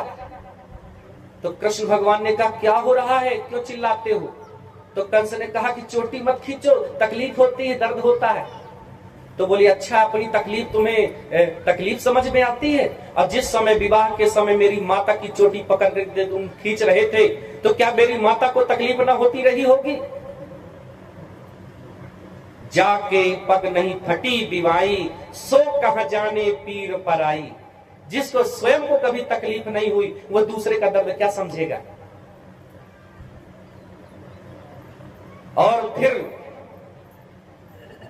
तो कृष्ण भगवान ने कहा, क्या हो रहा है, क्यों चिल्लाते हो? तो कंस ने कहा कि चोटी मत खींचो, तकलीफ होती है, दर्द होता है। तो बोली, अच्छा अपनी तकलीफ तुम्हें तकलीफ समझ में आती है? और जिस समय विवाह के समय मेरी माता की चोटी पकड़ कर तुम खींच रहे थे, तो क्या मेरी माता को तकलीफ ना होती रही होगी? जाके पग नहीं फटी विवाई, सो कहां जाने पीर पराई। जिसको स्वयं को कभी तकलीफ नहीं हुई, वो दूसरे का दर्द क्या समझेगा? और फिर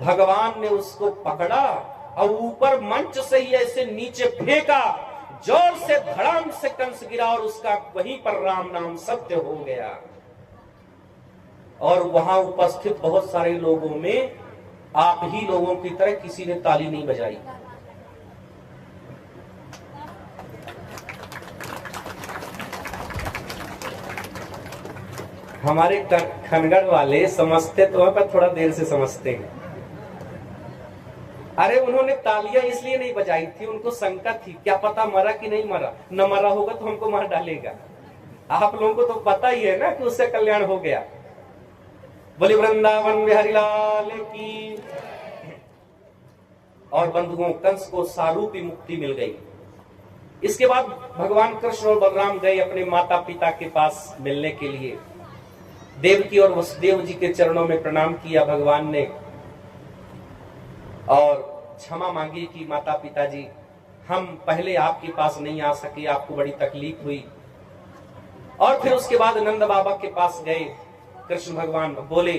भगवान ने उसको पकड़ा और ऊपर मंच से ही ऐसे नीचे फेंका, जोर से धड़ाम से कंस गिरा और उसका वहीं पर राम नाम सत्य हो गया। और वहां उपस्थित बहुत सारे लोगों में आप ही लोगों की तरह किसी ने ताली नहीं बजाई। हमारे खनगढ़ वाले समझते तो है, पर थोड़ा देर से समझते हैं। अरे उन्होंने तालियां इसलिए नहीं बजाई थी, उनको शंका थी, क्या पता मरा कि नहीं मरा, न मरा होगा तो हमको मार डालेगा। आप लोगों को तो पता ही है ना कि उससे कल्याण हो गया। बोले वृंदावन बिहारी लाल की। और बंधुओं, कंस को सारूपी मुक्ति मिल गई। इसके बाद भगवान कृष्ण और बलराम गए अपने माता पिता के पास मिलने के लिए। देवकी और वसुदेव जी के चरणों में प्रणाम किया भगवान ने और क्षमा मांगी कि माता पिताजी, हम पहले आपके पास नहीं आ सके, आपको बड़ी तकलीफ हुई। और फिर उसके बाद नंद बाबा के पास गए। कृष्ण भगवान बोले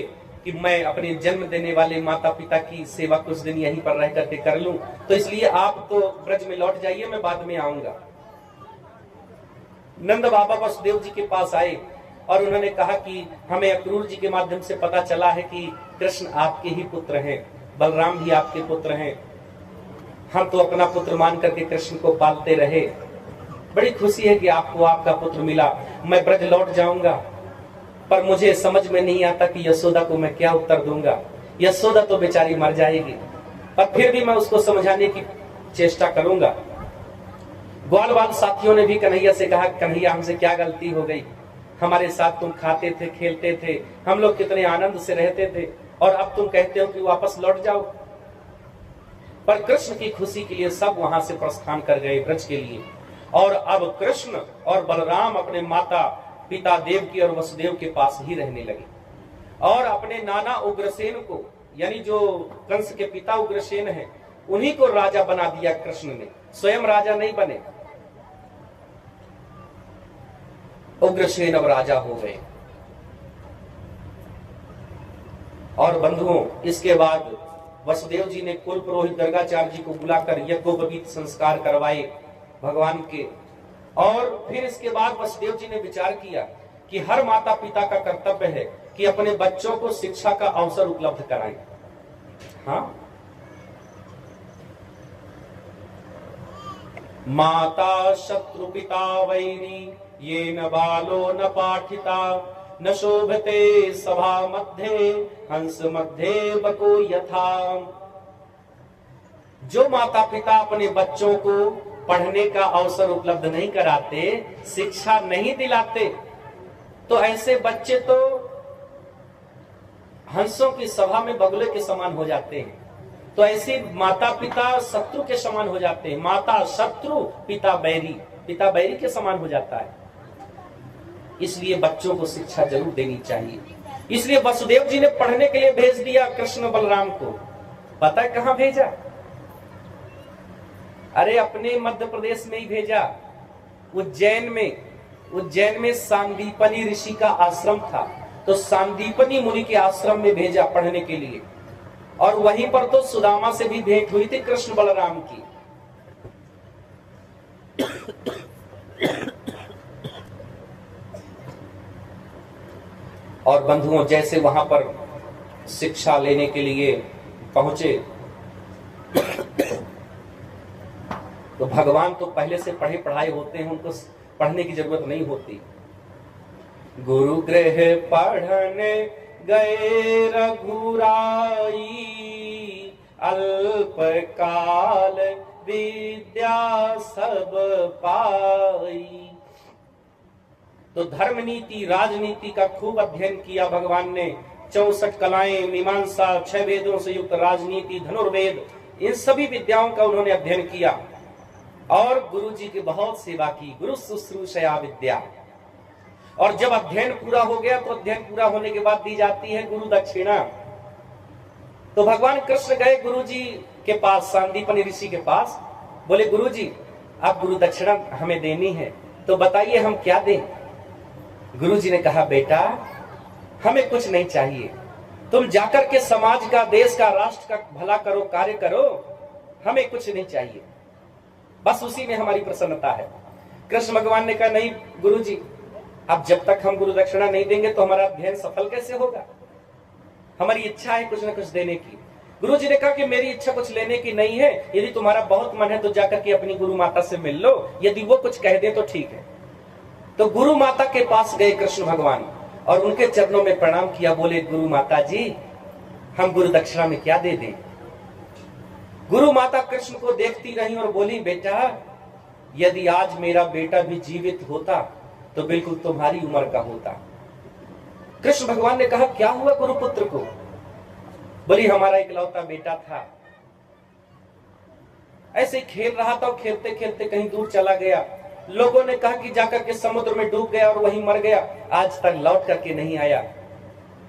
कि मैं अपने जन्म देने वाले माता पिता की सेवा कुछ दिन यहीं पर रह करके कर लूं, तो इसलिए आप तो ब्रज में लौट जाइए, मैं बाद में आऊंगा। नंद बाबा वसुदेव जी के पास आए और उन्होंने कहा कि हमें अक्रूर जी के माध्यम से पता चला है कि कृष्ण आपके ही पुत्र हैं, बलराम भी आपके पुत्र हैं। हम तो अपना पुत्र मान करके कृष्ण को पालते रहे, बड़ी खुशी है कि आपको आपका पुत्र मिला। मैं ब्रज लौट जाऊंगा, पर मुझे समझ में नहीं आता कि यशोदा को मैं क्या उत्तर दूंगा। यशोदा तो बेचारी मर जाएगी, पर फिर भी मैं उसको समझाने की चेष्टा करूंगा। ग्वाल बाल साथियों ने भी कन्हैया से कहा, कन्हैया हमसे क्या गलती हो गई, हमारे साथ तुम खाते थे, खेलते थे, हम लोग कितने आनंद से रहते थे, और अब तुम कहते हो कि वापस लौट जाओ। पर कृष्ण की खुशी के लिए सब वहां से प्रस्थान कर गए ब्रज के लिए। और अब कृष्ण और बलराम अपने माता पिता देवकी और वसुदेव के पास ही रहने लगे, और अपने नाना उग्रसेन को, यानी जो कंस के पिता उग्रसेन हैं, उन्हीं को राजा बना दिया कृष्ण ने, स्वयं राजा नहीं बने। उग्रसेन अब राजा हो गए। और बंधुओं, इसके बाद वसुदेव जी ने कुल पुरोहित गर्गाचार्य जी को बुलाकर यज्ञोपवीत संस्कार करवाए भगवान के। और फिर इसके बाद वसुदेव जी ने विचार किया कि हर माता पिता का कर्तव्य है कि अपने बच्चों को शिक्षा का अवसर उपलब्ध कराएं। हाँ, माता शत्रु पिता वैरी ये न बालो न पाठिता न शोभते सभा मध्य हंस मध्य बको यथा। जो माता पिता अपने बच्चों को पढ़ने का अवसर उपलब्ध नहीं कराते, शिक्षा नहीं दिलाते, तो ऐसे बच्चे तो हंसों की सभा में बगुले के समान हो जाते हैं। तो ऐसे माता पिता शत्रु के समान हो जाते हैं। माता शत्रु पिता बैरी, पिता बैरी के समान हो जाता है। इसलिए बच्चों को शिक्षा जरूर देनी चाहिए। इसलिए वसुदेव जी ने पढ़ने के लिए भेज दिया कृष्ण बलराम को। पता है कहां भेजा? अरे अपने मध्य प्रदेश में ही भेजा, उज्जैन में सांदीपनी ऋषि का आश्रम था, तो सांदीपनी मुनि के आश्रम में भेजा पढ़ने के लिए। और वहीं पर तो सुदामा से भी भेंट हुई थी कृष्ण बलराम की। और बंधुओं, जैसे वहां पर शिक्षा लेने के लिए पहुंचे तो भगवान तो पहले से पढ़े पढ़ाए होते हैं, उनको पढ़ने की जरूरत नहीं होती। गुरु गृह पढ़ने गए रघुराई अल्प काल विद्या सब पाई। तो धर्म नीति राजनीति का खूब अध्ययन किया भगवान ने। 64 कलाएं, मीमांसा, 6 वेदों से युक्त राजनीति, धनुर्वेद, इन सभी विद्याओं का उन्होंने अध्ययन किया। और गुरु जी की बहुत सेवा की, गुरु शुश्रूषया विद्या। और जब अध्ययन पूरा हो गया तो अध्ययन पूरा होने के बाद दी जाती है गुरु दक्षिणा। तो भगवान कृष्ण गए गुरु जी के पास, सांदीपनी ऋषि के पास। बोले गुरु जी, आप गुरु दक्षिणा हमें देनी है, तो बताइए हम क्या दें? गुरु जी ने कहा, बेटा हमें कुछ नहीं चाहिए, तुम जाकर के समाज का, देश का, राष्ट्र का भला करो, कार्य करो, हमें कुछ नहीं चाहिए, बस उसी में हमारी प्रसन्नता है। कृष्ण भगवान ने कहा, नहीं गुरु जी, अब जब तक हम गुरु दक्षिणा नहीं देंगे तो हमारा अध्ययन सफल कैसे होगा? हमारी इच्छा है कुछ न कुछ देने की। गुरु जी ने कहा कि मेरी इच्छा कुछ लेने की नहीं है, यदि तुम्हारा बहुत मन है तो जाकर के अपनी गुरु माता से मिल लो, यदि वो कुछ कह दे तो ठीक है। तो गुरु माता के पास गए कृष्ण भगवान और उनके चरणों में प्रणाम किया। बोले, गुरु माता जी, हम गुरु दक्षिणा में क्या दे दें? गुरु माता कृष्ण को देखती रही और बोली, बेटा यदि आज मेरा बेटा भी जीवित होता तो बिल्कुल तुम्हारी उम्र का होता। कृष्ण भगवान ने कहा, क्या हुआ गुरुपुत्र को? बोली, हमारा इकलौता बेटा था, ऐसे खेल रहा था, खेलते खेलते कहीं दूर चला गया। लोगों ने कहा कि जाकर के समुद्र में डूब गया और वहीं मर गया, आज तक लौट करके नहीं आया।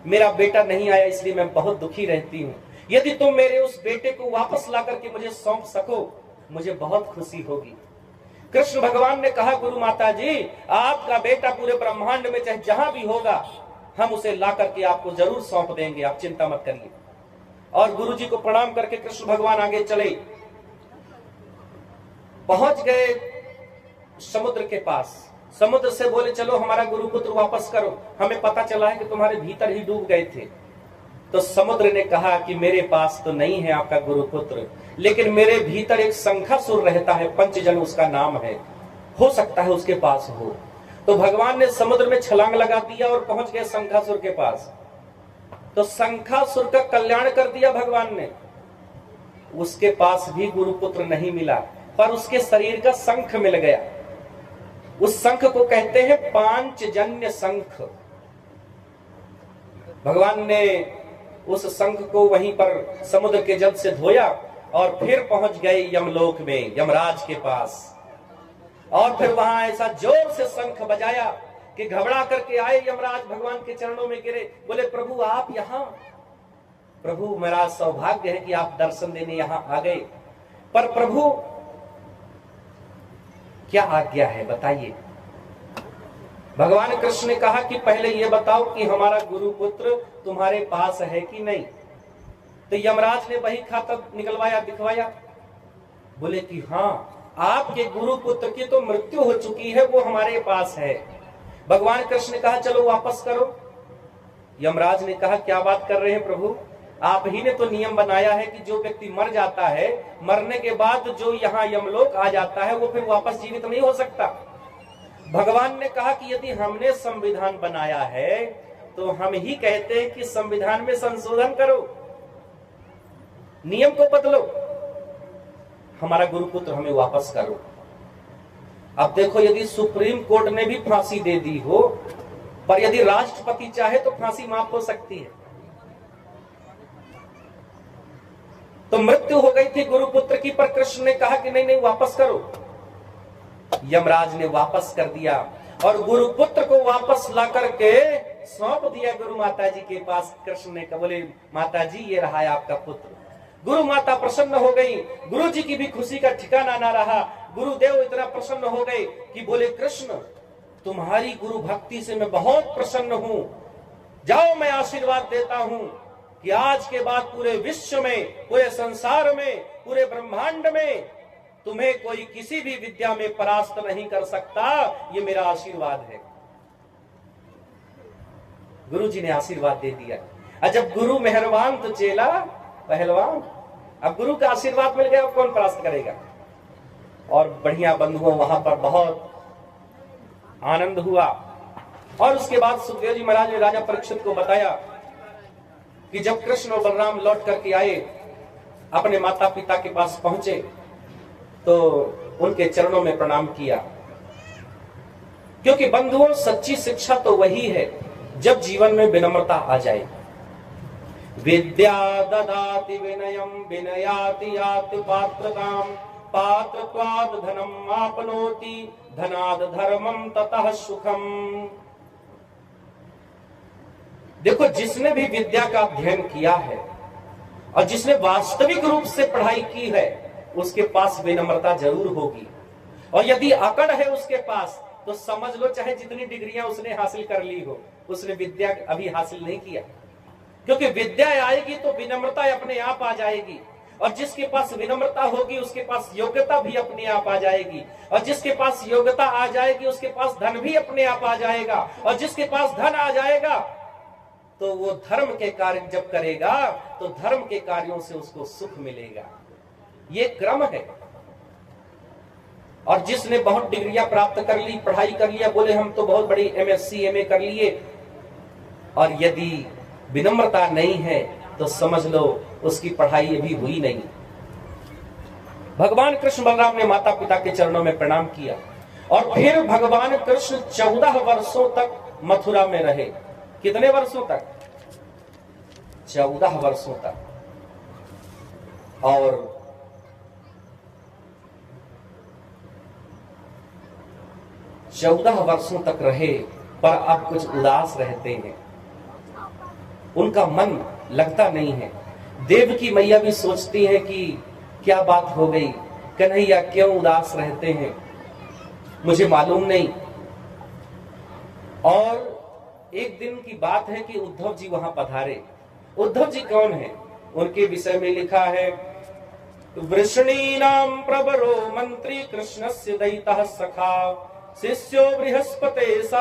मेरा बेटा नहीं आया, इसलिए मैं बहुत दुखी रहती हूँ। यदि तुम मेरे उस बेटे को वापस ला करके मुझे सौंप सको, मुझे बहुत खुशी होगी। कृष्ण भगवान ने कहा, गुरु माता जी, आपका बेटा पूरे ब्रह्मांड में चाहे जहां भी होगा, हम उसे ला करके आपको जरूर सौंप देंगे, आप चिंता मत करिए। और गुरु जी को प्रणाम करके कृष्ण भगवान आगे चले, पहुंच गए समुद्र के पास। समुद्र से बोले, चलो हमारा गुरुपुत्र वापस करो, हमें पता चला है कि तुम्हारे भीतर ही डूब गए थे। तो समुद्र ने कहा कि मेरे पास तो नहीं है आपका गुरुपुत्र, लेकिन मेरे भीतर एक शंखासुर रहता है, पंचजन उसका नाम है, हो सकता है उसके पास हो। तो भगवान ने समुद्र में छलांग लगा दिया और पहुंच गए शंखासुर के पास। तो शंखासुर का कल्याण कर दिया भगवान ने। उसके पास भी गुरुपुत्र नहीं मिला, पर उसके शरीर का शंख मिल गया। उस शंख को कहते हैं पांचजन्य शंख। भगवान ने उस शंख को वहीं पर समुद्र के जल से धोया और फिर पहुंच गए यमलोक में, यमराज के पास। और फिर वहां ऐसा जोर से शंख बजाया कि घबरा करके आए यमराज, भगवान के चरणों में गिरे। बोले, प्रभु आप यहाँ? प्रभु मेरा सौभाग्य है कि आप दर्शन देने यहां आ गए, पर प्रभु क्या आज्ञा है बताइए। भगवान कृष्ण ने कहा कि पहले ये बताओ कि हमारा गुरुपुत्र तुम्हारे पास है कि नहीं। तो यमराज ने वही खाता निकलवाया, दिखवाया। बोले कि हाँ, आपके गुरु पुत्र की तो मृत्यु हो चुकी है, वो हमारे पास है। भगवान कृष्ण ने कहा चलो वापस करो। यमराज ने कहा क्या बात कर रहे हैं प्रभु, आप ही ने तो नियम बनाया है कि जो व्यक्ति मर जाता है, मरने के बाद जो यहाँ यमलोक आ जाता है वो फिर वापस जीवित नहीं हो सकता। भगवान ने कहा कि यदि हमने संविधान बनाया है तो हम ही कहते हैं कि संविधान में संशोधन करो, नियम को बदलो, हमारा गुरुपुत्र हमें वापस करो। अब देखो, यदि सुप्रीम कोर्ट ने भी फांसी दे दी हो, पर यदि राष्ट्रपति चाहे तो फांसी माफ हो सकती है। तो मृत्यु हो गई थी गुरुपुत्र की, पर कृष्ण ने कहा कि नहीं नहीं वापस करो। यमराज ने वापस कर दिया और गुरुपुत्र को वापस ला करके सौंप दिया गुरु माता जी के पास। कृष्ण ने कहा, बोले माता जी ये रहा है आपका पुत्र। गुरु माता प्रसन्न हो गई, गुरु जी की भी खुशी का ठिकाना ना रहा। गुरुदेव इतना प्रसन्न हो गए कि बोले कृष्ण तुम्हारी गुरु भक्ति से मैं बहुत प्रसन्न हूं, जाओ मैं आशीर्वाद देता हूं कि आज के बाद पूरे विश्व में, पूरे संसार में, पूरे ब्रह्मांड में तुम्हें कोई किसी भी विद्या में परास्त नहीं कर सकता, ये मेरा आशीर्वाद है। गुरु जी ने आशीर्वाद दे दिया। जब गुरु मेहरबान तो चेला पहलवान। अब गुरु का आशीर्वाद मिल गया, अब कौन परास्त करेगा। और बढ़िया बंधुओं, वहां पर बहुत आनंद हुआ। और उसके बाद सुखदेव जी महाराज ने राजा परीक्षित को बताया कि जब कृष्ण और बलराम लौट करके आए, अपने माता पिता के पास पहुंचे तो उनके चरणों में प्रणाम किया। क्योंकि बंधुओं, सच्ची शिक्षा तो वही है जब जीवन में विनम्रता आ जाए। विद्या ददाति विनयम विनयाति याति पात्रताम पात्रत्वाद धनम आपनोति धनाद धर्मम ततः सुखम। देखो, जिसने भी विद्या का अध्ययन किया है और जिसने वास्तविक रूप से पढ़ाई की है, उसके पास विनम्रता जरूर होगी। और यदि अकड़ है उसके पास, तो समझ लो चाहे जितनी डिग्रियां उसने हासिल कर ली हो, उसने विद्या अभी हासिल नहीं किया। क्योंकि विद्या आएगी तो विनम्रता अपने आप आ जाएगी, और जिसके पास विनम्रता होगी उसके पास योग्यता भी अपने आप आ जाएगी, और जिसके पास योग्यता आ जाएगी उसके पास धन भी अपने आप आ जाएगा, और जिसके पास धन आ जाएगा तो वो धर्म के कार्य जब करेगा तो धर्म के कार्यों से उसको सुख मिलेगा। ये क्रम है। और जिसने बहुत डिग्रियां प्राप्त कर ली, पढ़ाई कर लिया, बोले हम तो बहुत बड़ी MSc MA कर लिए, और यदि विनम्रता नहीं है तो समझ लो उसकी पढ़ाई अभी हुई नहीं। भगवान कृष्ण बलराम ने माता पिता के चरणों में प्रणाम किया और फिर भगवान कृष्ण 14 वर्षों तक मथुरा में रहे। कितने वर्षों तक? 14 वर्षों तक। और चौदह वर्षों तक रहे, पर अब कुछ उदास रहते हैं, उनका मन लगता नहीं है। देव की मैया भी सोचती है कि क्या बात हो गई, कन्हैया क्यों उदास रहते हैं, मुझे मालूम नहीं। और एक दिन की बात है कि उद्धव जी वहां पधारे। उद्धव जी कौन है? उनके विषय में लिखा है, वृषणीनाम प्रवरो मंत्री कृष्णस्य दैतः सखा शिष्यो बृहस्पते सा